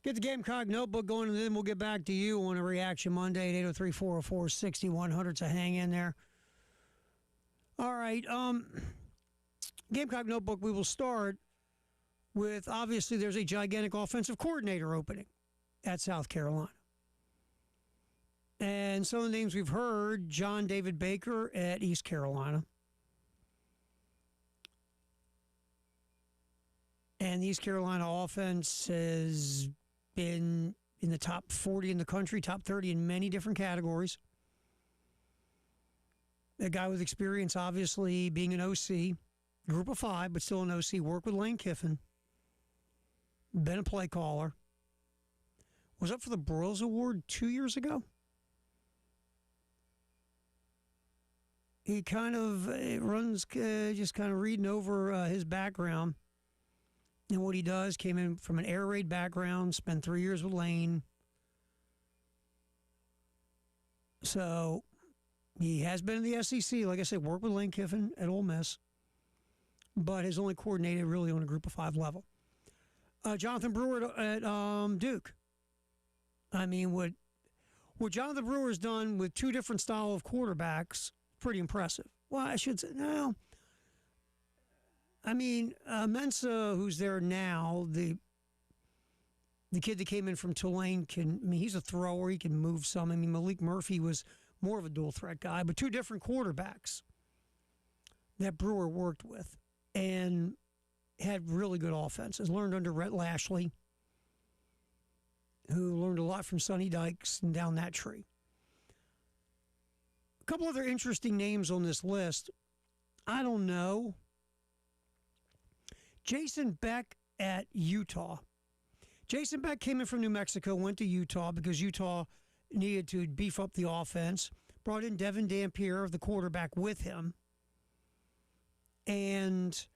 A: Get the Gamecock notebook going, and then we'll get back to you on a Reaction Monday at 803-404-6100. So hang in there. All right. Gamecock notebook, we will start with, obviously, there's a gigantic offensive coordinator opening at South Carolina. And some of the names we've heard, John David Baker at East Carolina. And the East Carolina offense has been in the top 40 in the country, top 30 in many different categories. A guy with experience, obviously, being an OC, group of 5, but still an OC, worked with Lane Kiffin, been a play caller, was up for the Broyles Award 2 years ago. He kind of runs, just kind of reading over his background and what he does. Came in from an air raid background, spent 3 years with Lane. So he has been in the SEC. Like I said, worked with Lane Kiffin at Ole Miss, but has only coordinated really on a group of 5 level. Jonathan Brewer at Duke. I mean, what Jonathan Brewer's done with 2 different style of quarterbacks, pretty impressive. Well, I should say, no. I mean, Mensa, who's there now, the kid that came in from Tulane, he's a thrower. He can move some. I mean, Malik Murphy was more of a dual threat guy, but 2 different quarterbacks that Brewer worked with and had really good offenses. Learned under Rhett Lashley, who learned a lot from Sonny Dykes and down that tree. A couple other interesting names on this list. I don't know. Jason Beck at Utah. Jason Beck came in from New Mexico, went to Utah because Utah needed to beef up the offense. Brought in Devin Dampier, the quarterback, with him. And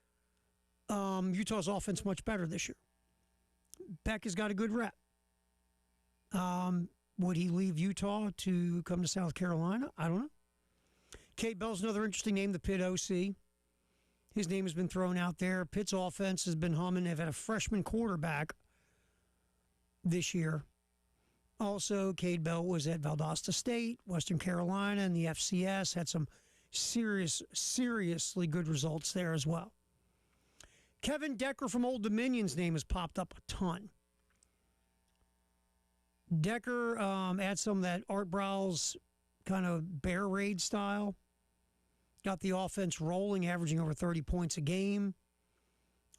A: Utah's offense much better this year. Beck has got a good rep. Would he leave Utah to come to South Carolina? I don't know. Cade Bell's another interesting name, the Pitt OC. His name has been thrown out there. Pitt's offense has been humming. They've had a freshman quarterback this year. Also, Cade Bell was at Valdosta State, Western Carolina, and the FCS. Had some seriously good results there as well. Kevin Decker from Old Dominion's name has popped up a ton. Decker adds some of that Art Browse kind of bear raid style. Got the offense rolling, averaging over 30 points a game.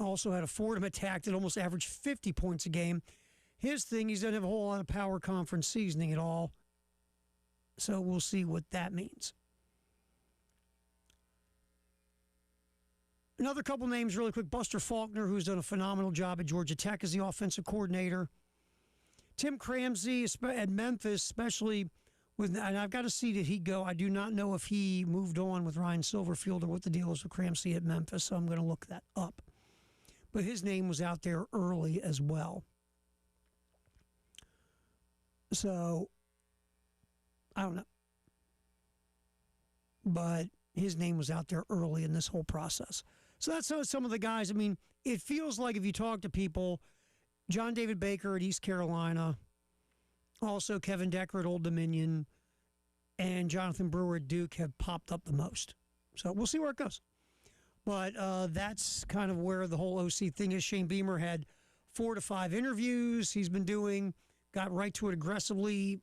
A: Also had a Fordham attack that almost averaged 50 points a game. His thing, he doesn't have a whole lot of power conference seasoning at all. So we'll see what that means. Another couple names really quick. Buster Faulkner, who's done a phenomenal job at Georgia Tech as the offensive coordinator. Tim Cramsey at Memphis, especially with, and I've got to see, did he go? I do not know if he moved on with Ryan Silverfield or what the deal is with Cramsey at Memphis, so I'm going to look that up. But his name was out there early as well. So, I don't know. But his name was out there early in this whole process. So that's some of the guys. I mean, it feels like if you talk to people, John David Baker at East Carolina, also Kevin Decker at Old Dominion, and Jonathan Brewer at Duke have popped up the most. So we'll see where it goes. But that's kind of where the whole OC thing is. Shane Beamer had 4 to 5 interviews he's been doing, got right to it aggressively.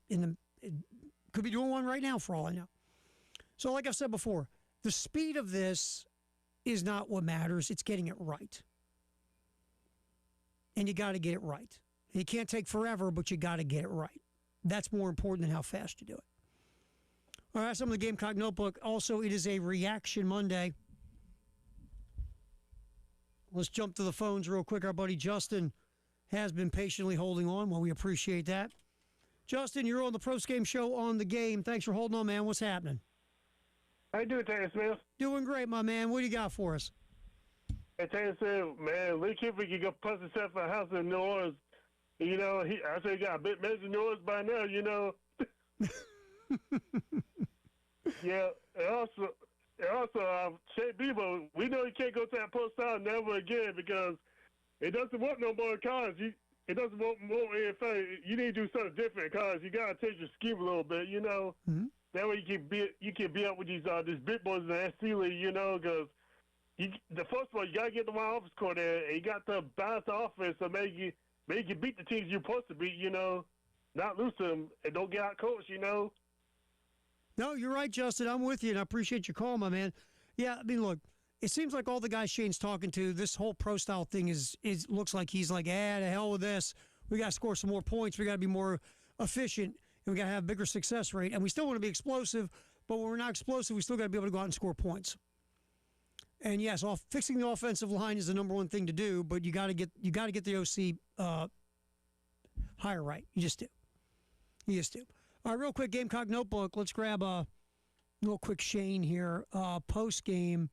A: Could be doing one right now for all I know. So like I've said before, the speed of this is not what matters. It's getting it right. And you got to get it right. It can't take forever, but you got to get it right. That's more important than how fast you do it. All right, some of the Gamecock Notebook. Also, it is a Reaction Monday. Let's jump to the phones real quick. Our buddy Justin has been patiently holding on. Well, we appreciate that. Justin, you're on the Postgame show on the game. Thanks for holding on, man. What's happening?
M: How you doing, Terry Smith?
A: Doing great, my man. What do you got for us?
M: Hey, Terry Smith, man, Lee Kiffin can go post himself in a house in New Orleans. You know, I say he got a bit major New Orleans by now, you know. Yeah, and also, Shea Beaver, we know he can't go to that post out never again because it doesn't work no more cars. it doesn't more NFL. You need to do something different because you got to change your scheme a little bit, you know.
A: Mm-hmm.
M: That way you can be up with these big boys in the SC League, you know, because the first one, you got to get the wide office coordinator, and you got to balance the offense so make you beat the teams you're supposed to beat, you know, not lose to them, and don't get out coached, you know.
A: No, you're right, Justin. I'm with you, and I appreciate your call, my man. Yeah, I mean, look, it seems like all the guys Shane's talking to, this whole pro style thing is looks like he's like, the hell with this. We got to score some more points. We got to be more efficient, and we got to have a bigger success rate. And we still want to be explosive, but when we're not explosive, we still got to be able to go out and score points. And yes, fixing the offensive line is the number one thing to do, but you got to get the OC higher right. You just do. All right, real quick, Gamecock Notebook. Let's grab a real quick Shane here. Post game,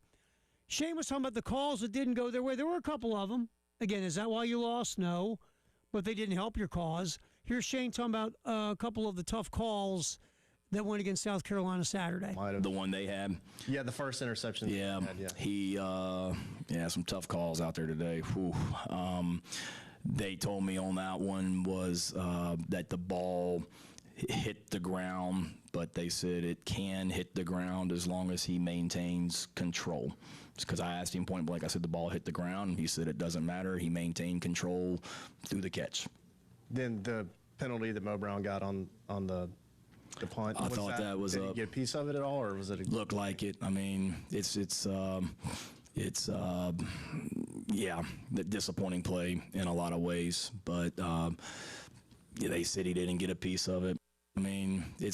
A: Shane was talking about the calls that didn't go their way. There were a couple of them. Again, is that why you lost? No, but they didn't help your cause. Here's Shane talking about a couple of the tough calls that went against South Carolina Saturday.
N: The one they had.
O: Yeah, the first interception.
N: Yeah, he some tough calls out there today. Whew. They told me on that one was that the ball hit the ground, but they said it can hit the ground as long as he maintains control. Because I asked him point blank, I said the ball hit the ground, and he said it doesn't matter. He maintained control through the catch.
O: Then the penalty that Mo Brown got on the punt.
N: I thought that was
O: did he get a piece of it at all, or was it?
N: Looked like it. I mean, it's the disappointing play in a lot of ways, but they said he didn't get a piece of it. I mean, the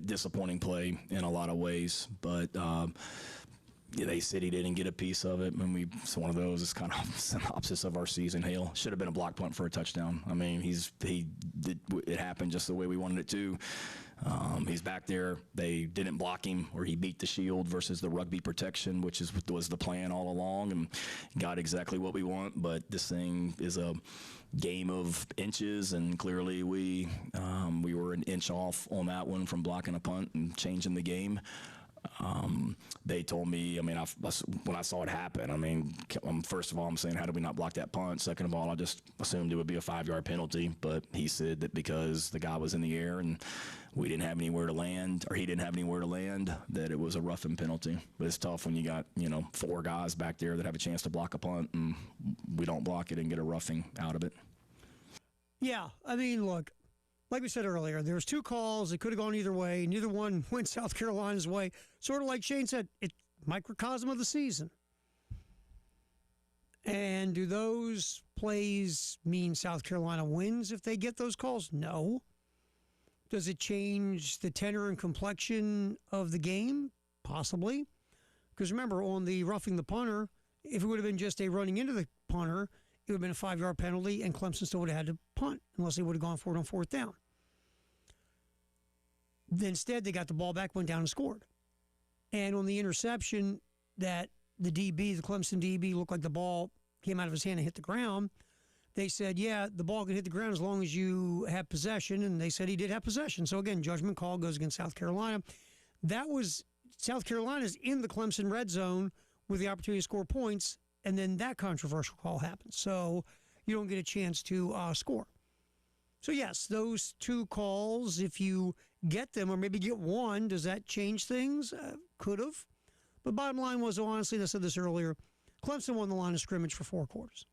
N: disappointing play in a lot of ways, but. They said he didn't get a piece of it. It's one of those. It's kind of synopsis of our season. Hale should have been a block punt for a touchdown. I mean, it happened just the way we wanted it to. He's back there. They didn't block him, or he beat the shield versus the rugby protection, which was the plan all along, and got exactly what we want. But this thing is a game of inches, and clearly we were an inch off on that one from blocking a punt and changing the game. They told me, I mean, when I saw it happen, I mean, first of all, I'm saying, how did we not block that punt? Second of all, I just assumed it would be a 5-yard penalty, but he said that because the guy was in the air and we didn't have anywhere to land, or he didn't have anywhere to land, that it was a roughing penalty. But it's tough when you got, 4 guys back there that have a chance to block a punt, and we don't block it and get a roughing out of it.
A: Yeah, I mean, look, like we said earlier, there was 2 calls. It could have gone either way. Neither one went South Carolina's way. Sort of like Shane said, it's microcosm of the season. And do those plays mean South Carolina wins if they get those calls? No. Does it change the tenor and complexion of the game? Possibly. Because remember, on the roughing the punter, if it would have been just a running into the punter, it would have been a 5-yard penalty, and Clemson still would have had to punt unless they would have gone for it on 4th down. Instead, they got the ball back, went down and scored. And on the interception that the Clemson DB, looked like the ball came out of his hand and hit the ground, they said, yeah, the ball can hit the ground as long as you have possession, and they said he did have possession. So, again, judgment call goes against South Carolina. That was South Carolina's in the Clemson red zone with the opportunity to score points, and then that controversial call happens. So you don't get a chance to score. So, yes, those 2 calls, if you get them or maybe get one, does that change things? Could have. But bottom line was, honestly, and I said this earlier, Clemson won the line of scrimmage for 4 quarters.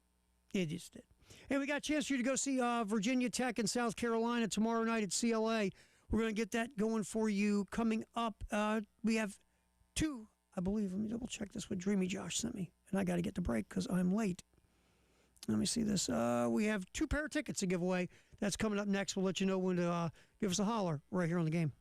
A: It just did. And we got a chance for you to go see Virginia Tech and South Carolina tomorrow night at CLA. We're going to get that going for you coming up. We have 2, I believe. Let me double check this, what Dreamy Josh sent me. And I got to get to break because I'm late. Let me see this. We have 2 pair of tickets to give away. That's coming up next. We'll let you know when to give us a holler right here on the game.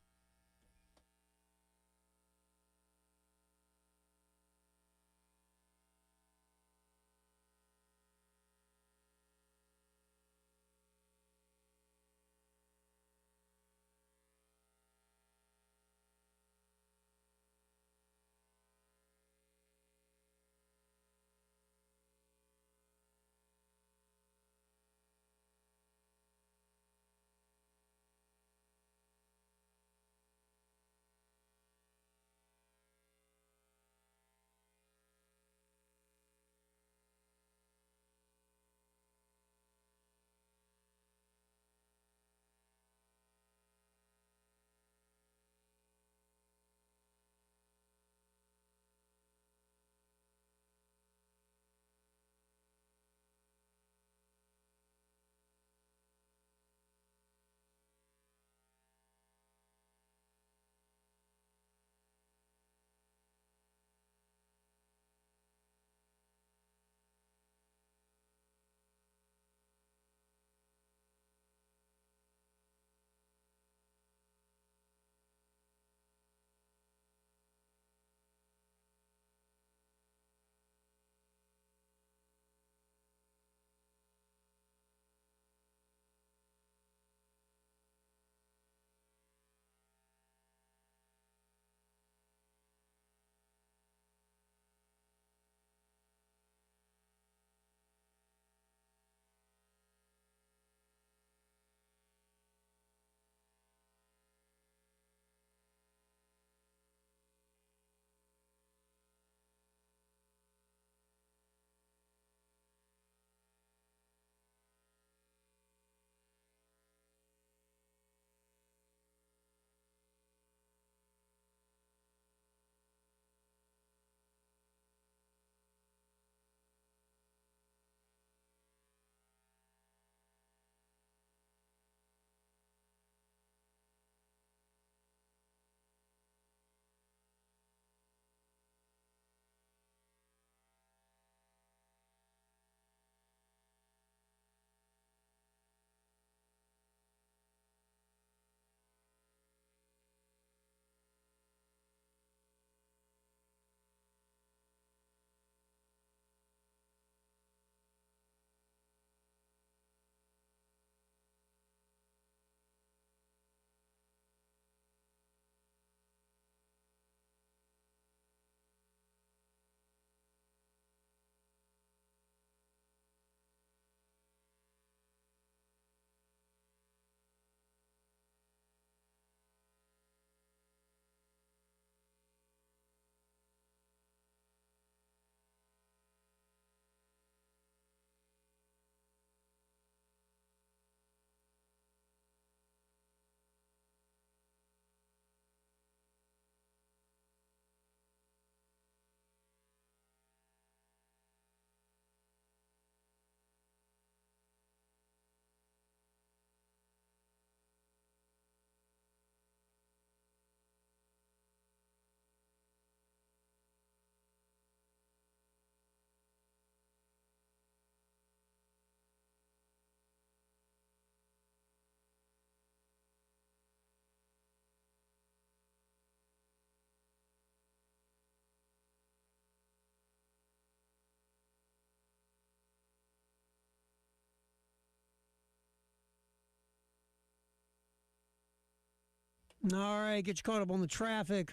A: All right, get you caught up on the traffic.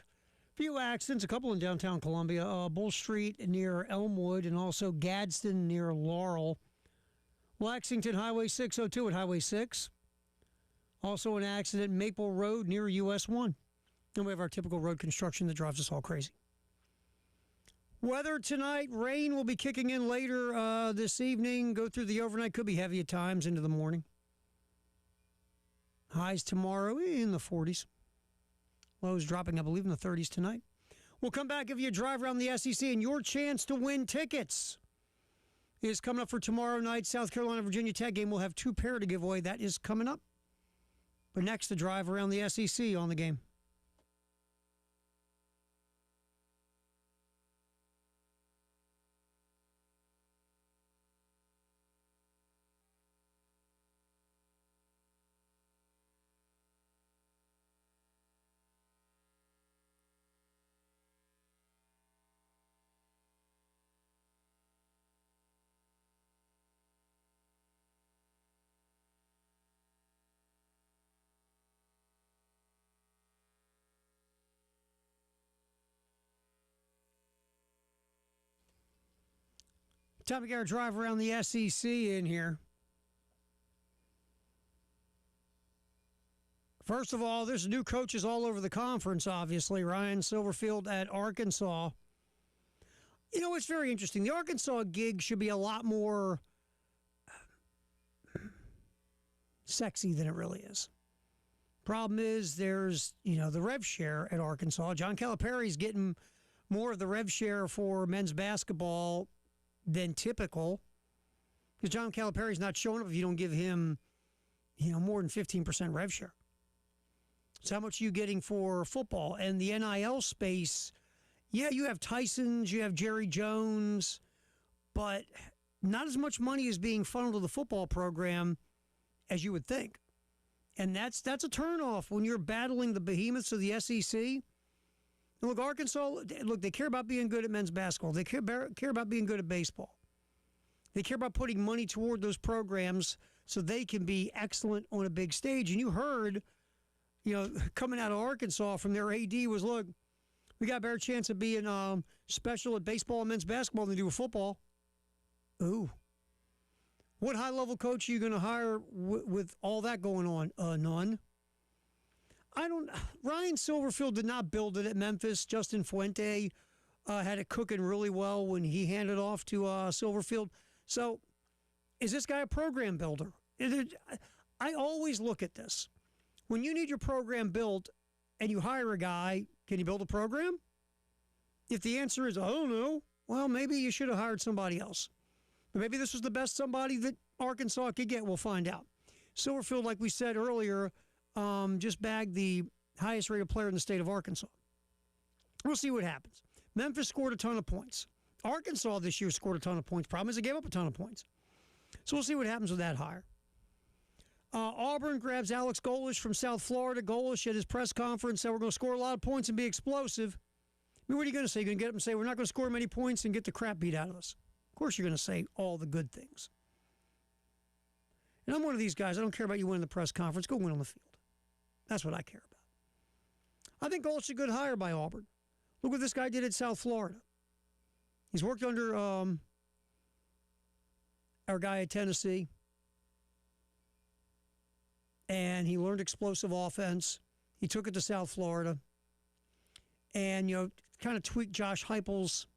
A: Few accidents, a couple in downtown Columbia. Bull Street near Elmwood and also Gadsden near Laurel. Lexington Highway 602 at Highway 6. Also an accident, Maple Road near US 1. And we have our typical road construction that drives us all crazy. Weather tonight, rain will be kicking in later this evening. Go through the overnight, could be heavy at times into the morning. Highs tomorrow in the 40s. Lows dropping, I believe, in the 30s tonight. We'll come back, give you a drive around the SEC, and your chance to win tickets is coming up for tomorrow night. South Carolina-Virginia Tech game. We'll have 2 pair to give away. That is coming up. But next, the drive around the SEC on the game. Time to get our drive around the SEC in here. First of all, there's new coaches all over the conference, obviously. Ryan Silverfield at Arkansas. You know, it's very interesting. The Arkansas gig should be a lot more sexy than it really is. Problem is, there's, the rev share at Arkansas. John Calipari's getting more of the rev share for men's basketball than typical, because John Calipari's not showing up if you don't give him, more than 15% rev share. So how much are you getting for football? And the NIL space, yeah, you have Tyson's, you have Jerry Jones, but not as much money is being funneled to the football program as you would think. And that's a turnoff when you're battling the behemoths of the SEC. And look, Arkansas, they care about being good at men's basketball. They care about being good at baseball. They care about putting money toward those programs so they can be excellent on a big stage. And you heard, coming out of Arkansas from their AD was, look, we got a better chance of being special at baseball and men's basketball than we do with football. Ooh. What high-level coach are you going to hire with all that going on? None. Ryan Silverfield did not build it at Memphis. Justin Fuente had it cooking really well when he handed off to Silverfield. So is this guy a program builder? I always look at this. When you need your program built and you hire a guy, can you build a program? If the answer is, I don't know, well, maybe you should have hired somebody else. But maybe this was the best somebody that Arkansas could get. We'll find out. Silverfield, like we said earlier, just bagged the highest rated player in the state of Arkansas. We'll see what happens. Memphis scored a ton of points. Arkansas this year scored a ton of points. Problem is they gave up a ton of points. So we'll see what happens with that hire. Auburn grabs Alex Golish from South Florida. Golish at his press conference said we're going to score a lot of points and be explosive. I mean, what are you going to say? You're going to get up and say we're not going to score many points and get the crap beat out of us. Of course you're going to say all the good things. And I'm one of these guys. I don't care about you winning the press conference. Go win on the field. That's what I care about. I think Golish is a good hire by Auburn. Look what this guy did at South Florida. He's worked under our guy at Tennessee. And he learned explosive offense. He took it to South Florida. And, kind of tweaked Josh Heupel's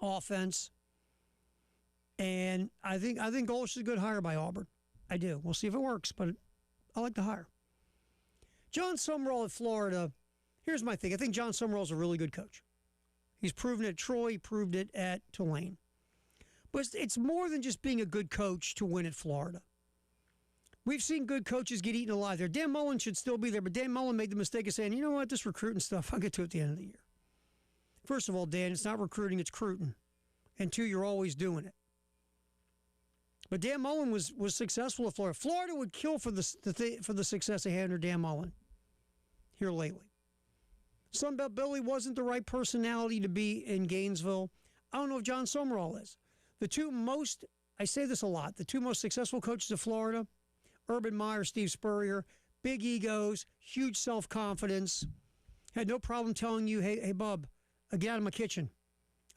A: offense. And I think Golish is a good hire by Auburn. I do. We'll see if it works, but I like the hire. John Sumrall at Florida, here's my thing. I think John Sumrall is a really good coach. He's proven it at Troy. He proved it at Tulane. But it's more than just being a good coach to win at Florida. We've seen good coaches get eaten alive there. Dan Mullen should still be there, but Dan Mullen made the mistake of saying, you know what, this recruiting stuff, I'll get to it at the end of the year. First of all, Dan, it's not recruiting, it's recruiting. And 2, you're always doing it. But Dan Mullen was successful at Florida. Florida would kill for the success they had under Dan Mullen here lately. Sunbelt Billy wasn't the right personality to be in Gainesville. I don't know if John Sumrall is. I say this a lot, the 2 most successful coaches of Florida, Urban Meyer, Steve Spurrier, big egos, huge self-confidence. Had no problem telling you, hey, bub, get out of my kitchen.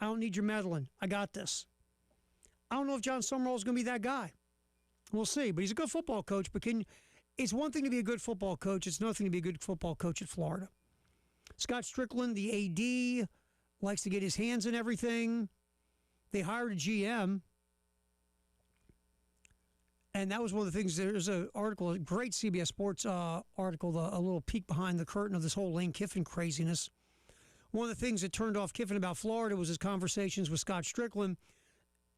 A: I don't need your meddling. I got this. I don't know if John Summerall is going to be that guy. We'll see. But he's a good football coach. But it's one thing to be a good football coach. It's another thing to be a good football coach at Florida. Scott Strickland, the AD, likes to get his hands in everything. They hired a GM. And that was one of the things. There's an article, a great CBS Sports article, a little peek behind the curtain of this whole Lane Kiffin craziness. One of the things that turned off Kiffin about Florida was his conversations with Scott Strickland.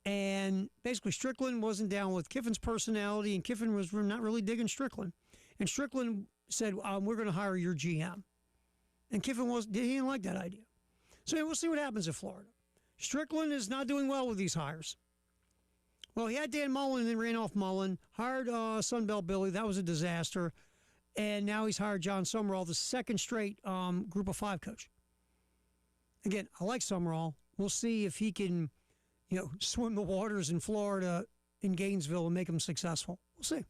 A: And basically, Strickland wasn't down with Kiffin's personality, and Kiffin was not really digging Strickland. And Strickland said, we're going to hire your GM. And Kiffin he didn't like that idea. So we'll see what happens in Florida. Strickland is not doing well with these hires. Well, he had Dan Mullen and then ran off Mullen, hired Sunbelt Billy. That was a disaster. And now he's hired John Summerall, the second straight Group of 5 coach. Again, I like Summerall. We'll see if he can, swim the waters in Florida, in Gainesville, and make them successful. We'll see.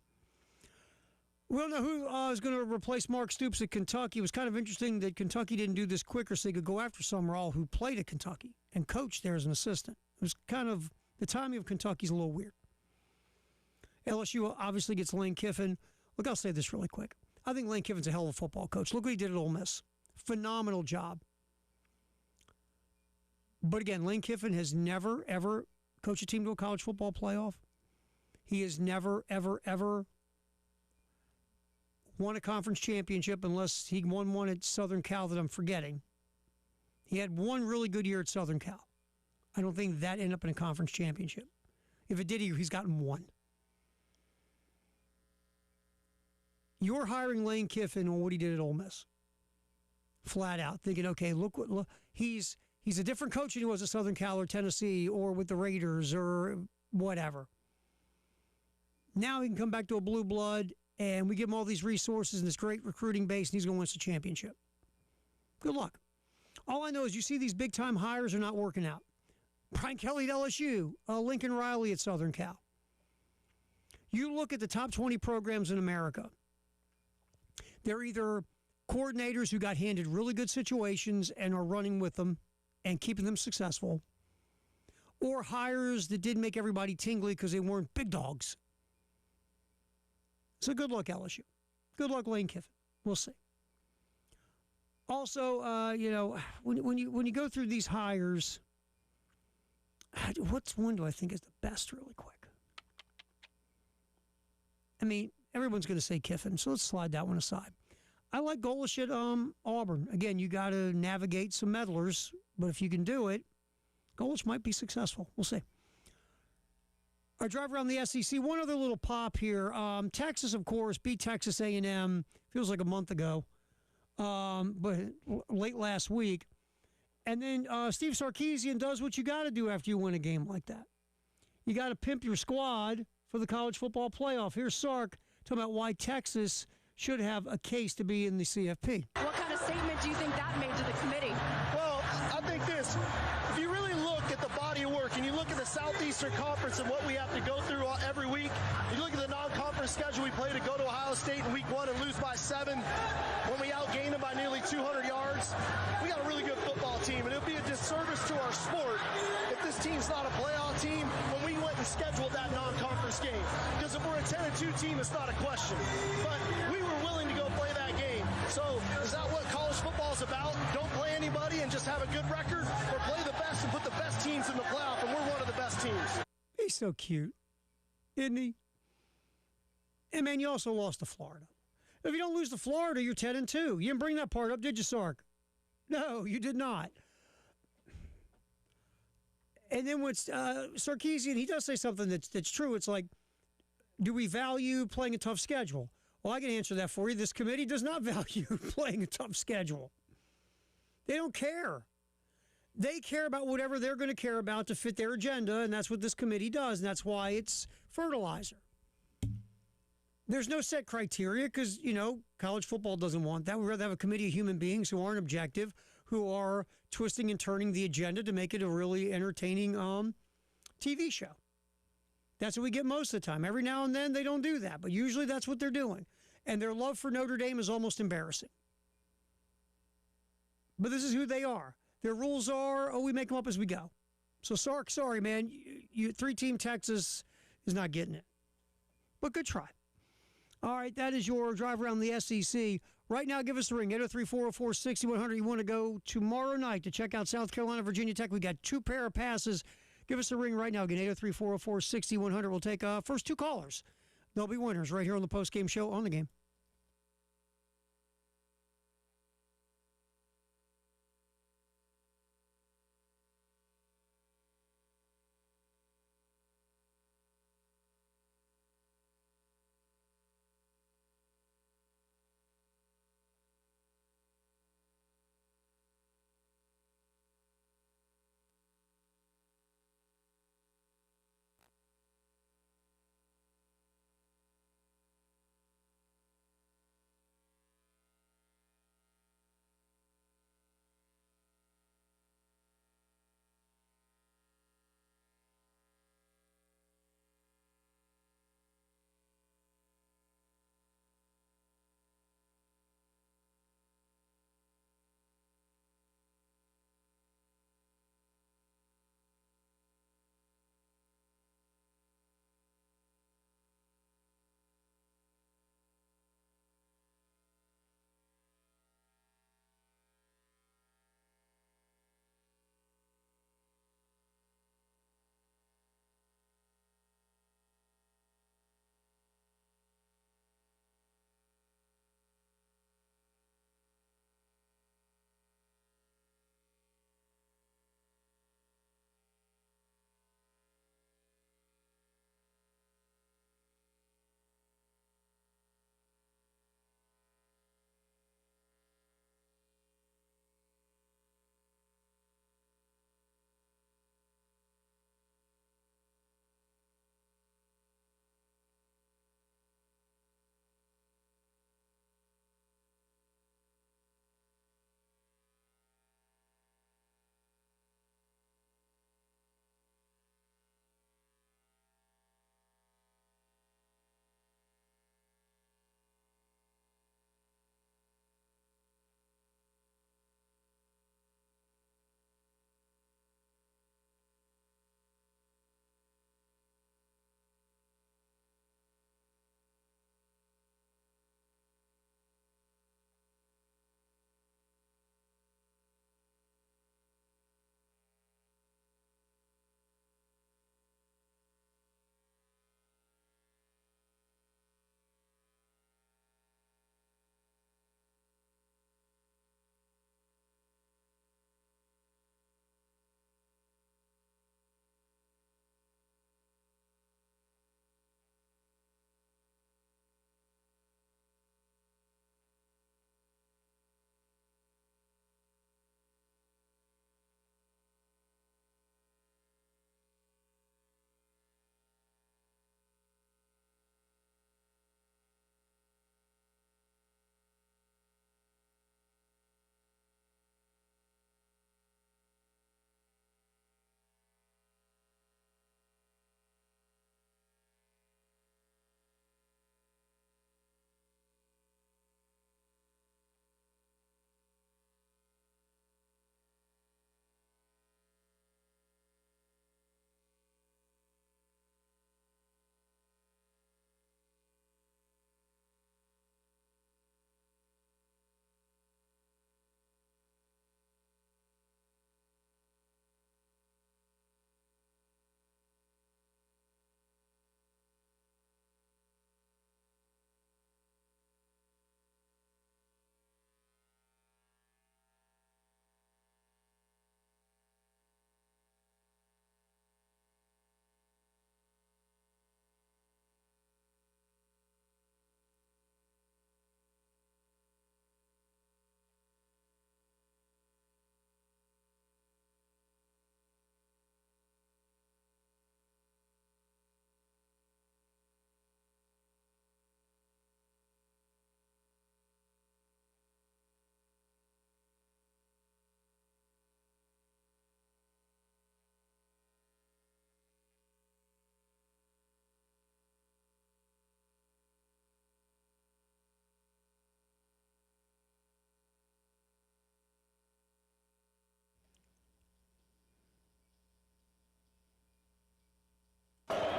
A: We don't know who is going to replace Mark Stoops at Kentucky. It was kind of interesting that Kentucky didn't do this quicker so they could go after Summerall, who played at Kentucky and coached there as an assistant. It was kind of, the timing of Kentucky's a little weird. LSU obviously gets Lane Kiffin. Look, I'll say this really quick. I think Lane Kiffin's a hell of a football coach. Look what he did at Ole Miss. Phenomenal job. But again, Lane Kiffin has never, ever coached a team to a college football playoff. He has never, ever, ever won a conference championship unless he won one at Southern Cal that I'm forgetting. He had one really good year at Southern Cal. I don't think that ended up in a conference championship. If it did, he's gotten one. You're hiring Lane Kiffin on what he did at Ole Miss. Flat out. Thinking, okay, look, he's a different coach than he was at Southern Cal or Tennessee or with the Raiders or whatever. Now he can come back to a blue blood, and we give him all these resources and this great recruiting base, and he's going to win us a championship. Good luck. All I know is you see these big-time hires are not working out. Brian Kelly at LSU, Lincoln Riley at Southern Cal. You look at the top 20 programs in America. They're either coordinators who got handed really good situations and are running with them and keeping them successful, or hires that didn't make everybody tingly because they weren't big dogs. So good luck, LSU. Good luck, Lane Kiffin. We'll see. Also, when you go through these hires, what's one do I think is the best really quick? I mean, everyone's going to say Kiffin, so let's slide that one aside. I like Golish at Auburn. Again, you got to navigate some meddlers, but if you can do it, Golish might be successful. We'll see. I drive around the SEC. One other little pop here. Texas, of course, beat Texas A&M. Feels like a month ago, but late last week. And then Steve Sarkisian does what you got to do after you win a game like that. You got to pimp your squad for the college football playoff. Here's Sark talking about why Texas should have a case to be in the CFP.
P: What kind of statement do you think that made to the committee?
Q: Well, I think this. If you really look at the body of work and you look at the Southeastern Conference and what we have to go through every week, you look at the non-conference schedule we play to go to Ohio State in week 1 and lose by 7 when we outgained them by nearly 200 yards. We got a really good football team, and it would be a disservice to our sport if this team's not a playoff team when we went and scheduled that non-conference game. Because if we're a 10-2 team, it's not a question. But we were willing to go play that game. So is that what college football is about? Don't play anybody and just have a good record, or play the best and put the best teams in the playoff, and we're one of the best teams.
A: He's so cute, isn't he? And, man, you also lost to Florida. If you don't lose to Florida, you're 10-2. You didn't bring that part up, did you, Sark? No, you did not. And then with Sarkisian, he does say something that's true. It's like, do we value playing a tough schedule? Well, I can answer that for you. This committee does not value playing a tough schedule. They don't care. They care about whatever they're going to care about to fit their agenda, and that's what this committee does, and that's why it's fertilizer. There's no set criteria because, college football doesn't want that. We'd rather have a committee of human beings who aren't objective, who are twisting and turning the agenda to make it a really entertaining TV show. That's what we get most of the time. Every now and then they don't do that, but usually that's what they're doing. And their love for Notre Dame is almost embarrassing. But this is who they are. Their rules are, we make them up as we go. So sorry, man. You three-team Texas is not getting it. But good try. All right, that is your drive around the SEC. Right now, give us a ring, 803-404-6100. You want to go tomorrow night to check out South Carolina, Virginia Tech. We got 2 pair of passes. Give us a ring right now. Again, 803-404-6100. We'll take first 2 callers. They'll be winners right here on the postgame show on the game.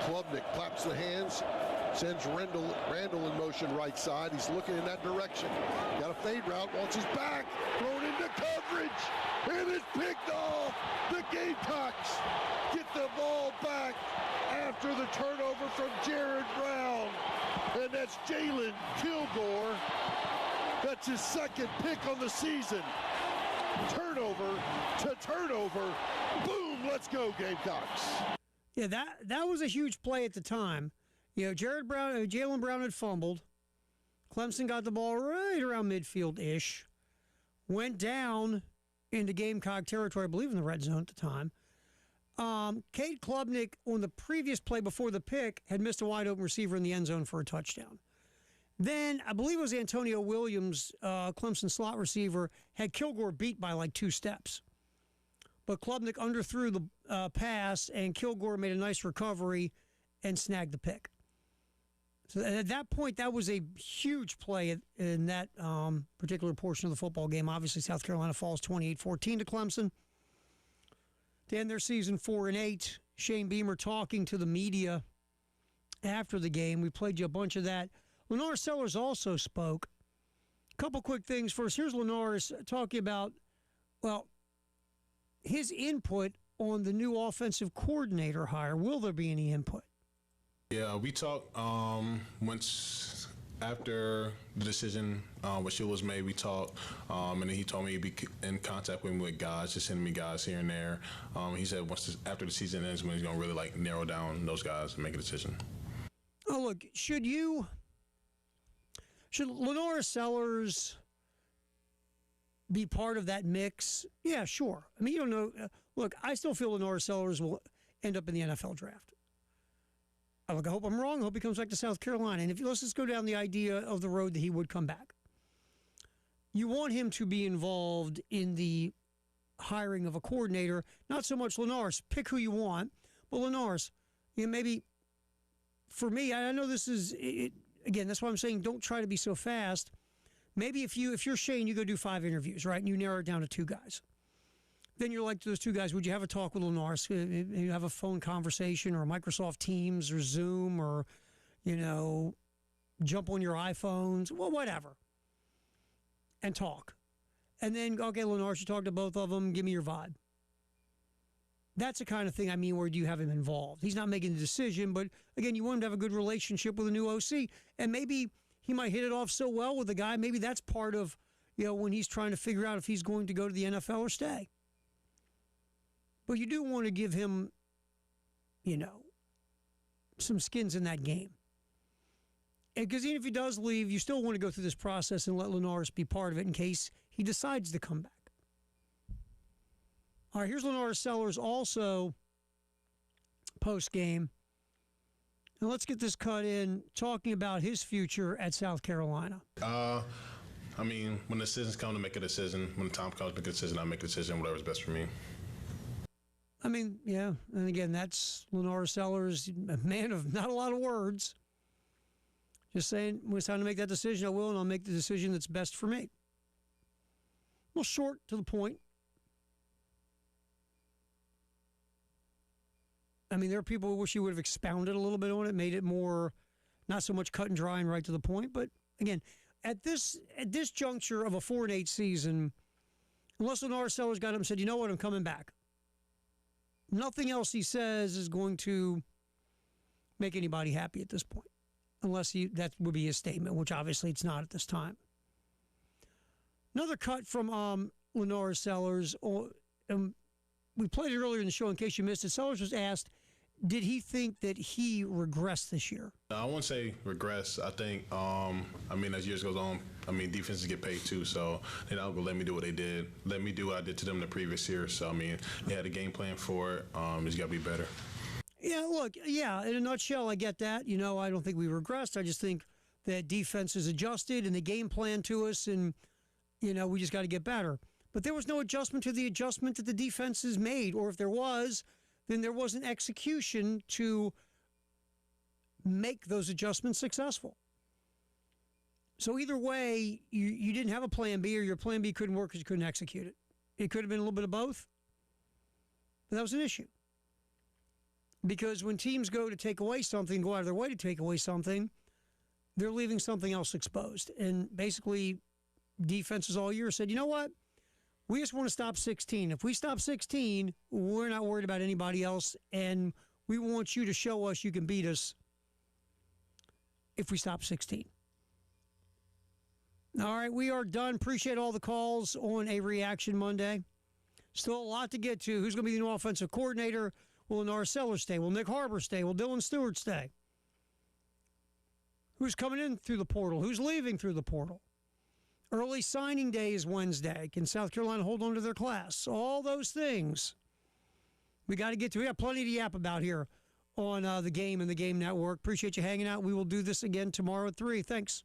E: Klubnik claps the hands, sends Randall in motion right side. He's looking in that direction. Got a fade route, wants his back, thrown into coverage, and it's picked off. The Gamecocks get the ball back after the turnover from Jared Brown. And that's Jalen Kilgore. That's his second pick on the season. Turnover to turnover. Boom, let's go, Gamecocks.
A: Yeah, that was a huge play at the time. You know, Jalen Brown had fumbled. Clemson got the ball right around midfield-ish. Went down into Gamecock territory, I believe in the red zone at the time. Cade Klubnik, on the previous play before the pick, had missed a wide-open receiver in the end zone for a touchdown. Then, I believe it was Antonio Williams, Clemson slot receiver, had Kilgore beat by like 2 steps. But Klubnik underthrew the pass, and Kilgore made a nice recovery and snagged the pick. So at that point, that was a huge play in that particular portion of the football game. Obviously, South Carolina falls 28-14 to Clemson to end their season 4-8. Shane Beamer talking to the media after the game. We played you a bunch of that. Lenore Sellers also spoke. A couple quick things. First, here's Lenore talking about, well, his input on the new offensive coordinator hire. Will there be any input?
C: Yeah, we talked once after the decision with Shula was made. We talked, and then he told me he'd be in contact with me with guys, just sending me guys here and there. He said after the season ends, when he's gonna really narrow down those guys and make a decision.
A: Oh, look, should Lenore Sellers be part of that mix? Yeah, sure. I mean, you don't know. Look, I still feel Lenore Sellers will end up in the NFL draft. Look, I hope I'm wrong. I hope he comes back to South Carolina. And let's just go down the idea of the road that he would come back. You want him to be involved in the hiring of a coordinator, not so much Lenore's. Pick who you want, but Lenore's. Maybe for me, I know this is again. That's why I'm saying don't try to be so fast. Maybe if you're Shane, you go do 5 interviews, right, and you narrow it down to 2 guys. Then you're like to those 2 guys, would you have a talk with Lenore? You have a phone conversation or Microsoft Teams or Zoom or, jump on your iPhones, well, whatever, and talk. And then, okay, Lenore, you talk to both of them, give me your vibe. That's the kind of thing I mean where you have him involved. He's not making the decision, but, again, you want him to have a good relationship with a new OC. And maybe he might hit it off so well with the guy, maybe that's part of, when he's trying to figure out if he's going to go to the NFL or stay. But you do want to give him, some skins in that game. Because even if he does leave, you still want to go through this process and let Lenoris be part of it in case he decides to come back. All right, here's Lenore Sellers also post-game. And let's get this cut in talking about his future at South Carolina.
C: When the decisions come to make a decision, when the time comes to make a decision, I make a decision, whatever's best for me.
A: Yeah. And again, that's Lenore Sellers, a man of not a lot of words. Just saying, when it's time to make that decision, I will, and I'll make the decision that's best for me. Well, short to the point. There are people who wish he would have expounded a little bit on it, made it more, not so much cut and dry and right to the point. But again, at this juncture of a 4-8 season, unless Lenore Sellers got up and said, you know what, I'm coming back. Nothing else he says is going to make anybody happy at this point, unless that would be his statement, which obviously it's not at this time. Another cut from Lenore Sellers. We played it earlier in the show in case you missed it. Sellers was asked, did he think that he regressed this year?
C: I wouldn't say regress. I think, as years goes on, defenses get paid too, so they're not going to let me do what they did. Let me do what I did to them the previous year. So, they had a game plan for it. It's got to be better.
A: Yeah, look, in a nutshell, I get that. I don't think we regressed. I just think that defense is adjusted and the game plan to us, and, we just got to get better. But there was no adjustment to the adjustment that the defense has made, or if there was, then there wasn't execution to make those adjustments successful. So either way, you didn't have a plan B, or your plan B couldn't work because you couldn't execute it. It could have been a little bit of both, but that was an issue. Because when teams go to take away something, go out of their way to take away something, they're leaving something else exposed. And basically, defenses all year said, you know what? We just want to stop 16. If we stop 16, we're not worried about anybody else, and we want you to show us you can beat us if we stop 16. All right, we are done. Appreciate all the calls on a Reaction Monday. Still a lot to get to. Who's going to be the new offensive coordinator? Will Lenore Sellers stay? Will Nick Harbor stay? Will Dylan Stewart stay? Who's coming in through the portal? Who's leaving through the portal? Early signing day is Wednesday. Can South Carolina hold on to their class? All those things we got to get to. We got plenty to yap about here on the Game and the Game Network. Appreciate you hanging out. We will do this again tomorrow at 3. Thanks.